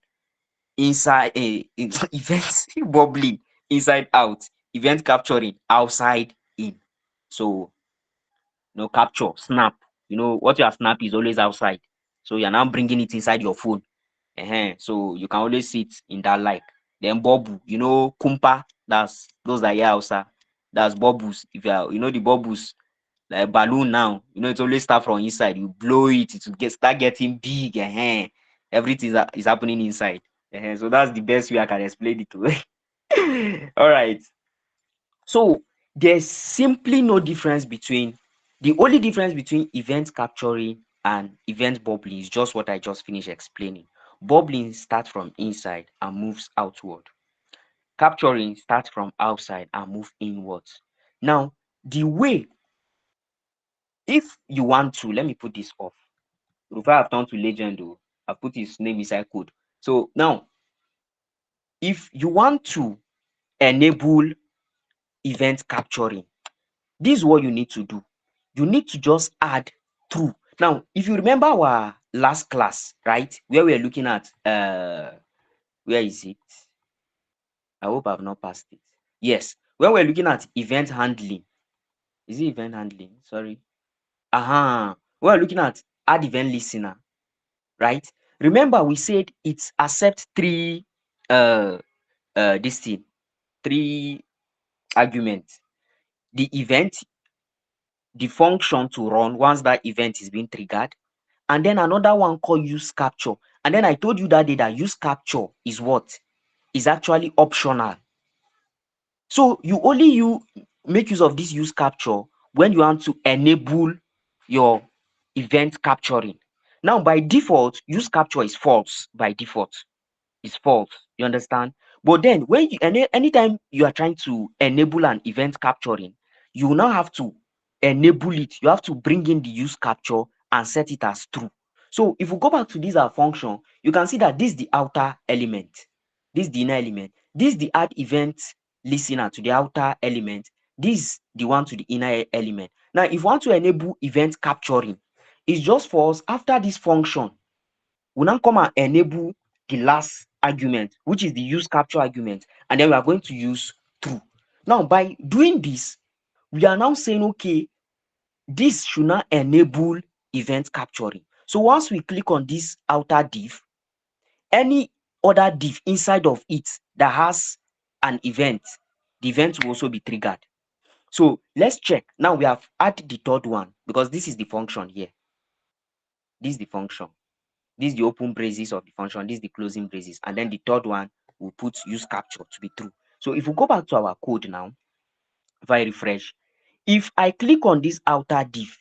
inside event bubbling, inside out, event capturing, outside in. So no capture, snap. You know what you have snap is always outside. So you're now bringing it inside your phone. So you can always see it in that light. Then bubble, you know, kumpa, that's those are here outside. That's bubbles. If you are, you know, the bubbles, like balloon now, you know, it always start from inside. You blow it, it will start getting big. Everything is happening inside. So that's the best way I can explain it to. All right. So there's simply no difference between the only difference between event capturing and event bubbling is just what I just finished explaining. Bubbling starts from inside and moves outward. Capturing starts from outside and move inwards. Now, the way, if you want to, let me put this off. Rufa have turned to legend though. I put his name inside code. So now, if you want to enable event capturing, this is what you need to do. You need to just add true. Now, if you remember our last class, right, where we are looking at where is it? I hope I've not passed it. Yes, when we're looking at event handling. Is it event handling? Sorry. We're looking at add event listener, right? Remember, we said it's accept three this thing, three arguments. The event, the function to run once that event is being triggered, and then another one called use capture. And then I told you that day that use capture is what? Is actually optional. So you only make use of this use capture when you want to enable your event capturing. Now by default, use capture is false by default. It's false. You understand? But then when you anytime you are trying to enable an event capturing, you now have to enable it. You have to bring in the use capture and set it as true. So if we go back to this function, you can see that this is the outer element. This is the inner element. This is the add event listener to the outer element. This is the one to the inner element. Now, if you want to enable event capturing, it's just for us after this function, we now come and enable the last argument, which is the use capture argument, and then we are going to use true. Now, by doing this, we are now saying, okay, this should now enable event capturing. So once we click on this outer div, any other div inside of it that has an event, the event will also be triggered. So let's check. Now we have added the third one because this is the function here. This is the function. This is the open braces of the function. This is the closing braces. And then the third one, we'll put use capture to be true. So if we go back to our code now, if I refresh, if I click on this outer div,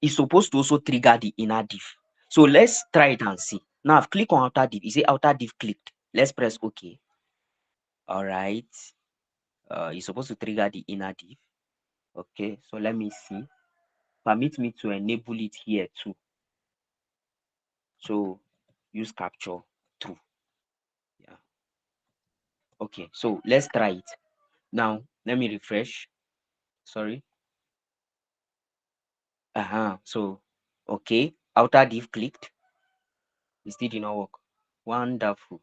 it's supposed to also trigger the inner div. So let's try it and see. Now I've clicked on outer div. You say outer div clicked. Let's press OK. All right. It's supposed to trigger the inner div. Okay. So let me see. Permit me to enable it here too. So use capture true. Yeah. Okay. So let's try it. Now let me refresh. Sorry. So okay. Outer div clicked. It still did not work. Wonderful.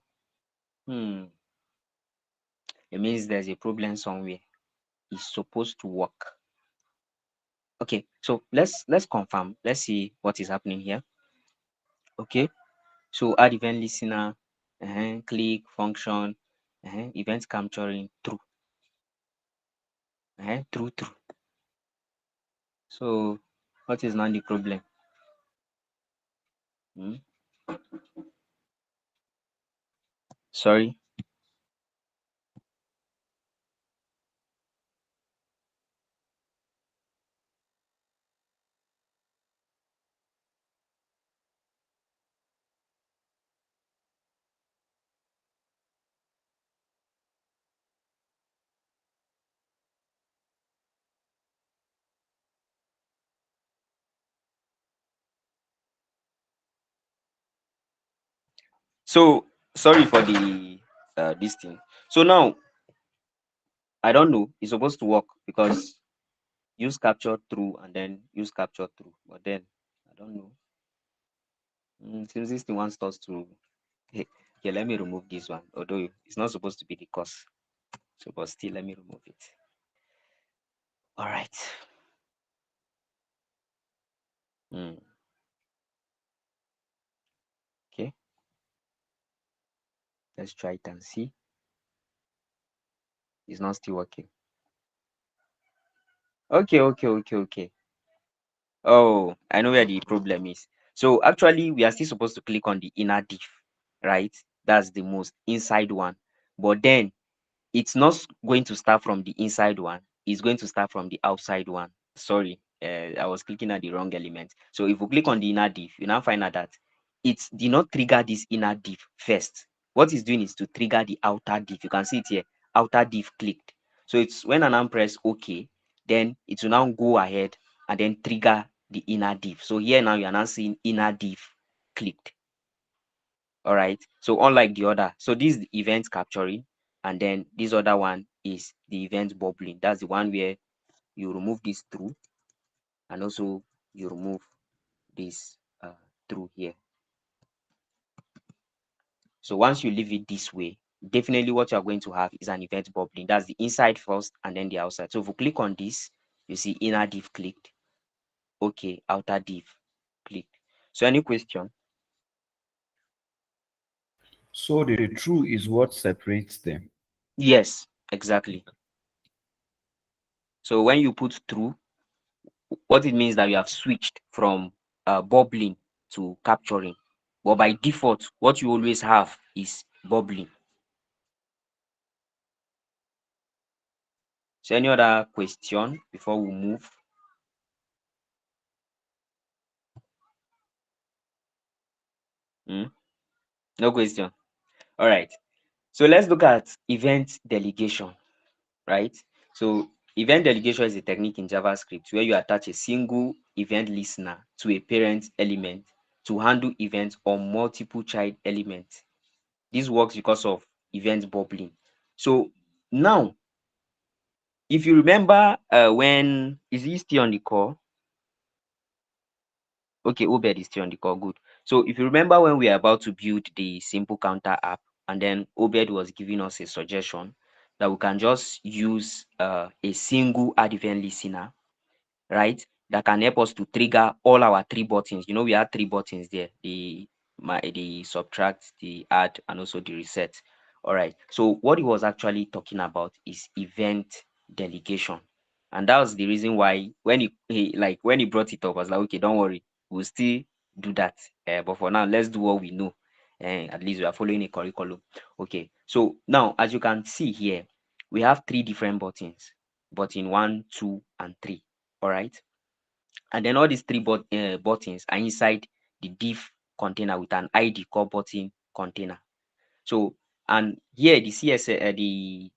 It means there's a problem somewhere. It's supposed to work. Okay, so let's confirm. Let's see what is happening here. Okay, so add event listener, click function, event capturing true, true. So what is now the problem? Sorry. So sorry for the this thing. So now I don't know. It's supposed to work because use capture true and then use capture true, but then I don't know. Since this thing wants us to okay, let me remove this one, although it's not supposed to be the cause. So but still let me remove it. All right. Okay, let's try it and see. It's not still working. Okay. Oh, I know where the problem is. So actually we are still supposed to click on the inner div, right? That's the most inside one, but then it's not going to start from the inside one. It's going to start from the outside one. Sorry, I was clicking at the wrong element. So if we click on the inner div, you now find out that it did not trigger this inner div first. What it's doing is to trigger the outer div. You can see it here, outer div clicked. So it's when I now press OK, then it will now go ahead and then trigger the inner div. So here now you are now seeing inner div clicked. All right. So unlike the other, so this is the event capturing, and then this other one is the event bubbling. That's the one where you remove this true, and also you remove this true here. So once you leave it this way, definitely what you're going to have is an event bubbling. That's the inside first and then the outside. So if we click on this, you see inner div clicked. Okay, outer div clicked. So any question? So the true is what separates them. Yes, exactly. So when you put true, what it means that you have switched from bubbling to capturing. But by default, what you always have is bubbling. So any other question before we move? No question. All right. So let's look at event delegation, right? So event delegation is a technique in JavaScript where you attach a single event listener to a parent element to handle events on multiple child elements. This works because of event bubbling. So now, if you remember when, is he still on the call? Okay, Obed is still on the call. Good. So if you remember when we are about to build the simple counter app, and then Obed was giving us a suggestion that we can just use a single add event listener, right? That can help us to trigger all our three buttons. You know, we have three buttons there: the subtract, the add, and also the reset. All right. So what he was actually talking about is event delegation. And that was the reason why when he brought it up, I was like, okay, don't worry, we'll still do that. But for now, let's do what we know. And at least we are following a curriculum. Okay. So now, as you can see here, we have three different buttons: button 1, 2, and 3. All right. And then all these three buttons are inside the div container with an ID called button container. So, and here the the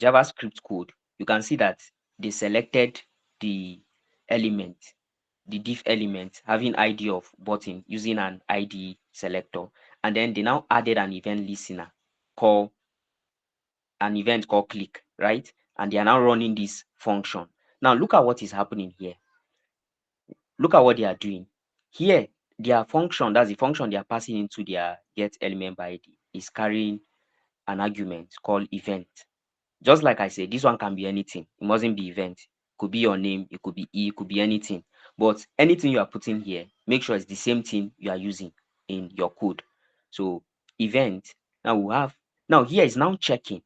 JavaScript code, you can see that they selected the element, the div element having ID of button using an ID selector, and then they now added an event listener called an event called click, right? And they are now running this function. Now look at what is happening here. Look at what they are doing here. Their function, that's the function they are passing into their getElementById, is carrying an argument called event. Just like I said, this one can be anything. It mustn't be event. It could be your name, it could be it could be anything. But anything you are putting here, make sure it's the same thing you are using in your code. So event, now we have, now here is now checking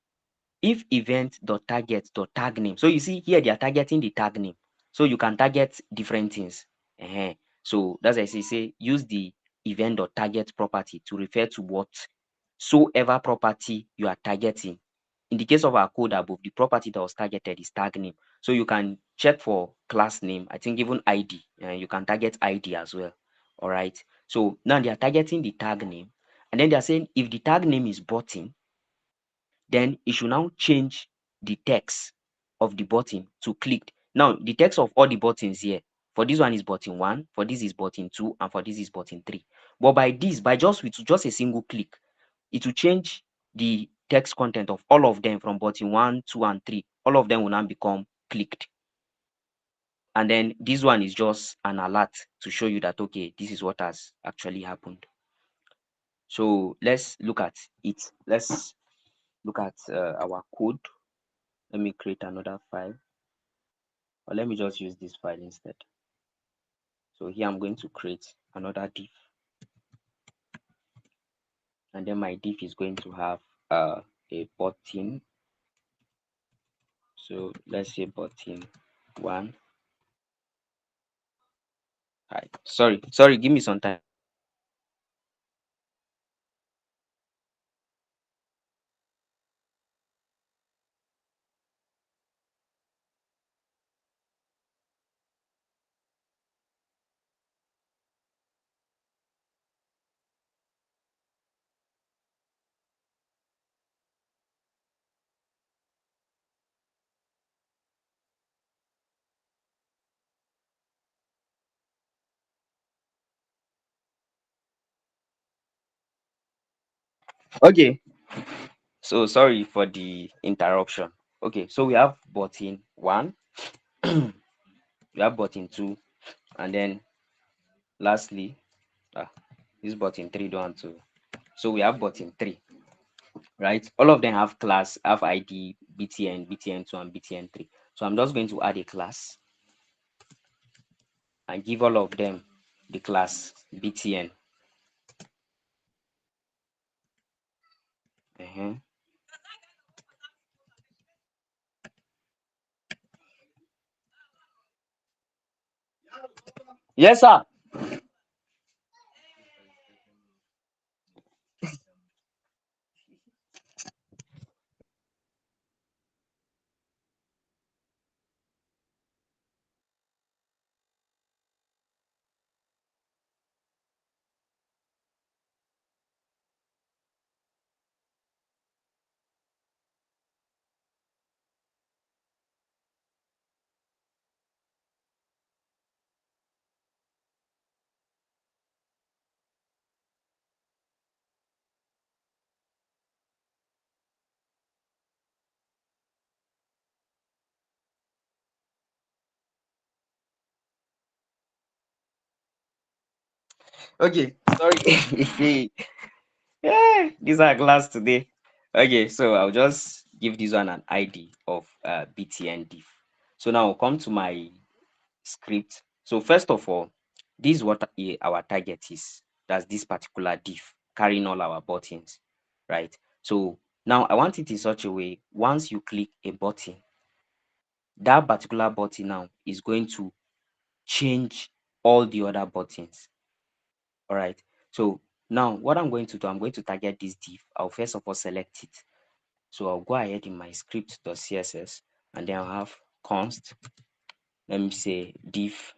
if event.target.tag name. So you see here they are targeting the tag name. So you can target different things. So that's why I say use the event.target property to refer to whatsoever property you are targeting. In the case of our code above, the property that was targeted is tag name. So you can check for class name, I think even ID. You can target ID as well. All right. So now they are targeting the tag name. And then they are saying if the tag name is button, then it should now change the text of the button to clicked. Now, the text of all the buttons here, for this one is button 1, for this is button 2, and for this is button 3. But by this, by just with just a single click, it will change the text content of all of them from button 1, 2, and 3. All of them will now become clicked. And then this one is just an alert to show you that, okay, this is what has actually happened. So let's look at it. Let's look at our code. Let me create another file, or let me just use this file instead. So here I'm going to create another div, and then my div is going to have a button. So let's say button 1. Hi, sorry, give me some time. Okay, so sorry for the interruption. Okay, so we have button 1, we have button 2, and then lastly, this button 3 don't want to. So we have button 3, right? All of them have class, have ID, BTN, BTN2, and BTN3. So I'm just going to add a class and give all of them the class BTN. Yes, sir. Okay, sorry. Yeah, these are class today. Okay, so I'll just give this one an ID of BTN div. So now I'll come to my script. So first of all, this is what our target is. That's this particular div carrying all our buttons, right? So Now I want it in such a way, once you click a button, that particular button now is going to change all the other buttons. All right. So now what I'm going to do, I'm going to target this div. I'll first of all select it. So I'll go ahead in my script.css and then I'll have const, let me say div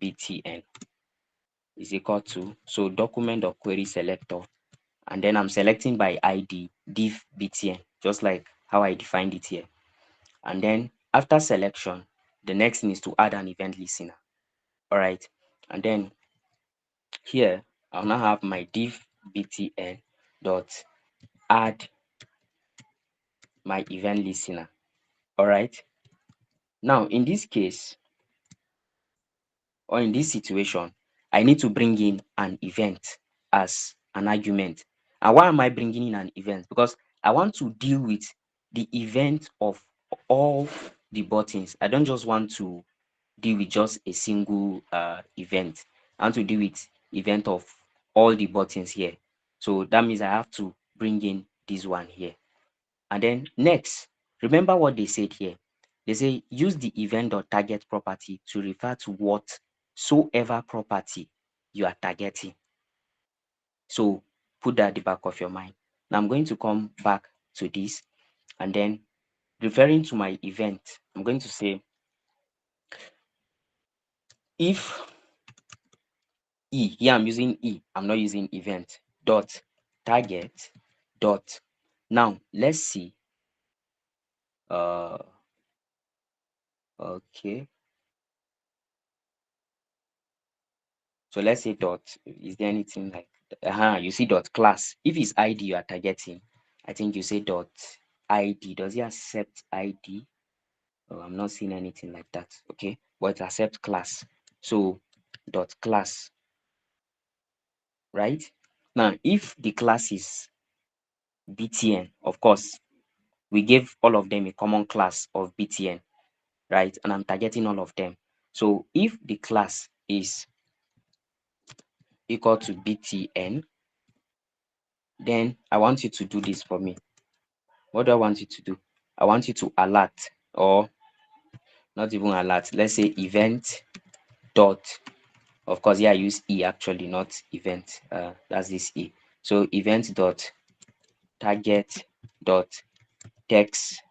btn is equal to, so document.querySelector, and then I'm selecting by ID div btn, just like how I defined it here. And then after selection, the next thing is to add an event listener. All right. And then here I'll now have my div btn dot add my event listener. All right. Now in this case, or in this situation, I need to bring in an event as an argument. And why am I bringing in an event? Because I want to deal with the event of all the buttons. I don't just want to deal with just a single event. I want to deal with event of all the buttons here. So that means I have to bring in this one here. And then next, remember what they said here. They say use the event.target property to refer to whatsoever property you are targeting. So put that at the back of your mind. Now I'm going to come back to this, and then referring to my event, I'm going to say if here I'm using I'm not using event dot target dot. Now let's see. Okay. So let's say dot, is there anything like, you see dot class. If it's ID you are targeting, I think you say dot ID. Does it accept ID? Oh, I'm not seeing anything like that. Okay, but it accept class. So dot class, right? Now, if the class is BTN, of course, we gave all of them a common class of BTN, right? And I'm targeting all of them. So if the class is equal to BTN, then I want you to do this for me. What do I want you to do? I want you to alert, or not even alert. Let's say event dot. Of course, yeah, I use E actually, not event. That's this E. So event dot target dot text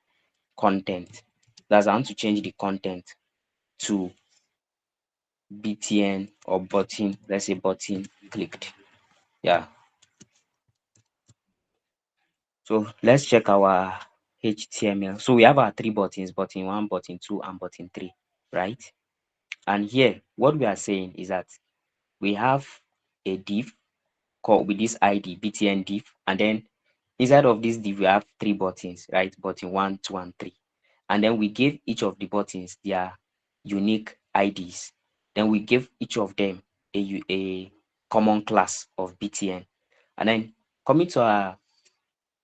content. That's, I want to change the content to BTN or button. Let's say button clicked. Yeah. So let's check our HTML. So we have our three buttons: button 1, button 2, and button 3, right? And here, what we are saying is that we have a div called with this ID btn div, and then inside of this div we have three buttons, right? Button 1, 2, and 3. And then we gave each of the buttons their unique IDs. Then we gave each of them a common class of btn. And then coming to our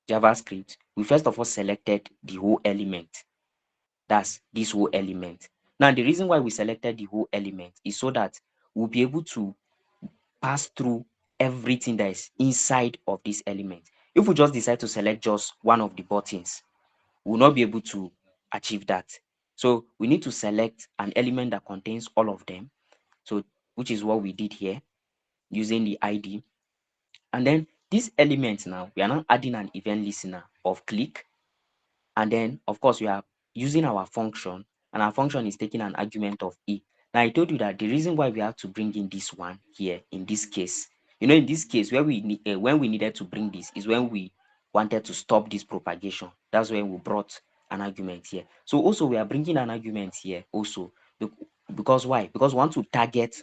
JavaScript, we first of all selected the whole element. That's this whole element. Now, the reason why we selected the whole element is so that we'll be able to pass through everything that is inside of this element. If we just decide to select just one of the buttons, we'll not be able to achieve that. So we need to select an element that contains all of them. So which is what we did here using the ID. And then this element now, we are now adding an event listener of click. And then of course we are using our function, and our function is taking an argument of E. Now I told you that the reason why we have to bring in this one here in this case, in this case where we need when we needed to bring this is when we wanted to stop this propagation. That's when we brought an argument here. So also we are bringing an argument here also, because why? Because we want to target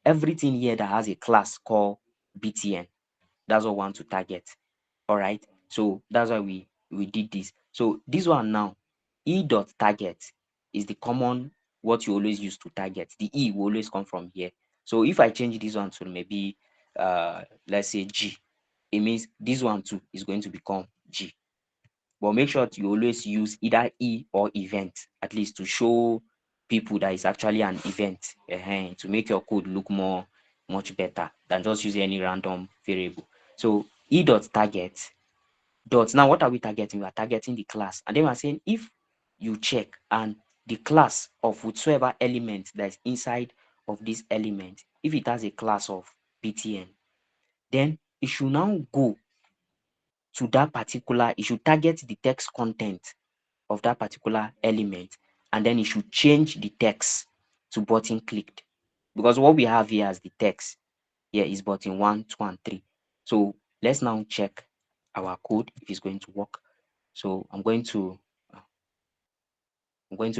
everything here that has a class called BTN. That's what we want to target. All right, so that's why we did this. So this one now, e.target is the common, what you always use to target. The E will always come from here. So if I change this one to maybe let's say G, it means this one too is going to become G. But make sure you always use either E or event, at least to show people that it's actually an event, to make your code look much better than just using any random variable. So e.target dot. Now, what are we targeting? We are targeting the class. And then we're saying if you check and the class of whatsoever element that is inside of this element, if it has a class of btn, then it should now go to that particular, it should target the text content of that particular element, and then it should change the text to button clicked, because what we have here as the text here is button 1, 2, and 3. So let's now check our code if it's going to work. So I'm going to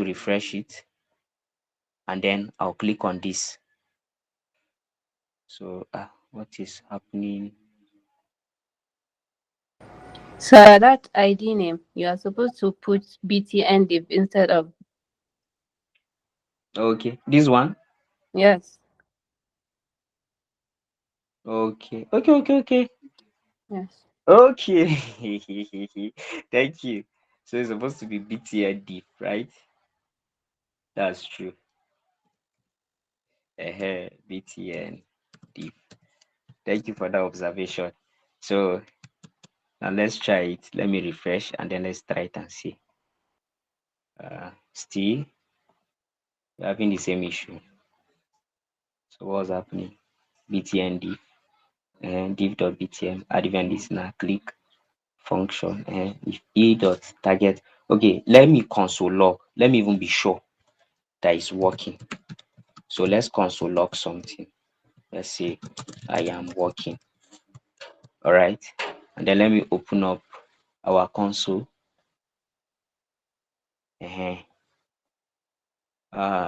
refresh it, and then I'll click on this. So what is happening? So that ID name, you are supposed to put btn div instead of. Okay, this one. Yes. Okay. Okay. Yes. Okay. Thank you. So it's supposed to be btn div, right? That's true. btn div. Thank you for that observation. So now let's try it. Let me refresh, and then let's try it and see. Still we're having the same issue. So what's happening? btn div and div.btn add event listener, click function, and if e dot target. Okay, let me console log. Let me even be sure that it's working. So let's console log something. Let's say I am working. All right, and then let me open up our console.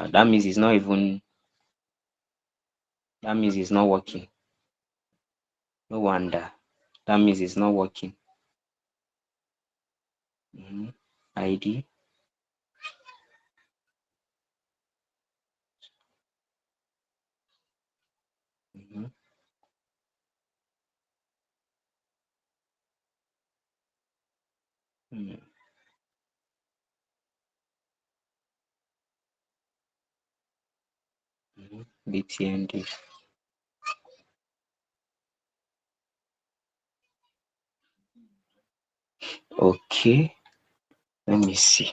That means it's not even, that means it's not working. No wonder. That means it's not working. ID. btnd. Okay, let me see.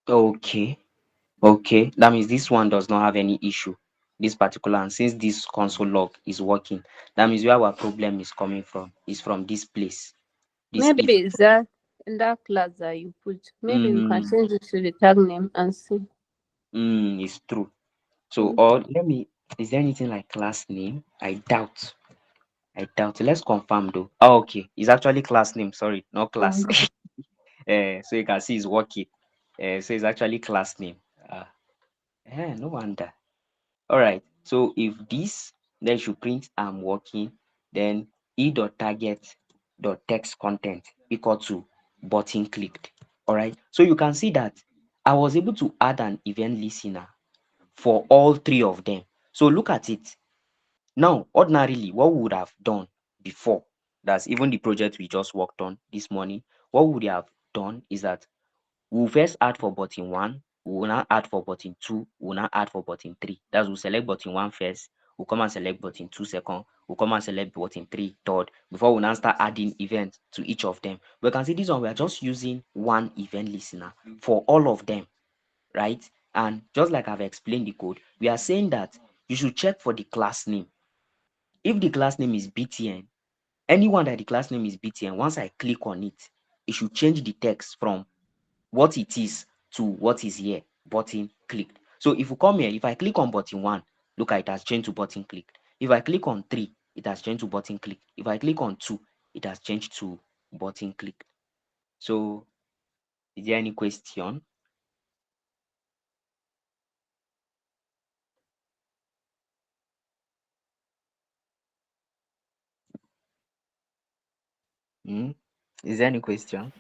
Okay, that means this one does not have any issue, this particular, and since this console log is working, that means where our problem is coming from is from this place. This Maybe if it's that in that class that you put. Maybe we can change it to the tag name and see. It's true. So, or let me, is there anything like class name? I doubt. Let's confirm though. Oh, okay, it's actually class name, sorry, not class. So you can see it's working. So it's actually class name. No wonder. All right, so if this, then should print I'm working, then e.target.text content equal to button clicked. All right, so you can see that I was able to add an event listener for all three of them. So look at it. Now, ordinarily, what we would have done before, that's even the project we just worked on this morning, what we would have done is that we'll first add for button 1, we'll now add for button 2, we'll now add for button 3. That's, we'll select button 1 first, we'll come and select button 2 second, we'll come and select button 3 third, before we now start adding events to each of them. We can see this one, we are just using one event listener for all of them, right? And just like I've explained the code, we are saying that you should check for the class name. If the class name is btn, anyone that the class name is btn, once I click on it, it should change the text from what it is to what is here, button clicked. So if you come here, if I click on button 1, look, it has changed to button clicked. If I click on 3, it has changed to button clicked. If I click on 2, it has changed to button clicked. So is there any question? Is there any question?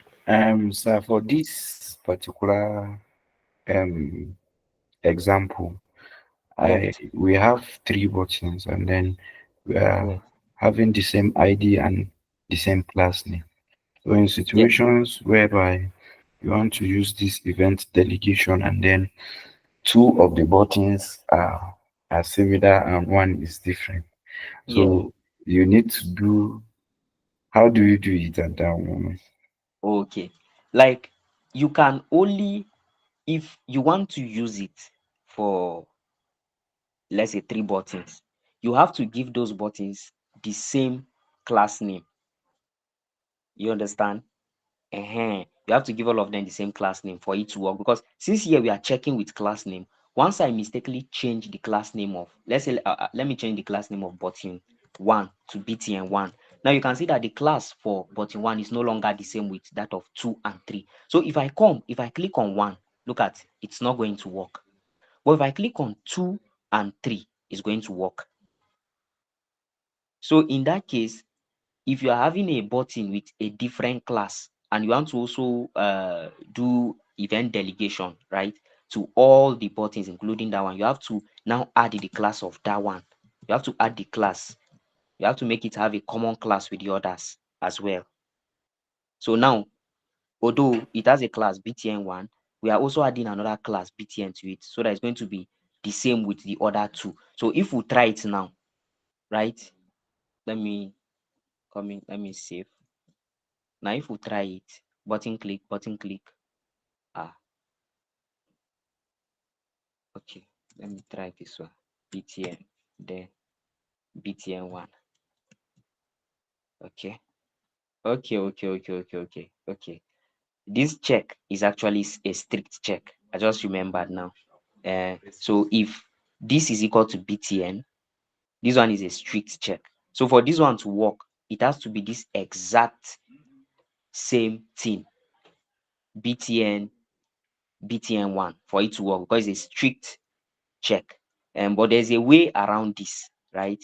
So for this particular example, Yes. we have three buttons, and then we are Yes. having the same ID and the same class name. So in Yes. situations whereby you want to use this event delegation, and then two of the buttons are similar and one is different. Yeah. So you need to do, how do you do it at that moment? Okay. Like you can only, if you want to use it for, let's say, 3 buttons, you have to give those buttons the same class name. You understand? You have to give all of them the same class name for it to work, because since here we are checking with class name, once I mistakenly change the class name of, let's say, let me change the class name of button 1 to btn1. Now you can see that the class for button 1 is no longer the same with that of 2 and 3. So if I click on 1, look at, it's not going to work. But if I click on 2 and 3, it's going to work. So in that case, if you are having a button with a different class and you want to also do event delegation, right, to all the buttons, including that one, you have to now add the class of that one. You have to add the class. You have to make it have a common class with the others as well. So now, although it has a class btn1, we are also adding another class btn to it, so that it's going to be the same with the other two. So if we try it now, right, let me come in, let me save. Now if we try it, button click, okay, let me try this one, btn, then btn1. Okay, okay. This check is actually a strict check. I just remembered now. So if this is equal to btn, this one is a strict check. So for this one to work, it has to be this exact same thing, btn1, for it to work, because it's a strict check. But there's a way around this, right?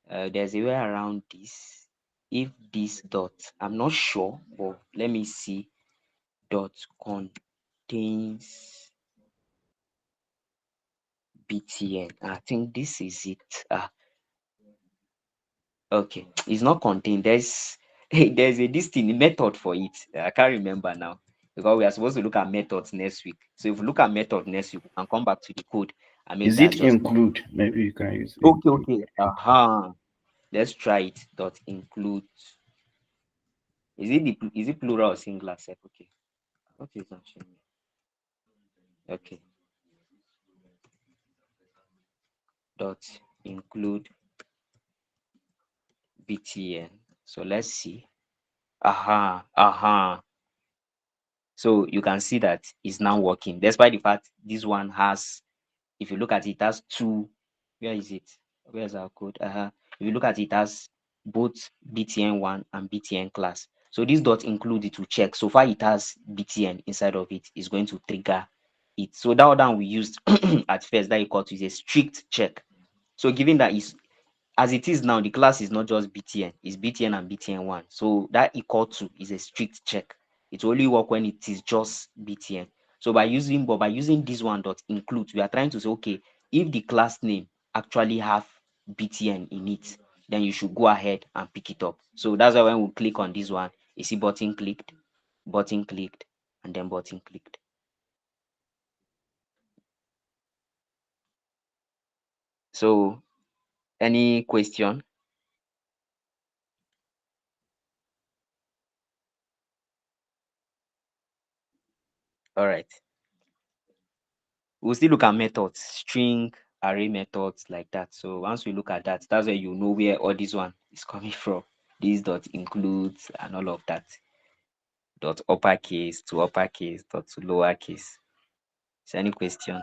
There's a way around this. If this dot, I'm not sure, but let me see, dot contains btn. I think this is it. Okay, it's not contained. There's a this thing method for it. I can't remember now, because we are supposed to look at methods next week. So if we look at method next week, we can come back to the code and make Is that it adjustment. include? Maybe you can use Okay, include. let's try it. Dot include. Is it plural or singular? Sef? Okay, it's not showing me. Okay, dot include btn. So let's see. So you can see that it's now working, despite the fact this one has, if you look at it, it has two. Where is it? Where's our code? If you look at it, it has both btn1 and btn class. So this dot include it to check. So far it has btn inside of it. It's going to trigger it. So that one we used at first, that equal to, is a strict check. So given that is, as it is now, the class is not just btn, it's btn and btn1. So that equal to is a strict check. It will only work when it is just btn. So by using this one dot include, we are trying to say, okay, if the class name actually have btn in it, then you should go ahead and pick it up. So that's why when we click on this one, you see button clicked, and then button clicked. So any question? All right. We'll still look at methods, string, array methods, like that. So once we look at that, that's where you know where all this one is coming from. This dot includes and all of that. Dot uppercase to uppercase, dot to lowercase. Is there any question?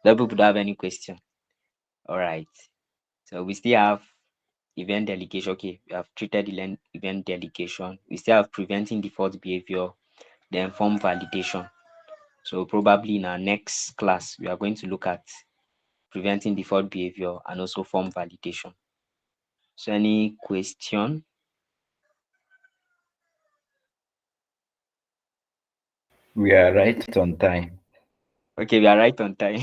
Let people have any question. All right. So we still have event delegation. Okay, we have treated event delegation. We still have preventing default behavior, then form validation. So probably in our next class, we are going to look at preventing default behavior and also form validation. So any question? We are right on time. Okay, we are right on time.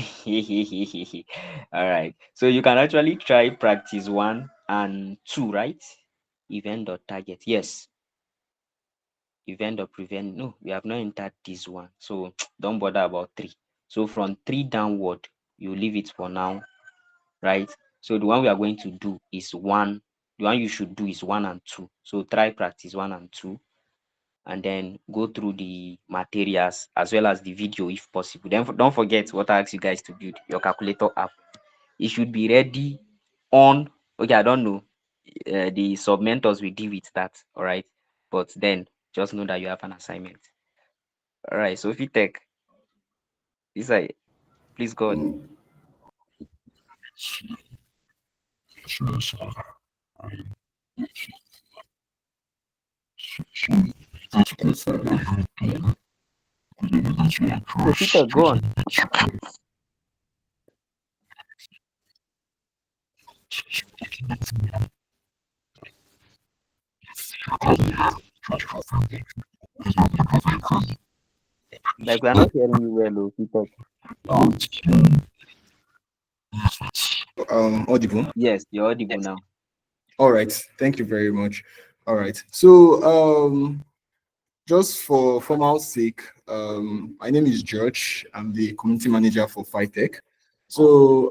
All right. So you can actually try practice 1 and 2, right? Event or target. Yes. Event or prevent. No, we have not entered this one. So don't bother about 3. So from 3 downward, you leave it for now, right? So the one we are going to do is 1. The one you should do is 1 and 2. So try practice 1 and 2. And then go through the materials as well as the video if possible. Then don't forget what I asked you guys to build, your calculator app. It should be ready on, okay, I don't know, the sub mentors will deal with that, all right, but then just know that you have an assignment. All right, so if you take this, please go on. So Peter, go on. Like we're not hearing you well, Peter. Audible. Yes, you're audible now. All right, thank you very much. All right, so just for formal sake, my name is George. I'm the community manager for FiTech. So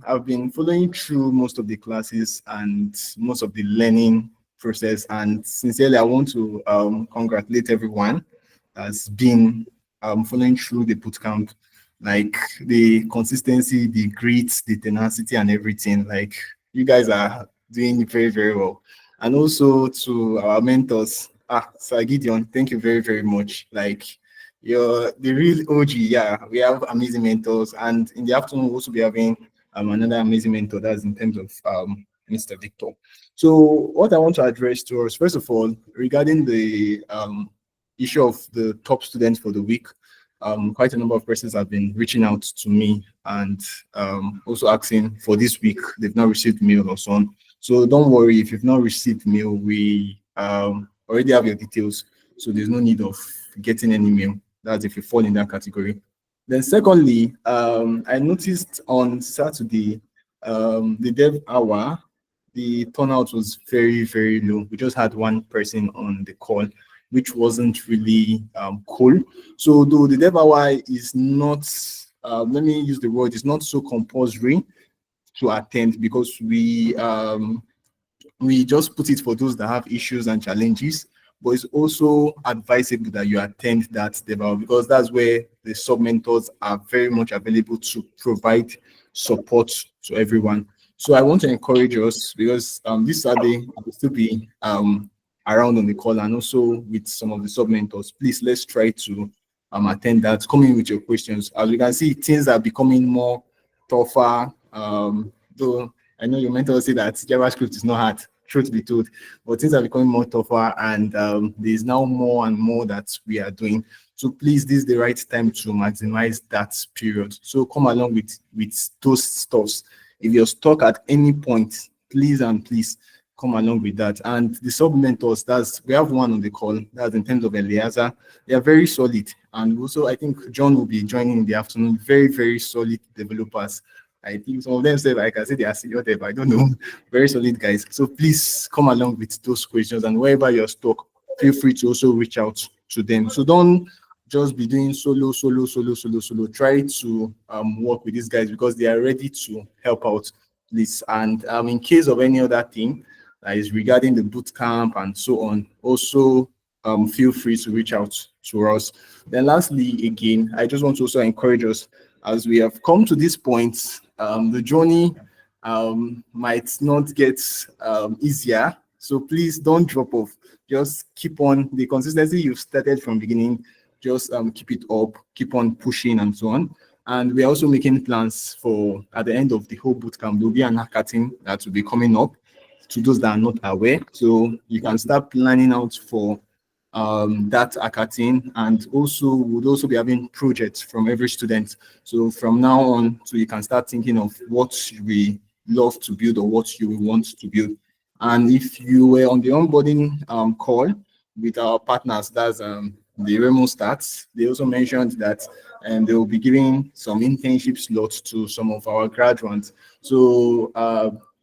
I've been following through most of the classes and most of the learning process. And sincerely, I want to congratulate everyone that's been following through the bootcamp, like the consistency, the grit, the tenacity, and everything. Like you guys are doing very, very well. And also to our mentors, Sir Gideon, thank you very, very much. Like you're the real OG. Yeah, we have amazing mentors, and in the afternoon we'll also be having another amazing mentor. That's in terms of Mr. Victor. So what I want to address to us, first of all, regarding the issue of the top students for the week, quite a number of persons have been reaching out to me and also asking for this week. They've not received mail or so on. So don't worry if you've not received mail. We already have your details, so there's no need of getting any mail. That's if you fall in that category. Then secondly, I noticed on Saturday, the dev hour, the turnout was very, very low. We just had one person on the call, which wasn't really cool. So though the dev hour is not, let me use the word, it's not so compulsory to attend, because we just put it for those that have issues and challenges, but it's also advisable that you attend that development, because that's where the sub mentors are very much available to provide support to everyone. So I want to encourage us, because this Saturday I will still be around on the call, and also with some of the sub mentors. Please, let's try to attend that. Come in with your questions. As you can see, things are becoming more tougher. Though I know your mentor say that JavaScript is not hard, truth be told, but things are becoming more tougher, and there's now more and more that we are doing. So please, this is the right time to maximize that period. So come along with those stuffs. If you're stuck at any point, please and please come along with that. And the sub mentors, we have one on the call, that's in terms of Eliezer. They are very solid. And also, I think John will be joining in the afternoon. Very, very solid developers. I think some of them say, like I said, they are senior dev. I don't know. Very solid guys. So please come along with those questions, and wherever you're stuck, feel free to also reach out to them. So don't just be doing solo. Try to work with these guys, because they are ready to help out, please. And in case of any other thing that is regarding the boot camp and so on, also feel free to reach out to us. Then lastly, again, I just want to also encourage us, as we have come to this point, the journey might not get easier. So please don't drop off. Just keep on the consistency you've started from beginning. Just keep it up, keep on pushing and so on. And we're also making plans for, at the end of the whole bootcamp, there'll be an hackathon that will be coming up to those that are not aware. So you can start planning out for that hackathon, and also would also be having projects from every student. So from now on, so you can start thinking of what we love to build or what you want to build. And if you were on the onboarding call with our partners, that's the Remo starts. They also mentioned that they will be giving some internship slots to some of our graduates. So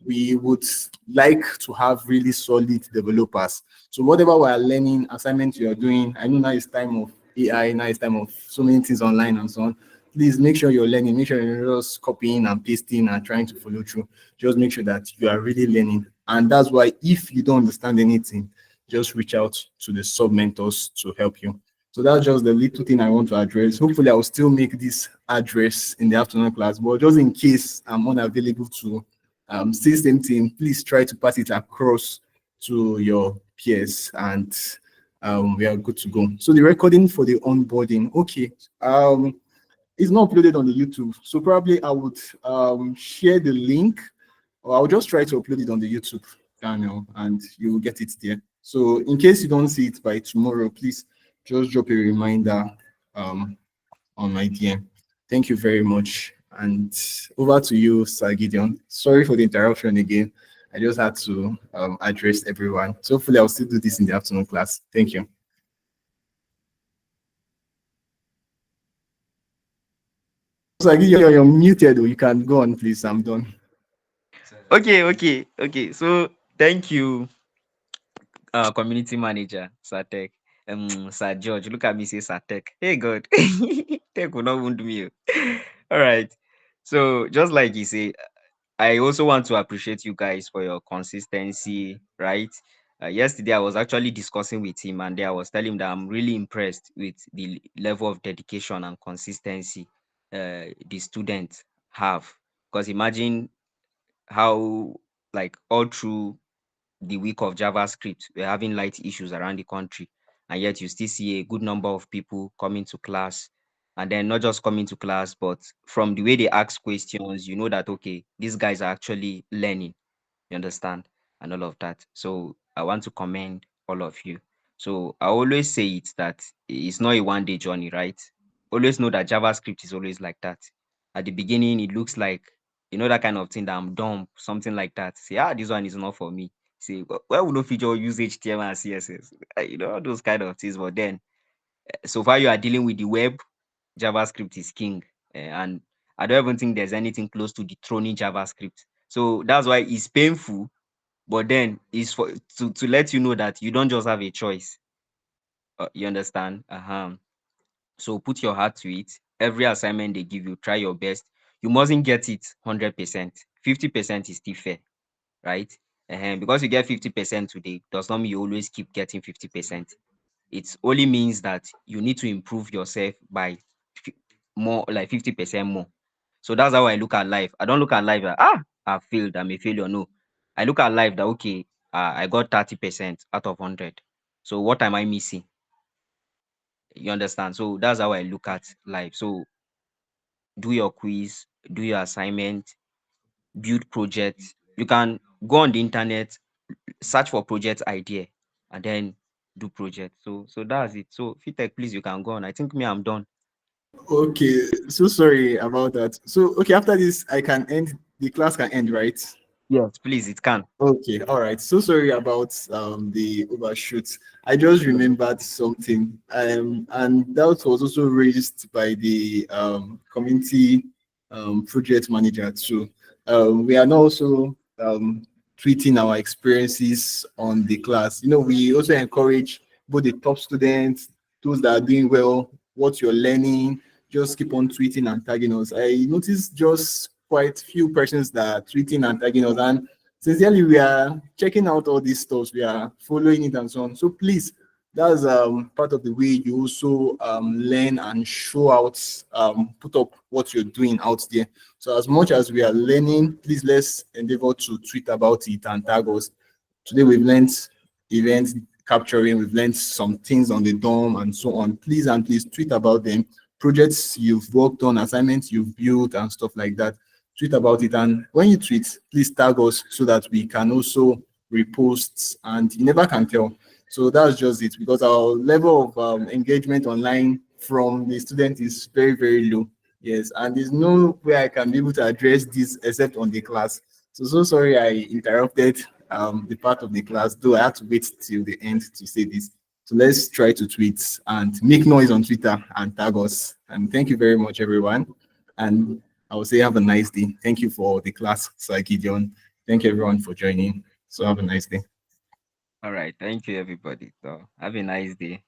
we would like to have really solid developers. So whatever we are learning, assignments you are doing, I know now it's time of AI, now it's time of so many things online and so on. Please make sure you're learning, make sure you're not just copying and pasting and trying to follow through. Just make sure that you are really learning. And that's why if you don't understand anything, just reach out to the sub mentors to help you. So that's just the little thing I want to address. Hopefully, I will still make this address in the afternoon class, but just in case I'm unavailable to say same thing, please try to pass it across to your peers, and we are good to go. So the recording for the onboarding, okay. It's not uploaded on the YouTube, so probably I would share the link, or I'll just try to upload it on the YouTube channel, and you will get it there. So in case you don't see it by tomorrow, please just drop a reminder on my DM. Thank you very much. And over to you, Sir Gideon. Sorry for the interruption again. I just had to address everyone. So hopefully I'll still do this in the afternoon class. Thank you. Sir Gideon, you're muted. You can go on, please. I'm done. Okay. So thank you, community manager, Satek. Sir George, look at me, say Satek. Hey God, Tech will not wound me. All right. So just like you say, I also want to appreciate you guys for your consistency, right? Yesterday, I was actually discussing with him, and I was telling him that I'm really impressed with the level of dedication and consistency the students have. Because imagine how, like, all through the week of JavaScript, we're having light issues around the country, and yet you still see a good number of people coming to class, and then not just coming to class, but from the way they ask questions, you know that okay, these guys are actually learning. You understand, and all of that. So I want to commend all of you. So I always say it that it's not a one-day journey, right? Always know that JavaScript is always like that. At the beginning, it looks like, you know, that kind of thing, that I'm dumb, something like that. Say, this one is not for me. Say, why would no feature use HTML and CSS? You know, all those kind of things. But then, so far you are dealing with the web, JavaScript is king. And I don't even think there's anything close to dethroning JavaScript. So that's why it's painful, but then it's for to let you know that you don't just have a choice. You understand? So put your heart to it. Every assignment they give you, try your best. You mustn't get it 100%. 50% is still fair, right? Because you get 50% today does not mean you always keep getting 50%. It only means that you need to improve yourself by more, like 50% more. So that's how I look at life. I don't look at life that I failed, I'm a failure. No, I look at life that okay, I got 30% out of 100. So what am I missing? You understand? So that's how I look at life. So do your quiz, do your assignment, build projects. You can go on the internet, search for project idea, and then do project. So that's it. So Fitech, please, you can go on. I think me, I'm done. Okay, so sorry about that. So okay, after this, I can end, the class can end, right? Yes, please, it can. Okay, all right. So sorry about the overshoot. I just remembered something, and that was also raised by the community project manager too. We are now also tweeting our experiences on the class. You know, we also encourage both the top students, those that are doing well, what you're learning. Just keep on tweeting and tagging us. I noticed just quite few persons that are tweeting and tagging us, and sincerely, we are checking out all these stuff, we are following it and so on. So please, that's part of the way you also learn and show out, put up what you're doing out there. So as much as we are learning, please let's endeavor to tweet about it and tag us. Today we've learned events capturing, we've learned some things on the DOM and so on. Please and please tweet about them, projects you've worked on, assignments you've built and stuff like that. Tweet about it, and when you tweet, please tag us so that we can also repost, and you never can tell. So that's just it, because our level of engagement online from the student is very, very low. Yes, and there's no way I can be able to address this except on the class. So sorry I interrupted the part of the class, though I had to wait till the end to say this. So let's try to tweet and make noise on Twitter and tag us. And thank you very much, everyone. And I will say have a nice day. Thank you for the class, Sir Gideon. Thank you everyone for joining. So have a nice day. All right. Thank you, everybody. So have a nice day.